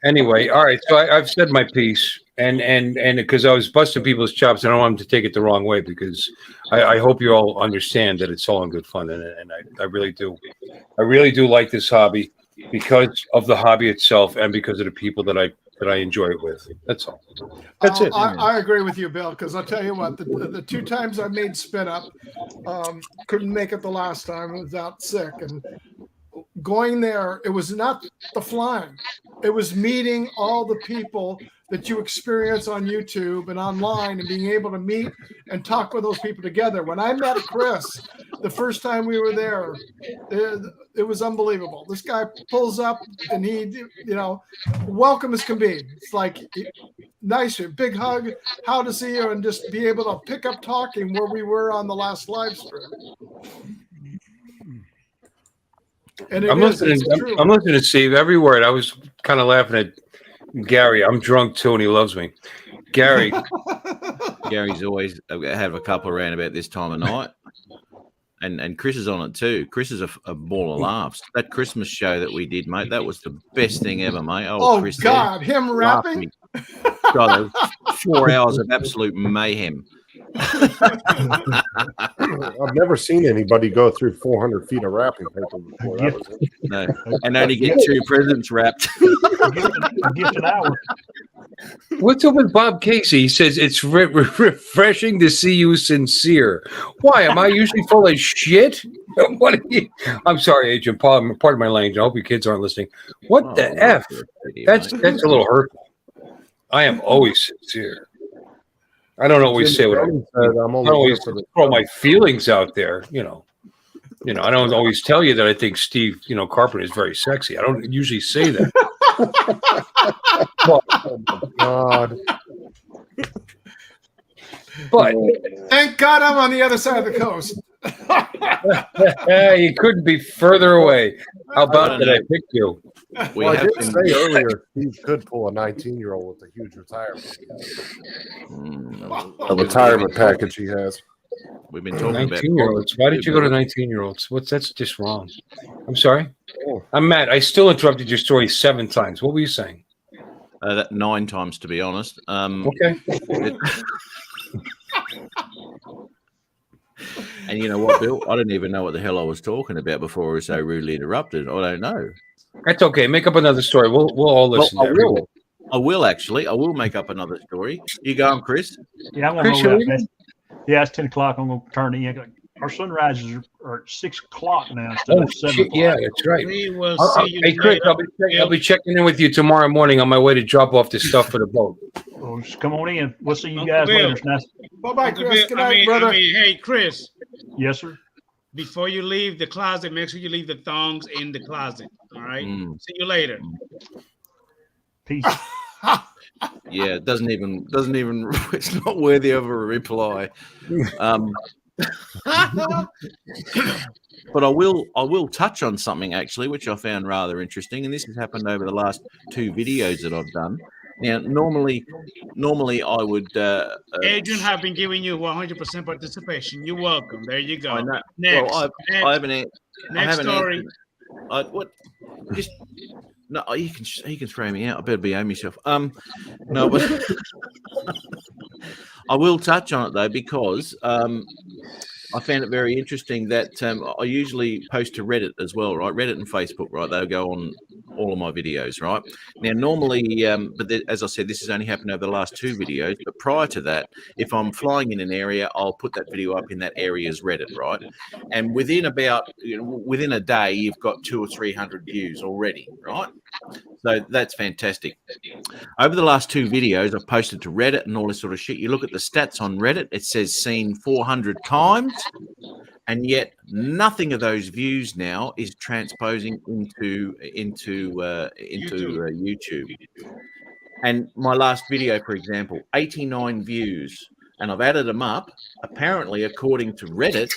Anyway, all right. So I've said my piece, and because I was busting people's chops, I don't want them to take it the wrong way, because I hope you all understand that it's all in good fun, and I really do. I really do like this hobby because of the hobby itself, and because of the people that I enjoy it with. That's all. That's it. I agree with you, Bill, because I'll tell you what, the 2 times I made spin up, couldn't make it the last time. I was out sick, and going there, it was not the flying. It was meeting all the people that you experience on YouTube and online, and being able to meet and talk with those people together. When I met Chris the first time we were there, it was unbelievable. This guy pulls up and he, welcome as can be. It's like, nice, big hug, how to see you, and just be able to pick up talking where we were on the last live stream. And I'm listening to Steve every word. I was kind of laughing at Gary. I'm drunk too, and he loves me. Gary's always have a couple around about this time of night, and Chris is on it too. Chris is a ball of laughs. That Christmas show that we did, mate, that was the best thing ever, mate. Oh Chris God, him rapping. God, 4 hours of absolute mayhem. I've never seen anybody go through 400 feet of wrapping paper before. That was it. No, and only get 2 presents wrapped. A gift an hour. What's up with Bob Casey? He says it's refreshing to see you sincere. Why am I usually full of shit? What? I'm sorry, Adrian. Pardon my language. I hope your kids aren't listening. What the f? That's a little hurtful. I am always sincere. I don't always say what I don't always throw my feelings out there. I don't always tell you that I think Steve, Carpenter is very sexy. I don't usually say that. Oh my God. But thank God I'm on the other side of the coast. You couldn't be further away. How about that I picked you? I did say earlier Steve could pull a 19-year-old with a huge retirement. A retirement package he has. We've been talking about 19-year-olds. Why did you go to 19-year-olds? That's just wrong. I'm sorry. I'm Matt. I still interrupted your story 7 times. What were you saying? That 9 times, to be honest. Okay. And you know what, Bill? I didn't even know what the hell I was talking about before I was so rudely interrupted. I don't know. That's okay. Make up another story. We'll all listen. Well, I will actually. I will make up another story. You going, Chris? Yeah, I'm going to go out. Yeah, it's 10 o'clock. I'm going to turn in. Our sunrises are at 6 o'clock now instead of 7 o'clock. Yeah, that's right. We will see you hey, Chris, I'll be checking in with you tomorrow morning on my way to drop off the stuff for the boat. Well, just come on in. We'll see you guys later. Nice. Bye-bye, Chris. Good night, brother. Hey, Chris. Yes, sir. Before you leave the closet, make sure you leave the thongs in the closet. All right. See you later. Peace. Yeah, it doesn't even. It's not worthy of a reply. But I will touch on something actually, which I found rather interesting, and this has happened over the last 2 videos that I've done. Now, normally I would. Adrian have been giving you 100% participation. You're welcome. There you go. I know. Next. Well, I haven't. Next story. What? Just no. You can throw me out. I better behave myself. No, but I will touch on it though because I found it very interesting that I usually post to Reddit as well, right? Reddit and Facebook, right? They'll go on all of my videos, right? Now, normally, as I said, this has only happened over the last 2 videos. But prior to that, if I'm flying in an area, I'll put that video up in that area's Reddit, right? And within within a day, you've got 200 or 300 views already, right? So that's fantastic. Over the last 2 videos, I've posted to Reddit and all this sort of shit. You look at the stats on Reddit, it says seen 400 times, and yet nothing of those views now is transposing into YouTube. And my last video, for example, 89 views, and I've added them up. Apparently, according to Reddit,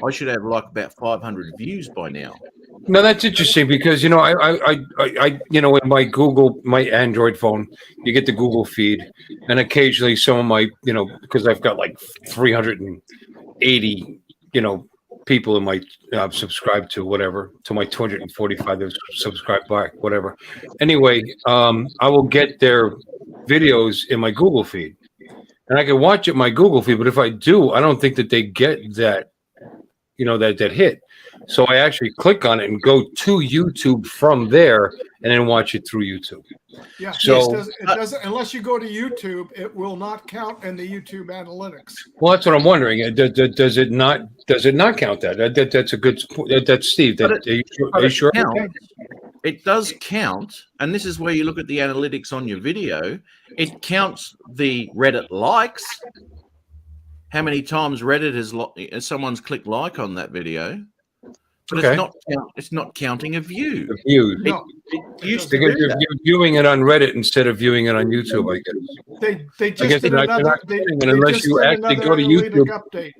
I should have like about 500 views by now. No, that's interesting because I in my Android phone, you get the Google feed, and occasionally some of my because I've got like 380 people in my subscribed to whatever to my 245 that subscribed back whatever. Anyway, I will get their videos in my Google feed, and I can watch it in my Google feed. But if I do, I don't think that they get that that hit. So I actually click on it and go to YouTube from there, and then watch it through YouTube. Yeah. So it doesn't unless you go to YouTube, it will not count in the YouTube analytics. Well, that's what I'm wondering. Does it not count that? That's a good. That's Steve. Are you sure? It does count, and this is where you look at the analytics on your video. It counts the Reddit likes. How many times Reddit has someone's clicked like on that video? But it's not counting a view. The views. No, Because you're viewing it on Reddit instead of viewing it on YouTube, I guess. They just did another. Unless you actually go to YouTube, update.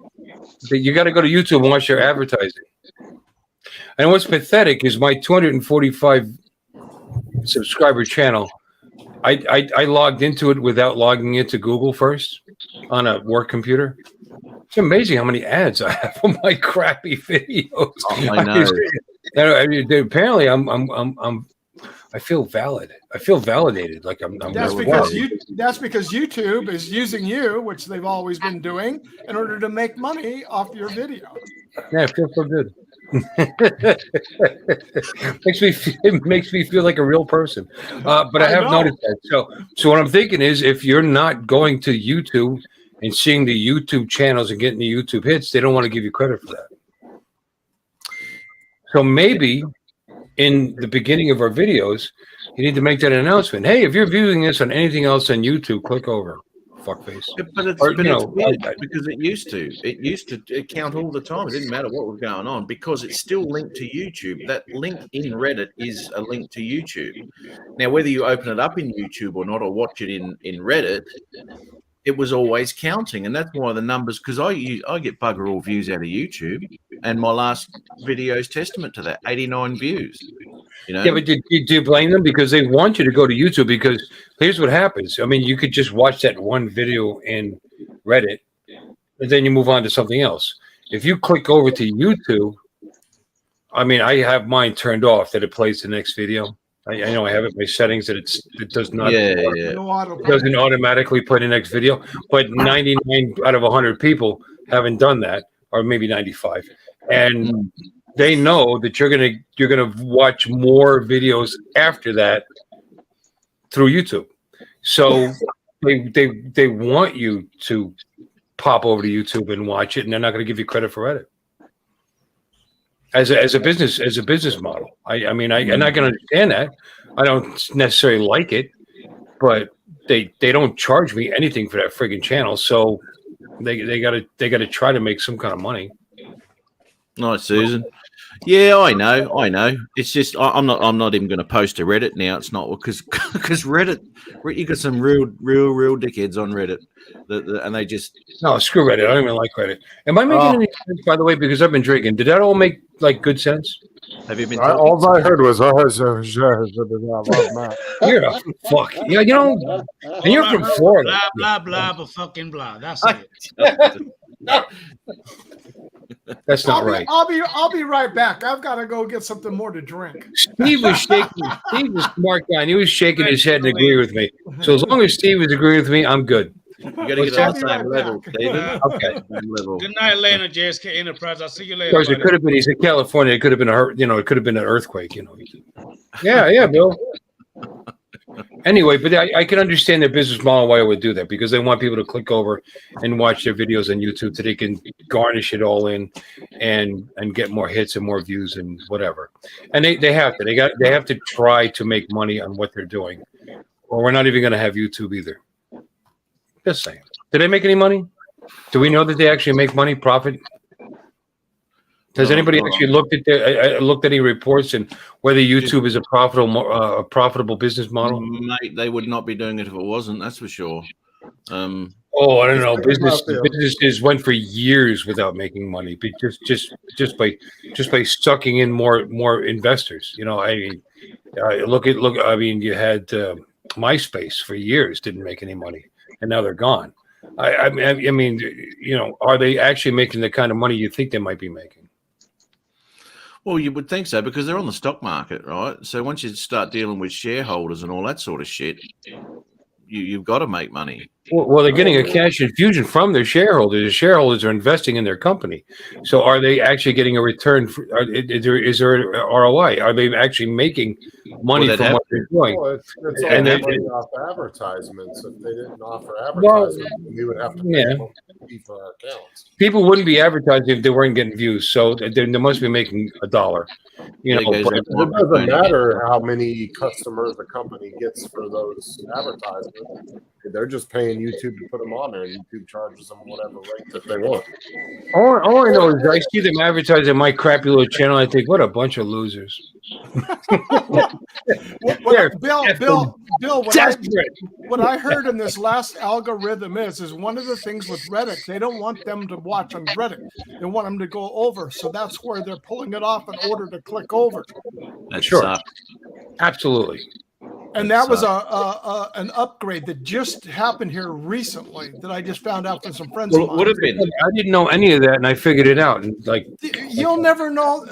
You got to go to YouTube and watch their advertising. And what's pathetic is my 245 subscriber channel. I logged into it without logging into Google first on a work computer. It's amazing how many ads I have on my crappy videos. I know. Apparently, I feel valid. I feel validated. Like I'm. That's because YouTube is using you, which they've always been doing, in order to make money off your video. Yeah, it feels so good. It makes me feel like a real person. But I have noticed that. So what I'm thinking is, if you're not going to YouTube and seeing the YouTube channels and getting the YouTube hits, they don't want to give you credit for that. So maybe in the beginning of our videos, you need to make that announcement. Hey, if you're viewing this on anything else on YouTube, click over. Fuckface. But it's weird because it used to count all the time. It didn't matter what was going on because it's still linked to YouTube. That link in Reddit is a link to YouTube. Now, whether you open it up in YouTube or not, or watch it in Reddit, it was always counting, and that's why the numbers. Because I get bugger all views out of YouTube, and my last video is testament to that. 89 views. Yeah, but do you blame them? Because they want you to go to YouTube. Because here's what happens. I mean, you could just watch that one video in Reddit, and then you move on to something else. If you click over to YouTube, I mean, I have mine turned off that it plays the next video. I know I have it in my settings that it does not. It doesn't automatically play the next video. But 99 out of 100 people haven't done that, or maybe 95, and they know that you're gonna watch more videos after that through YouTube. So they want you to pop over to YouTube and watch it, and they're not going to give you credit for Reddit as a business model. I'm not going to understand that. I don't necessarily like it, but they don't charge me anything for that friggin' channel. So they gotta try to make some kind of money. Nice, Susan. Yeah, I know. It's just I'm not even going to post to Reddit now. It's not because Reddit, you got some real dickheads on Reddit, and they just screw Reddit. I don't even like Reddit. Am I making any sense, by the way? Because I've been drinking. Did that all make like good sense? Have you been? All I heard was You're a fuck. Yeah, and you're from Florida. Blah blah blah, fucking blah. That's it. That's not right. I'll be right back. I've got to go get something more to drink. Steve was shaking. Steve was a smart guy, and he was shaking his head and agree with me. So as long as Steve was agreeing with me, I'm good. got to get I'll on be the same right level, back. Stephen. Okay. Same level. Good night, Lena, JSK Enterprise. I'll see you later. Of course, it buddy. could have been. He's in California. It could have been it could have been an earthquake. Yeah, Bill. Anyway, but I can understand their business model why it would do that, because they want people to click over and watch their videos on YouTube so they can garnish it all in and get more hits and more views and whatever. And they have to. They have to try to make money on what they're doing, or we're not even going to have YouTube either. Just saying. Did they make any money? Do we know that they actually make money, profit? Has anybody actually looked at any reports and whether YouTube is a profitable business model? Mate, they would not be doing it if it wasn't. That's for sure. I don't know. Businesses went for years without making money, but just by sucking in more investors. You had MySpace for years, didn't make any money, and now they're gone. I mean, are they actually making the kind of money you think they might be making? Well, you would think so, because they're on the stock market, right? So once you start dealing with shareholders and all that sort of shit, you've got to make money. Well, they're getting a cash infusion from their shareholders. The shareholders are investing in their company. So are they actually getting a return? Is there an ROI? Are they actually making money from what they're doing? Well, it's all money off advertisements. If they didn't offer advertisements, we would have to pay for our accounts. People wouldn't be advertising if they weren't getting views. So they must be making $1. It doesn't matter how many customers the company gets for those advertisements. They're just paying YouTube to put them on there, and YouTube charges them whatever rate that they want. All I know is I see them advertising my crappy little channel. I think, what a bunch of losers. Bill, what I heard in this last algorithm is one of the things with Reddit, they don't want them to watch on Reddit. They want them to go over. So that's where they're pulling it off in order to click over. Sure. Absolutely. And that was an upgrade that just happened here recently that I just found out from some friends of mine. Would have been. I didn't know any of that, and I figured it out. And you'll never know.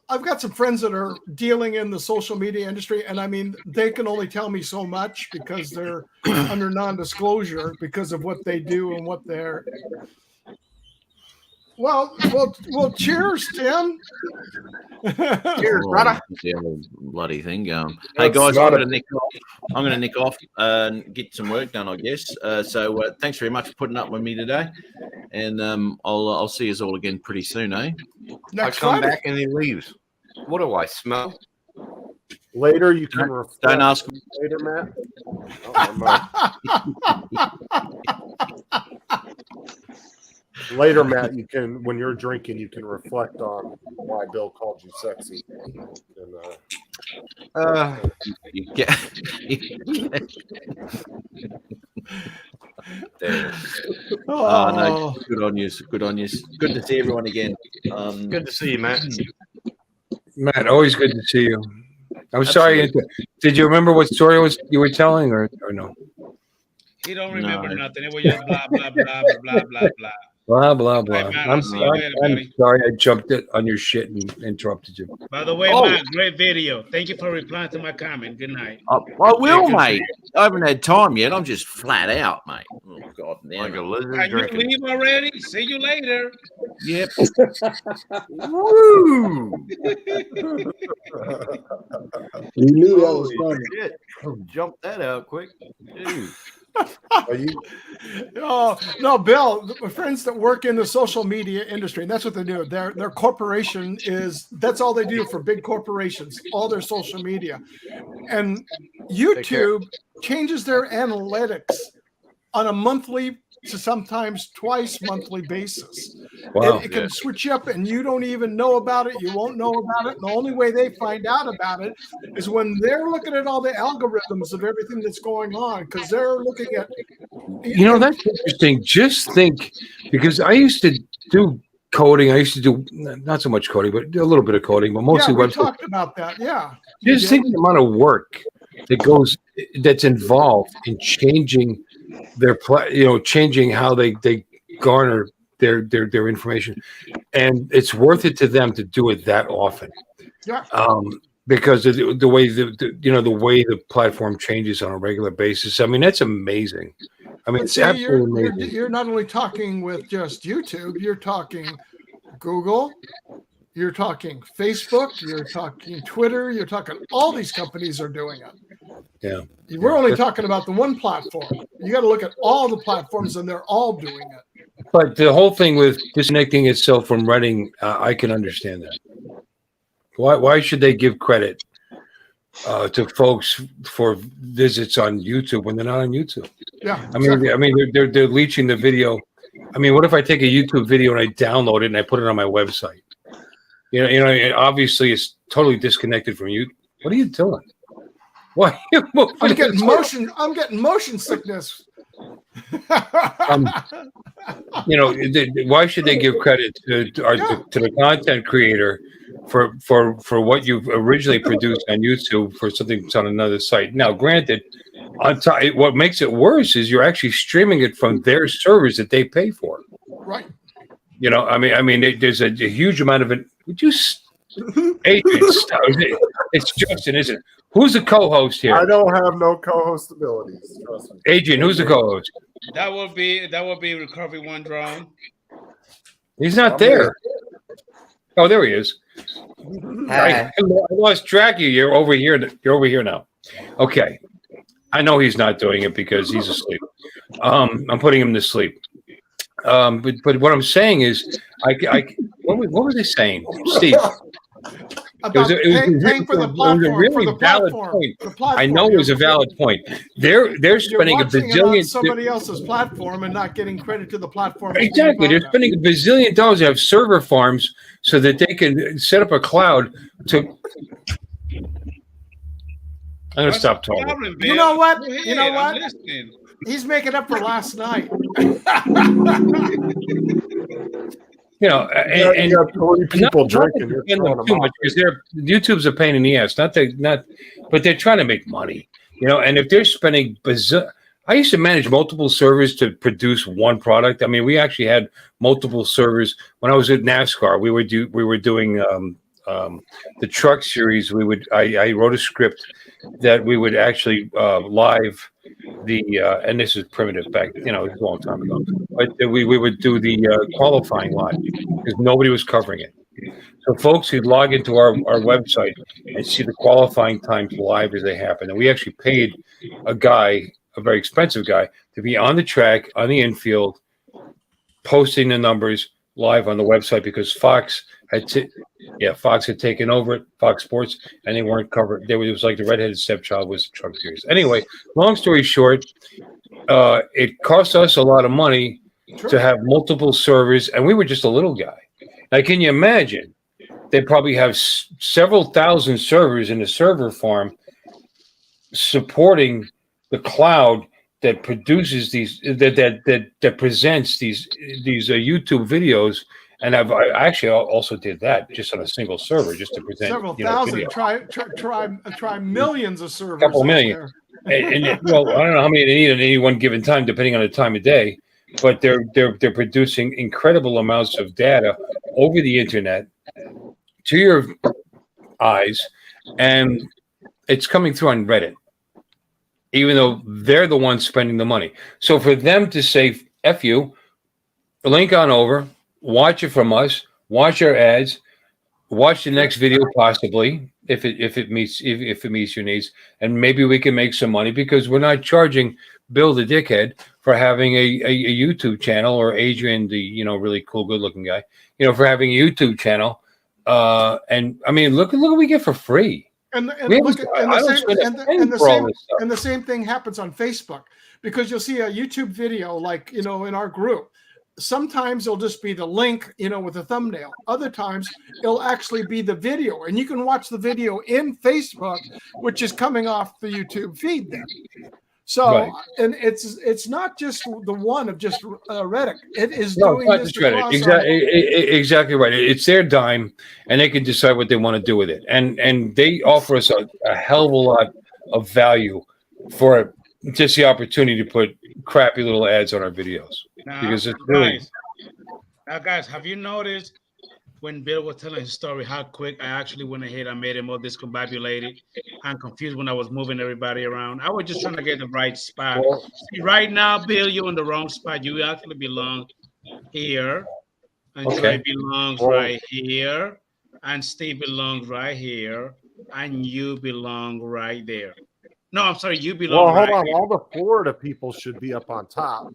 I've got some friends that are dealing in the social media industry, and I mean, they can only tell me so much because they're under non-disclosure because of what they do and what they're. Well, cheers, Tim. Cheers, brother. The old bloody thing going. Hey guys, I'm going to nick off and get some work done, I guess. So thanks very much for putting up with me today, and I'll see you all again pretty soon, eh? I come back and he leaves. What do I smell? Later, you can reflect. Don't ask. Later, Matt. Later, Matt, you can, when you're drinking, you can reflect on why Bill called you sexy. No, good on you. Good on you. Good to see everyone again. Good to see you, Matt. Matt, always good to see you. I'm sorry. Did you remember what story you were telling, or no? He don't remember nothing. It was just blah blah blah blah blah blah blah. Blah blah blah. Right, Matt, I'm sorry I jumped on your shit and interrupted you. By the way, Matt, great video. Thank you for replying to my comment. Good night. I will, mate. I haven't had time yet. I'm just flat out, mate. Oh God, like a lizard Can drinking. you leave already? See you later. Yep. Woo! You knew that was funny. Shit. Jump that out quick. Dude. No, Bill, my friends that work in the social media industry, and that's what they do. Their corporation that's all they do for big corporations, all their social media. And YouTube changes their analytics on a monthly to sometimes twice monthly basis. Wow. It can switch up and you don't even know about it. You won't know about it. And the only way they find out about it is when they're looking at all the algorithms of everything that's going on, because they're looking at. That's interesting. Just think, because I used to do coding. I used to do not so much coding, but a little bit of coding, but mostly we website. talked about that. Yeah. Just think the amount of work that's involved in changing changing how they garner their information, and it's worth it to them to do it that often. Yeah. because of the way the way the platform changes on a regular basis. I mean, that's amazing. I mean, But it's see, absolutely amazing. you're not only talking with just YouTube, you're talking Google, you're talking Facebook, you're talking Twitter, you're talking all these companies are doing it. Yeah. We're only talking about the one platform. You got to look at all the platforms, and they're all doing it. But the whole thing with disconnecting itself from Redding, I can understand that. Why should they give credit to folks for visits on YouTube when they're not on YouTube? Yeah, I mean, they're leeching the video. I mean, what if I take a YouTube video and I download it and I put it on my website? Obviously it's totally disconnected from you. What are you doing? Why? I'm getting motion sickness. Why should they give credit to the content creator for what you've originally produced on YouTube for something that's on another site? Now, granted, on top, what makes it worse is you're actually streaming it from their servers that they pay for. Right. I mean, there's a huge amount of it. Would you, Adrian? It's Justin, isn't it? Who's the co-host here? I don't have no co-host abilities. Trust me. Adrian, who's the co-host? That would be Recovery One Drone. He's not there. Oh, there he is. Hi. I lost track of you. You're over here. You're over here now. Okay. I know he's not doing it because he's asleep. I'm putting him to sleep. But what I'm saying is, what were they saying, Steve? About paying for the platform. It was a really valid point. I know it was a valid point. They're spending a bazillion on somebody else's platform and not getting credit to the platform. Exactly. They're spending $1 bazillion to have server farms so that they can set up a cloud to. I'm gonna stop talking. You know what? You know what? He's making up for last night. And you got 40 people drinking. You're throwing them too much because YouTube's a pain in the ass. But they're trying to make money. And if they're spending I used to manage multiple servers to produce one product. I mean, we actually had multiple servers when I was at NASCAR. We were doing the truck series. I wrote a script that we would actually live and this is primitive back, it was a long time ago, but we would do the qualifying live because nobody was covering it. So folks who'd log into our website and see the qualifying times live as they happen. And we actually paid a very expensive guy, to be on the track, on the infield, posting the numbers live on the website because Fox had taken over it, Fox Sports, and they weren't covered. It was like the redheaded stepchild was the truck series. Anyway, long story short, it cost us a lot of money to have multiple servers, and we were just a little guy. Now, can you imagine? They probably have several thousand servers in the server farm supporting the cloud that produces these that presents these YouTube videos. And I actually also did that just on a single server, just to present several thousand. video. Try millions of servers. A couple million. And well, I don't know how many they need at any one given time, depending on the time of day. But they're producing incredible amounts of data over the internet to your eyes, and it's coming through on Reddit, even though they're the ones spending the money. So for them to say "F you," link on over. Watch it from us. Watch our ads. Watch the next video, possibly if it meets your needs, and maybe we can make some money because we're not charging Bill the dickhead for having a YouTube channel, or Adrian the really cool, good-looking guy, for having a YouTube channel. And I mean, look what we get for free. And the same thing happens on Facebook, because you'll see a YouTube video like in our group. Sometimes it'll just be the link, with a thumbnail. Other times it'll actually be the video, and you can watch the video in Facebook, which is coming off the YouTube feed then. So, right. And it's not just the one of just Reddit. It is doing this exactly right. It's their dime, and they can decide what they want to do with it. And they offer us a hell of a lot of value for just the opportunity to put crappy little ads on our videos. Because it's really. Now, guys, have you noticed when Bill was telling his story, how quick I actually went ahead and made him all discombobulated and confused when I was moving everybody around. I was just trying to get the right spot. Well, See, right now, Bill, you're in the wrong spot. You actually belong here, and Okay. Trey belongs Well- right here, and Steve belongs right here, and you belong right there. No, I'm sorry, you belong Well, hold right on. here. All the Florida people should be up on top,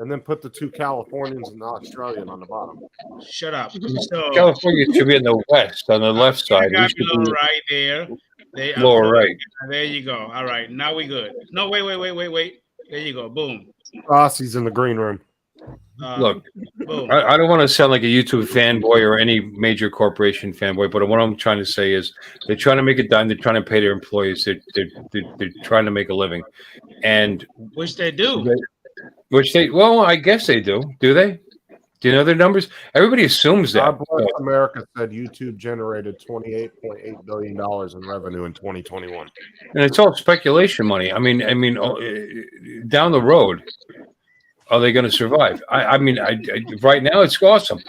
and then put the 2 Californians and the Australian on the bottom. Shut up. So California should be in the west, on the left side. you We got should belong be right there. They lower right. There you go. All right, now we good. No, wait. There you go. Boom. Aussie's in the green room. Look, boom. I don't want to sound like a YouTube fanboy or any major corporation fanboy, but what I'm trying to say is they're trying to make a dime. They're trying to pay their employees. They're trying to make a living, and Which they do. well, I guess they do. Do they? Do you know their numbers? Everybody assumes that. God bless America said YouTube generated $28.8 billion in revenue in 2021. And it's all speculation money. I mean, down the road, are they going to survive? I mean, right now it's awesome.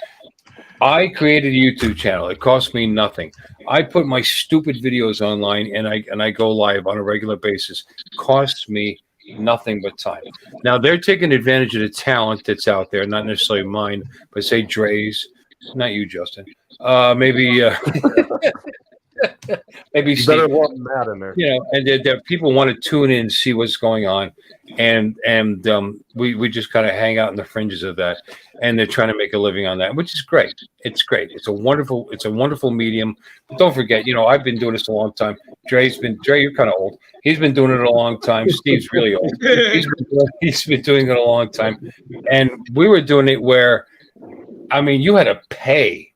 I created a YouTube channel. It cost me nothing. I put my stupid videos online, and I go live on a regular basis. Costs me nothing but time. Now they're taking advantage of the talent that's out there, not necessarily mine, but say Dre's, not you, Justin. Maybe maybe You Steve. better want Matt in there. You know, and there people want to tune in and see what's going on, and we just kind of hang out in the fringes of that, and they're trying to make a living on that, which is great. It's great. It's a wonderful medium. But don't forget, I've been doing this a long time. Dre, you're kind of old. He's been doing it a long time. Steve's really old. He's been doing it a long time, and we were doing it where, I mean, you had to pay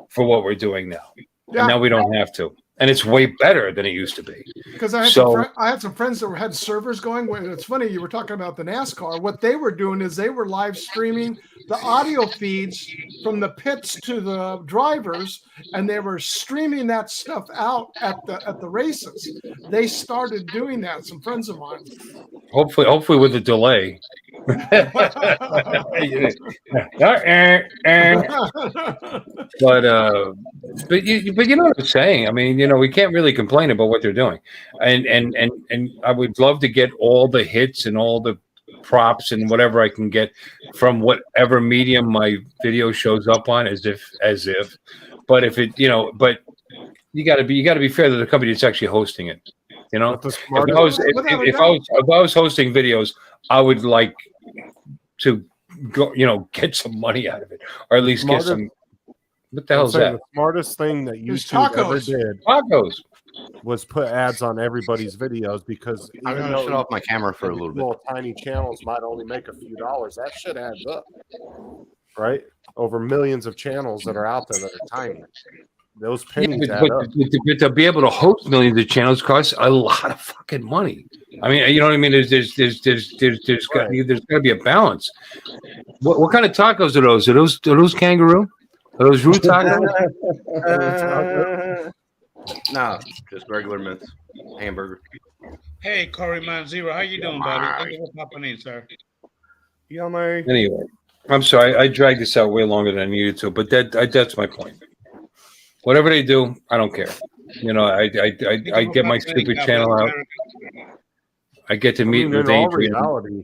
for what we're doing now. Yeah. And now we don't have to. And it's way better than it used to be. Because I had some friends that had servers going. It's funny you were talking about the NASCAR. What they were doing is they were live streaming the audio feeds from the pits to the drivers, and they were streaming that stuff out at the races. They started doing that. Some friends of mine. Hopefully with a delay. But you know what I'm saying. I mean, we can't really complain about what they're doing, and I would love to get all the hits and all the props and whatever I can get from whatever medium my video shows up on, as if. But if it, but you got to be fair to the company that's actually hosting it. If I was hosting videos, I would like to go, get some money out of it, or at least get some. What the hell's that? The smartest thing that YouTube ever did was put ads on everybody's videos, because I'm even gonna shut though off my camera for a little bit. tiny channels might only make a few dollars, that shit adds up, right? Over millions of channels that are out there that are tiny. Those pennies add up. But to be able to host millions of channels costs a lot of fucking money. I mean, you know what I mean? There's got to be a balance. What kind of tacos are those? Are those kangaroo? Are those root tacos? No, just regular mints, hamburger. Hey, Corey Manzero, how you doing, buddy? Thank you for popping in, sir. Anyway, I'm sorry. I dragged this out way longer than I needed to, but that's my point. Whatever they do, I don't care. I get my stupid channel out. I get to meet with Adrian. In all reality,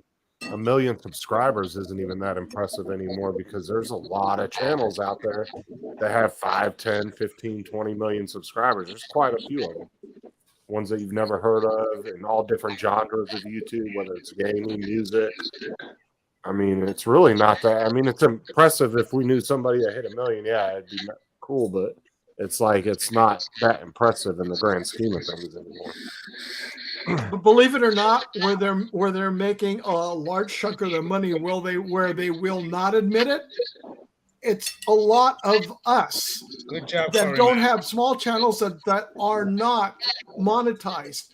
1 million subscribers isn't even that impressive anymore, because there's a lot of channels out there that have 5, 10, 15, 20 million subscribers. There's quite a few of them. Ones that you've never heard of, in all different genres of YouTube, whether it's gaming, music. I mean, it's really not that. I mean, it's impressive if we knew somebody that hit 1 million. Yeah, it'd be cool, but it's not that impressive in the grand scheme of things anymore. But believe it or not, where they're making a large chunk of their money, where they will not admit it, it's a lot of us Good job, that Corey. don't have small channels that are not monetized.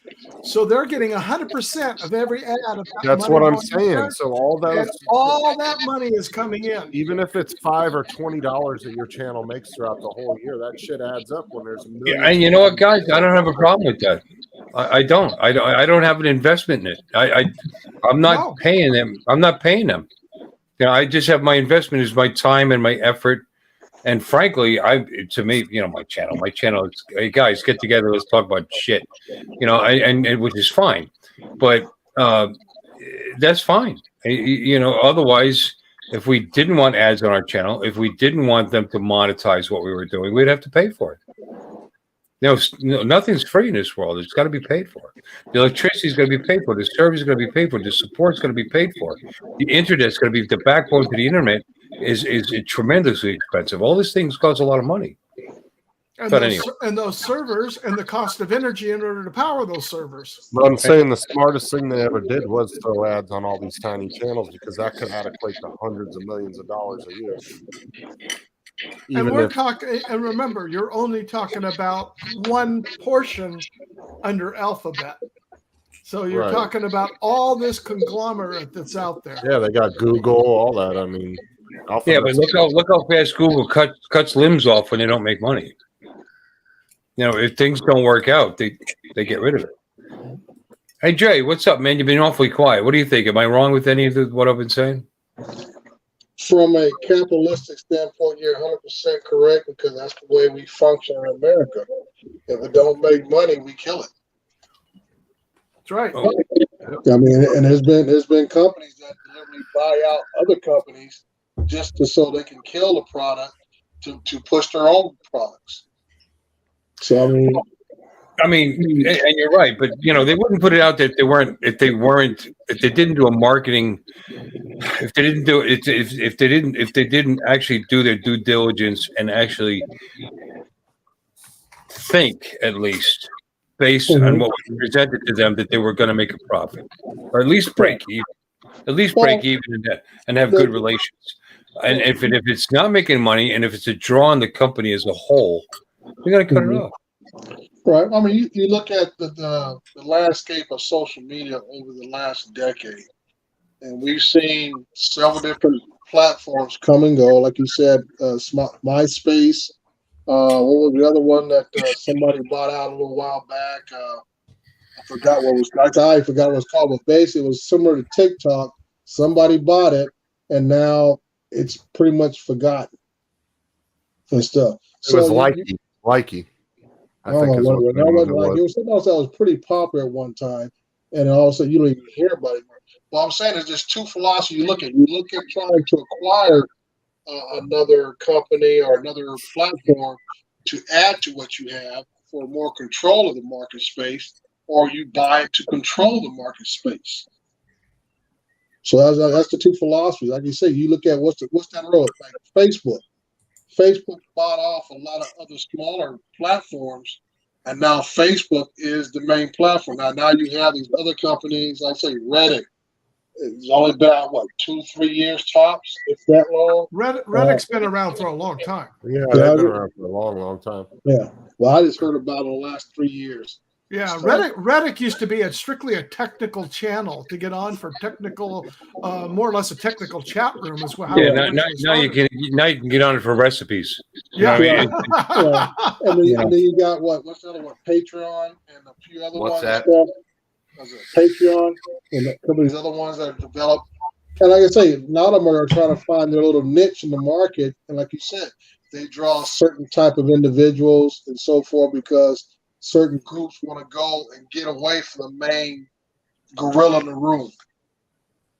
So they're getting 100% of every ad. That's what I'm saying. So all that money is coming in. Even if it's $5 or $20 that your channel makes throughout the whole year, that shit adds up when there's 1 million. Yeah, and you know what, guys? I don't have a problem with that. I don't have an investment in it. I'm not paying them. I'm not paying them. I just have my investment is my time and my effort And frankly, to me, my channel is, hey guys, get together, let's talk about shit, and which is fine, but that's fine. Otherwise, if we didn't want ads on our channel, if we didn't want them to monetize what we were doing, we'd have to pay for it. Nothing's free in this world. It's got to be paid for. The electricity is going to be paid for. The service is going to be paid for. The support is going to be paid for. The internet is going to be the backbone to the internet is tremendously expensive. All these things cost a lot of money. And those servers and the cost of energy in order to power those servers. But I'm saying the smartest thing they ever did was throw ads on all these tiny channels, because that could equate to hundreds of millions of dollars a year. And we're talking, and remember, you're only talking about one portion under Alphabet. So you're talking about all this conglomerate that's out there. Yeah, they got Google, all that. I mean, yeah, but look how fast Google cuts limbs off when they don't make money. If things don't work out, they get rid of it. Hey Jay, what's up, man? You've been awfully quiet. What do you think? Am I wrong with any of what I've been saying? From a capitalistic standpoint, you're 100% correct, because that's the way we function in America. If it don't make money, we kill it. That's right. I mean, and there's been companies that deliberately buy out other companies just so they can kill the product to push their own products. So I mean, and you're right, but they wouldn't put it out there if they didn't do a marketing, if they didn't actually do their due diligence and actually think, at least based on what was presented to them, that they were going to make a profit, or at least break even, and have good relations. And if it's not making money, and if it's a draw on the company as a whole, we got to cut it off. Right. I mean, you look at the landscape of social media over the last decade, and we've seen several different platforms come and go. Like you said, MySpace. What was the other one that somebody bought out a little while back? I forgot what it was called, but basically it was similar to TikTok. Somebody bought it, and now it's pretty much forgotten and stuff. It was Likey. I don't know what it was. It was something else that was pretty popular at one time, and all of a sudden you don't even hear about it. What I'm saying is there's two philosophies you look at. You look at trying to acquire another company or another platform to add to what you have for more control of the market space, or you buy it to control the market space. So that's the two philosophies. Like you say, you look at what's that road? Like Facebook. Facebook bought off a lot of other smaller platforms, and now Facebook is the main platform. Now you have these other companies, like say Reddit. It's only been out, 2-3 years tops, if that long. Reddit's been around for a long time. Yeah, they've been around for a long, long time. Yeah. Well, I just heard about it in the last 3 years. Yeah, Reddit used to be strictly a technical channel to get on for technical, more or less a technical chat room as well. Yeah, now you can get on it for recipes. Yeah, And then you got what's the other one? Patreon and a few other ones. What's that? Patreon and a couple of these other ones that are developed. And like I say, a lot of them are trying to find their little niche in the market. And like you said, they draw certain type of individuals and so forth because certain groups want to go and get away from the main gorilla in the room.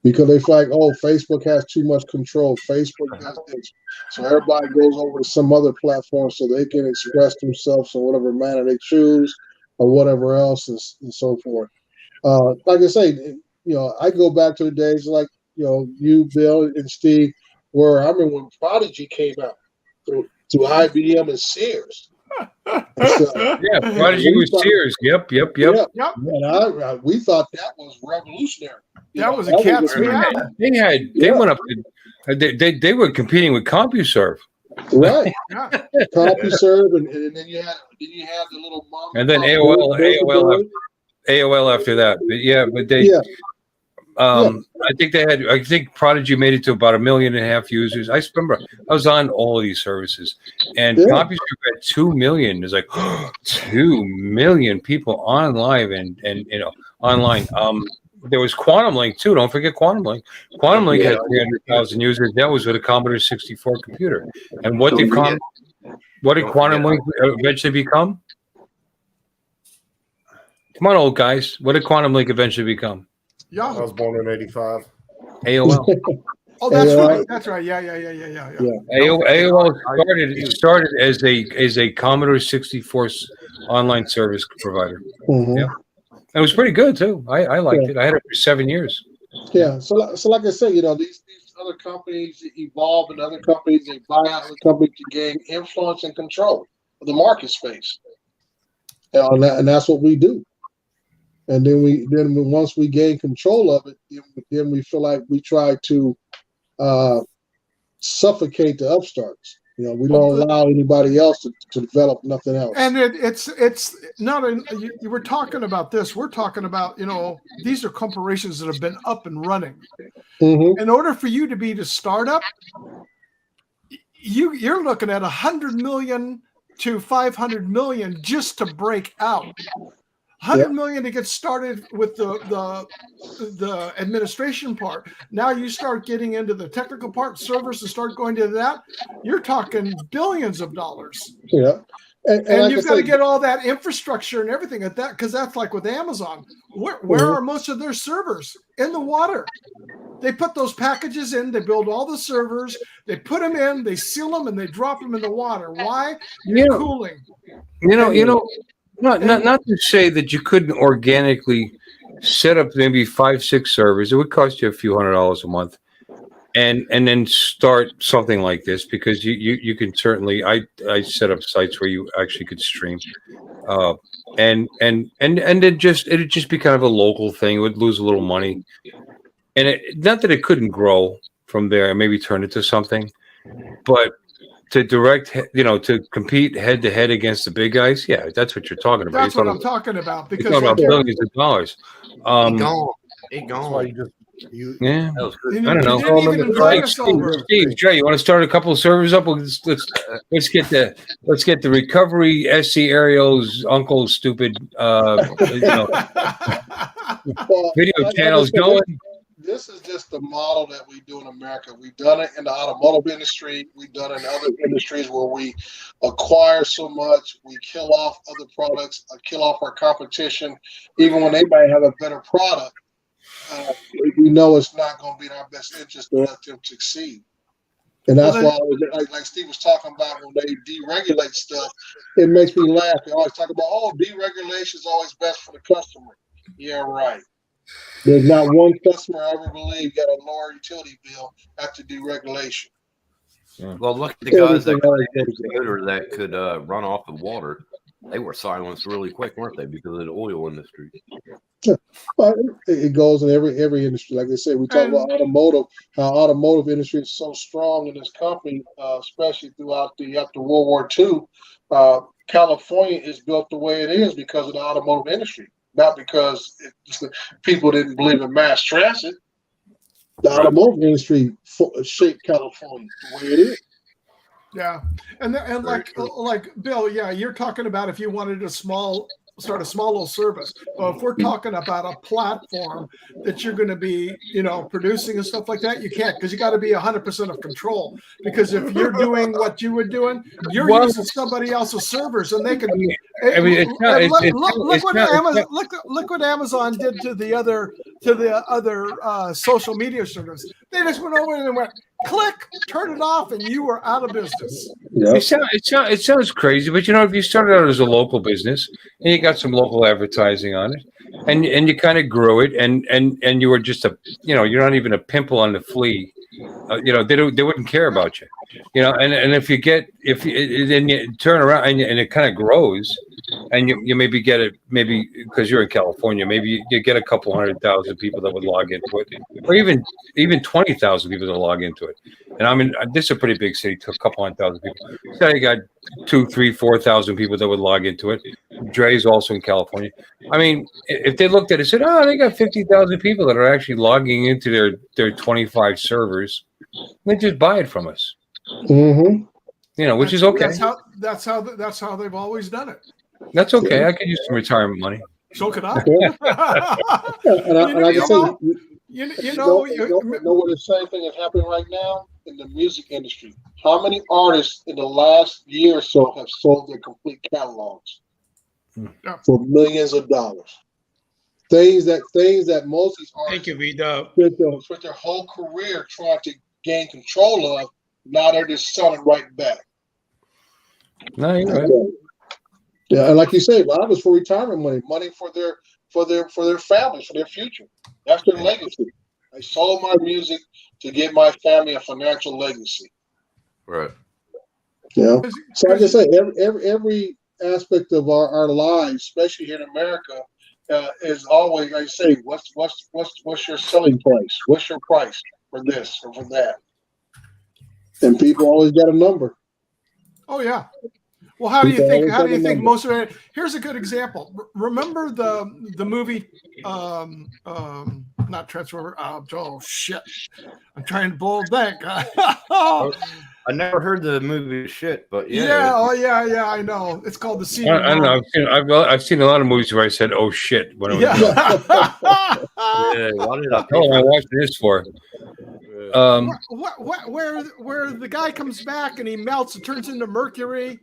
Because they feel like, Facebook has too much control. Facebook does this. So everybody goes over to some other platform so they can express themselves in whatever manner they choose or whatever else and so forth. Like I say, I go back to the days like, you, Bill, and Steve, where I remember when Prodigy came out through IBM and Sears. Yeah, Prodigy was Sears. Yep. And we thought that was revolutionary. That was a cat's meow. They went up. They were competing with CompuServe. Right. CompuServe, and then you had the little mom. And then AOL after that. I think Prodigy made it to about 1.5 million users. I remember I was on all of these services, and CompuServe had 2 million. It's like 2 million people on live and online. there was Quantum Link too. Don't forget Quantum Link. Quantum Link had 300,000 users. That was with a Commodore 64 computer. And what did Quantum Link eventually become? Come on, old guys. What did Quantum Link eventually become? I was born in '85. AOL. Oh, that's AOL. right. That's right. Yeah. AOL started as a Commodore 64 online service provider. Mhm. Yeah. It was pretty good too. I liked it. I had it for 7 years. Yeah. So like I said, these other companies evolve, and other companies they buy out other companies to gain influence and control of the market space. And that's what we do. And then once we gain control of it, then we feel like we try to suffocate the upstarts. We don't allow anybody else to develop nothing else. And it's not you were talking about this. We're talking about, these are corporations that have been up and running. Mm-hmm. In order for you to be the startup, you're looking at 100 million to 500 million just to break out. 100 million to get started with the administration part. Now you start getting into the technical part, servers, and start going to that. You're talking billions of dollars. Yeah. And like you've got to get all that infrastructure and everything at that, because that's like with Amazon. Where are most of their servers? In the water. They put those packages in, they build all the servers, they put them in, they seal them, and they drop them in the water. Why? You're cooling. Not to say that you couldn't organically set up maybe 5-6 servers. It would cost you a few $100s a month, and then start something like this, because you can certainly. I set up sites where you actually could stream, and it'd just be kind of a local thing. It would lose a little money, and not that it couldn't grow from there and maybe turn into something, but to to compete head to head against the big guys, yeah, that's what you're talking about. That's what I'm talking about. Because you're talking about billions of dollars. It gone. Yeah, that was good. I don't know. Steve, Dre, you want to start a couple of servers up? Let's get the recovery SC Ario's uncle stupid video channels going. This is just the model that we do in America. We've done it in the automotive industry. We've done it in other industries where we acquire so much, we kill off other products, kill off our competition, even when they might have a better product. We know it's not going to be in our best interest to let them succeed. And that's why, like Steve was talking about, when they deregulate stuff, it makes me laugh. They always talk about, deregulation is always best for the customer. Yeah, right. There's not one customer I ever believe got a lower utility bill after deregulation. Well, look at the guys that could run off the water. They were silenced really quick, weren't they? Because of the oil industry. Yeah. Well, it goes in every industry. Like they say, we talk about automotive, how automotive industry is so strong in this country, especially throughout after World War II. California is built the way it is because of the automotive industry, not because people didn't believe in mass transit. The automotive industry shaped California the way it is. Yeah, and like Bill, yeah, you're talking about if you wanted start a small little service. Well, if we're talking about a platform that you're going to be, producing and stuff like that, you can't, because you got to be 100% of control. Because if you're doing what you were doing, you're using somebody else's servers, and they can. Look what Amazon did to the other social media service. They just went over and went, click, turn it off, and you were out of business. Yep. It sounds crazy, but if you started out as a local business and you got some local advertising on it, and you kind of grew it, and you were just you're not even a pimple on the flea. They wouldn't care about you. And if then you turn around and it kind of grows, and you maybe get it, maybe because you're in California, maybe you get a couple 100,000 people that would log into it, or even 20,000 people that log into it. And I mean, this is a pretty big city, to a couple 100,000 people. So you got 2,000, 3,000, 4,000 people that would log into it. Dre's also in California. I mean, if they looked at it and said, they got 50,000 people that are actually logging into their 25 servers, they just buy it from us. Mm-hmm. Which is okay. That's how they've always done it. That's okay. I could use some retirement money. So can I. And like I said, You know, what the same thing is happening right now in the music industry. How many artists in the last year or so have sold their complete catalogs for millions of dollars? Things that most of these artists Thank you, V-Dub. spent their whole career trying to gain control of. Now they're just selling right back. No, you're right. Yeah, and like you say, a lot of it's for retirement money for their families, for their future. That's their legacy. I sold my music to give my family a financial legacy. Right. Yeah. So like I say, every aspect of our lives, especially here in America, is always, like I say, what's your selling price? What's your price for this or for that? And people always got a number. Oh yeah. Well, how do you think most of it? Here's a good example. Remember the movie, not Transformer. Oh shit! I'm trying to blow that guy. I never heard the movie shit, but yeah. Yeah. Oh yeah. I know. It's called The Sea. I don't know. I've seen a lot of movies where I said, "Oh shit!" When I was Yeah. Yeah, why did I? How am I watching this for? Where the guy comes back and he melts and turns into mercury.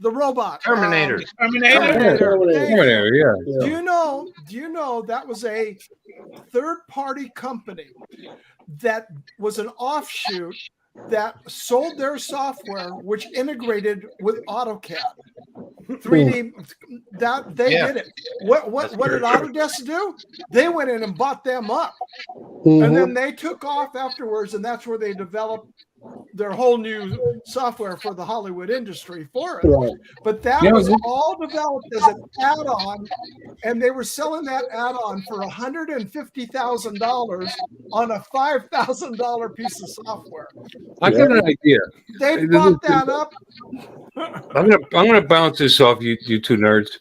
The robot. Terminator. Terminator. Yeah. Do you know that was a third-party company that was an offshoot that sold their software, which integrated with AutoCAD. 3D, that they did it. What did Autodesk do? They went in and bought them up. And then they took off afterwards, and that's where they developed their whole new software for the Hollywood industry for it. Right. But that was all developed as an add-on, and they were selling that add-on for $150,000 on a $5,000 piece of software. I got an idea. They bought that up. I'm gonna bounce this off you two nerds.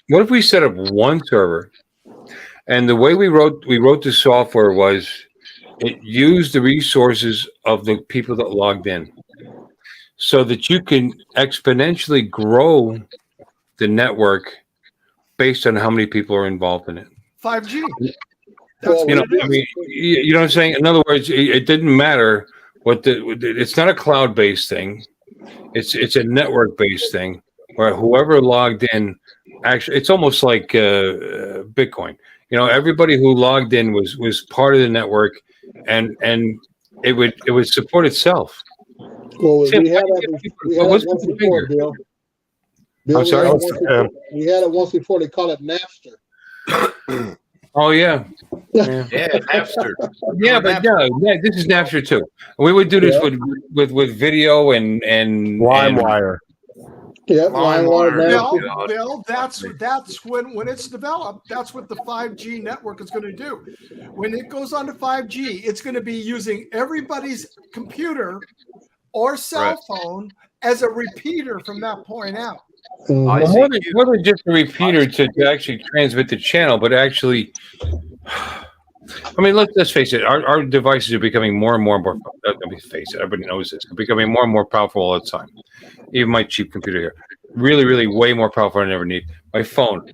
What if we set up one server, and the way we wrote the software was it used the resources of the people that logged in, so that you can exponentially grow the network based on how many people are involved in it. 5G. That's you know what I'm saying? In other words, it didn't matter it's not a cloud-based thing. It's a network-based thing where whoever logged in, actually, it's almost like Bitcoin. You know, everybody who logged in was part of the network, and it would support itself. Well, we had it before, Bill. I'm sorry. We had it once before. They call it Napster. Oh yeah. Yeah, Napster. Yeah, but yeah, this is Napster too. We would do this with video and LimeWire. Yeah, Bill, that's when it's developed. That's what the 5G network is going to do. When it goes on to 5G, it's going to be using everybody's computer or cell phone as a repeater from that point out. More than just a repeater to actually transmit the channel, but actually, I mean, let's face it. Our devices are becoming more and more. Let me face it. Everybody knows this. They're becoming more and more powerful all the time. Even my cheap computer here, really, really, way more powerful than I ever need. My phone,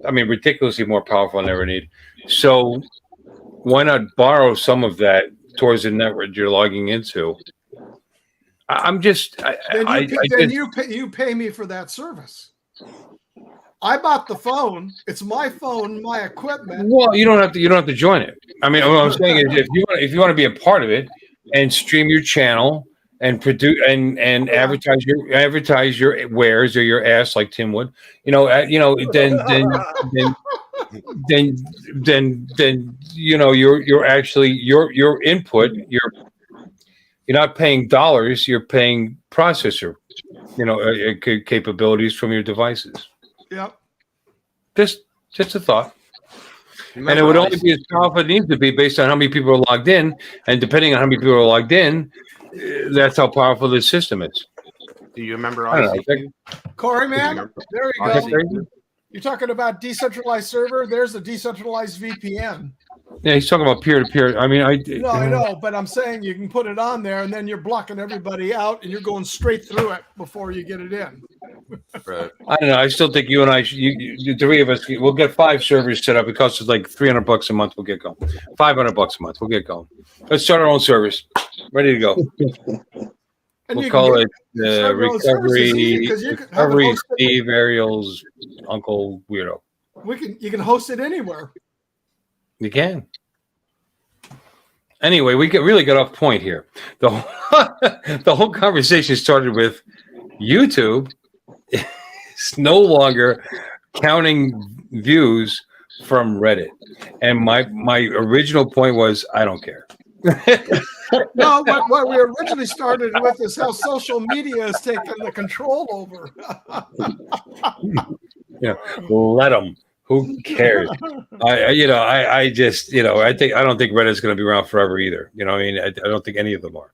I mean, ridiculously more powerful than I ever need. So, why not borrow some of that towards the network you're logging into? I'm just. You pay me for that service. I bought the phone. It's my phone, my equipment. Well, you don't have to join it. I mean, what I'm saying is, if you want to be a part of it and stream your channel and produce and advertise your wares or your ass like Tim would, then you're actually your input. You're not paying dollars. You're paying processor, capabilities from your devices. Yep. Just a thought. And it would only be as powerful as it needs to be based on how many people are logged in. And depending on how many people are logged in, that's how powerful this system is. Do you remember ICQ? Corey, man? There you go. You're talking about decentralized server. There's a decentralized VPN. Yeah, he's talking about peer-to-peer. I mean, I know, but I'm saying you can put it on there, and then you're blocking everybody out, and you're going straight through it before you get it in. Right. I don't know. I still think you and I, the three of us, we'll get 5 servers set up. It costs us like $300 a month. We'll get going. $500 a month. We'll get going. Let's start our own service. Ready to go. And We'll you call can it start your own service. It's easy 'cause you can have it Recovery hosted. Steve Ariel's Uncle Weirdo. you can host it anywhere. You can. Anyway, we really got off point here. The whole conversation started with YouTube is no longer counting views from Reddit. And my original point was, I don't care. No, what we originally started with is how social media has taken the control over. Let them. Who cares? I just, I don't think Reddit's going to be around forever either. I mean, I don't think any of them are.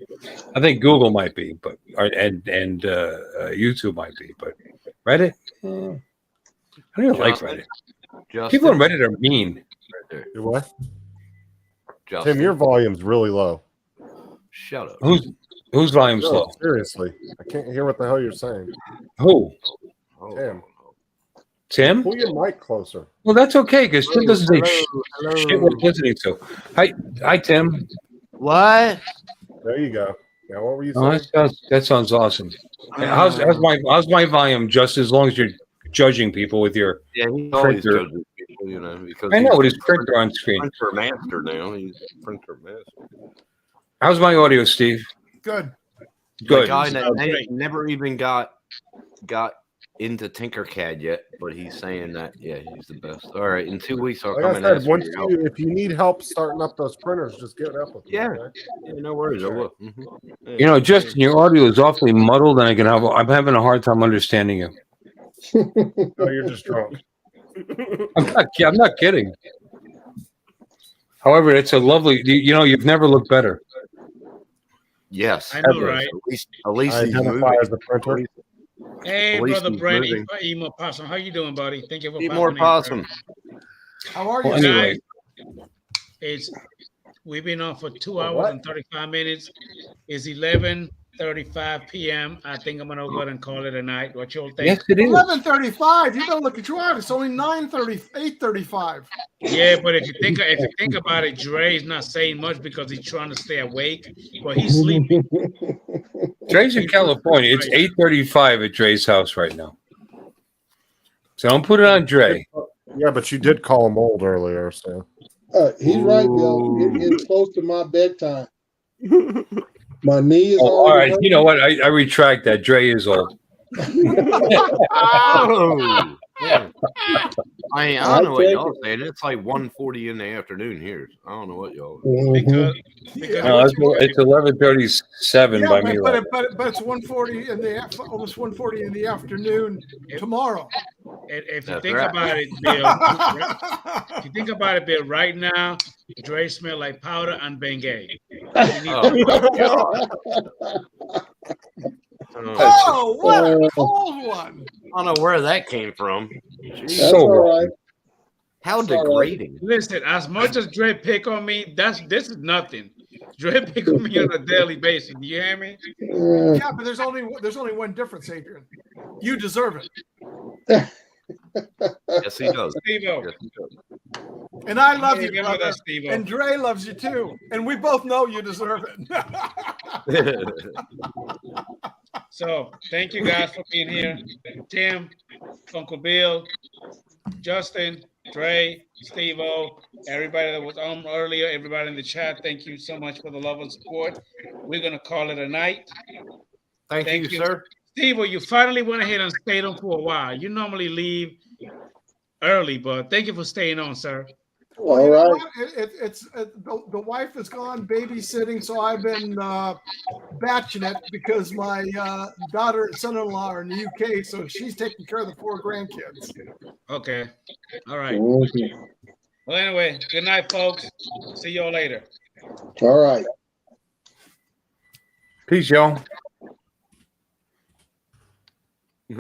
I think Google might be, but and YouTube might be, but Reddit, I don't even like Reddit. People on Reddit are mean. You what? Justin. Tim, your volume's really low. Shut up. Whose volume's No, low? seriously, I can't hear what the hell you're saying. Who? Tim. Tim? Pull your mic closer. Well, that's okay because Tim doesn't say shit we're listening to. Hi, Tim. What? There you go. Now, what were you Oh, saying? that sounds awesome. How's my volume? Just as long as you're judging people with your Yeah, he's always printer. judging people, because I know he's with his printer on screen. printer master now. He's printer master. How's my audio, Steve? Good. Good. The guy that never even got into Tinkercad yet, but he's saying that he's the best. All right, in 2 weeks I'll Like come I and said, ask once for your help. if you need help starting up those printers, just get it up with me. Yeah. Okay? Yeah, no worries. I will. Mhm. Justin, your audio is awfully muddled, and I'm having a hard time understanding you. No, you're just drunk. I'm not kidding. However, it's a lovely. You've never looked better. Yes, I know, ever. right? At least I he's identify moving. as a printer. Hey, At least brother he's Brent, moving. Emo Possum, how you doing, buddy? Thank you for Eat more popping in, possum. How are you? Well, anyway. Guys, we've been on for 2 hours What? and 35 minutes. It's 11:35 p.m. I think I'm gonna go ahead and call it a night. What y'all think? Yes, it is. 11:35. You better look at your out. It's only 8:35. Yeah, but if you think about it, Dre is not saying much because he's trying to stay awake, but he's sleeping. Dre's in California. It's 8:35 at Dre's house right now. So don't put it on Dre. Yeah, but you did call him old earlier, so. He's right, Bill. It's close to my bedtime. My knee is All already right. hurting. You know what? I retract that. Dre is old. Oh, yeah. I don't know what take y'all saying. It's like 1:40 in the afternoon here. I don't know what y'all. Because No, it's 11:37 by me. but it's 1:40 almost 1:40 in the afternoon tomorrow. if you That's think right. about it, Bill, if you think about it, Bill, right now, Dre smell like powder and Bengay. Oh, what a cold one! I don't know where that came from. That's So all right. How degrading. Listen, as much as Dre pick on me, this is nothing. Dre pick on me on a daily basis. Do you hear me? Yeah, but there's only one difference, Adrian. You deserve it, Yes, he does. Steve-O. Yes, he does. and I love Hey, you, remember brother. that, Steve-O. And Dre loves you too, and we both know you deserve it. So thank you guys for being here. Tim, Uncle Bill, Justin, Dre, Steve-O, everybody that was on earlier, everybody in the chat, thank you so much for the love and support. We're going to call it a night. Thank you, sir. Steve-O, you finally went ahead and stayed on for a while. You normally leave early, but thank you for staying on, sir. Well, All you know right. what? The wife is gone babysitting, so I've been batching it because my daughter and son-in-law are in the UK, so she's taking care of the 4 grandkids. Okay. All right. Mhm. Well, anyway, good night, folks. See y'all later. All right. peace, y'all.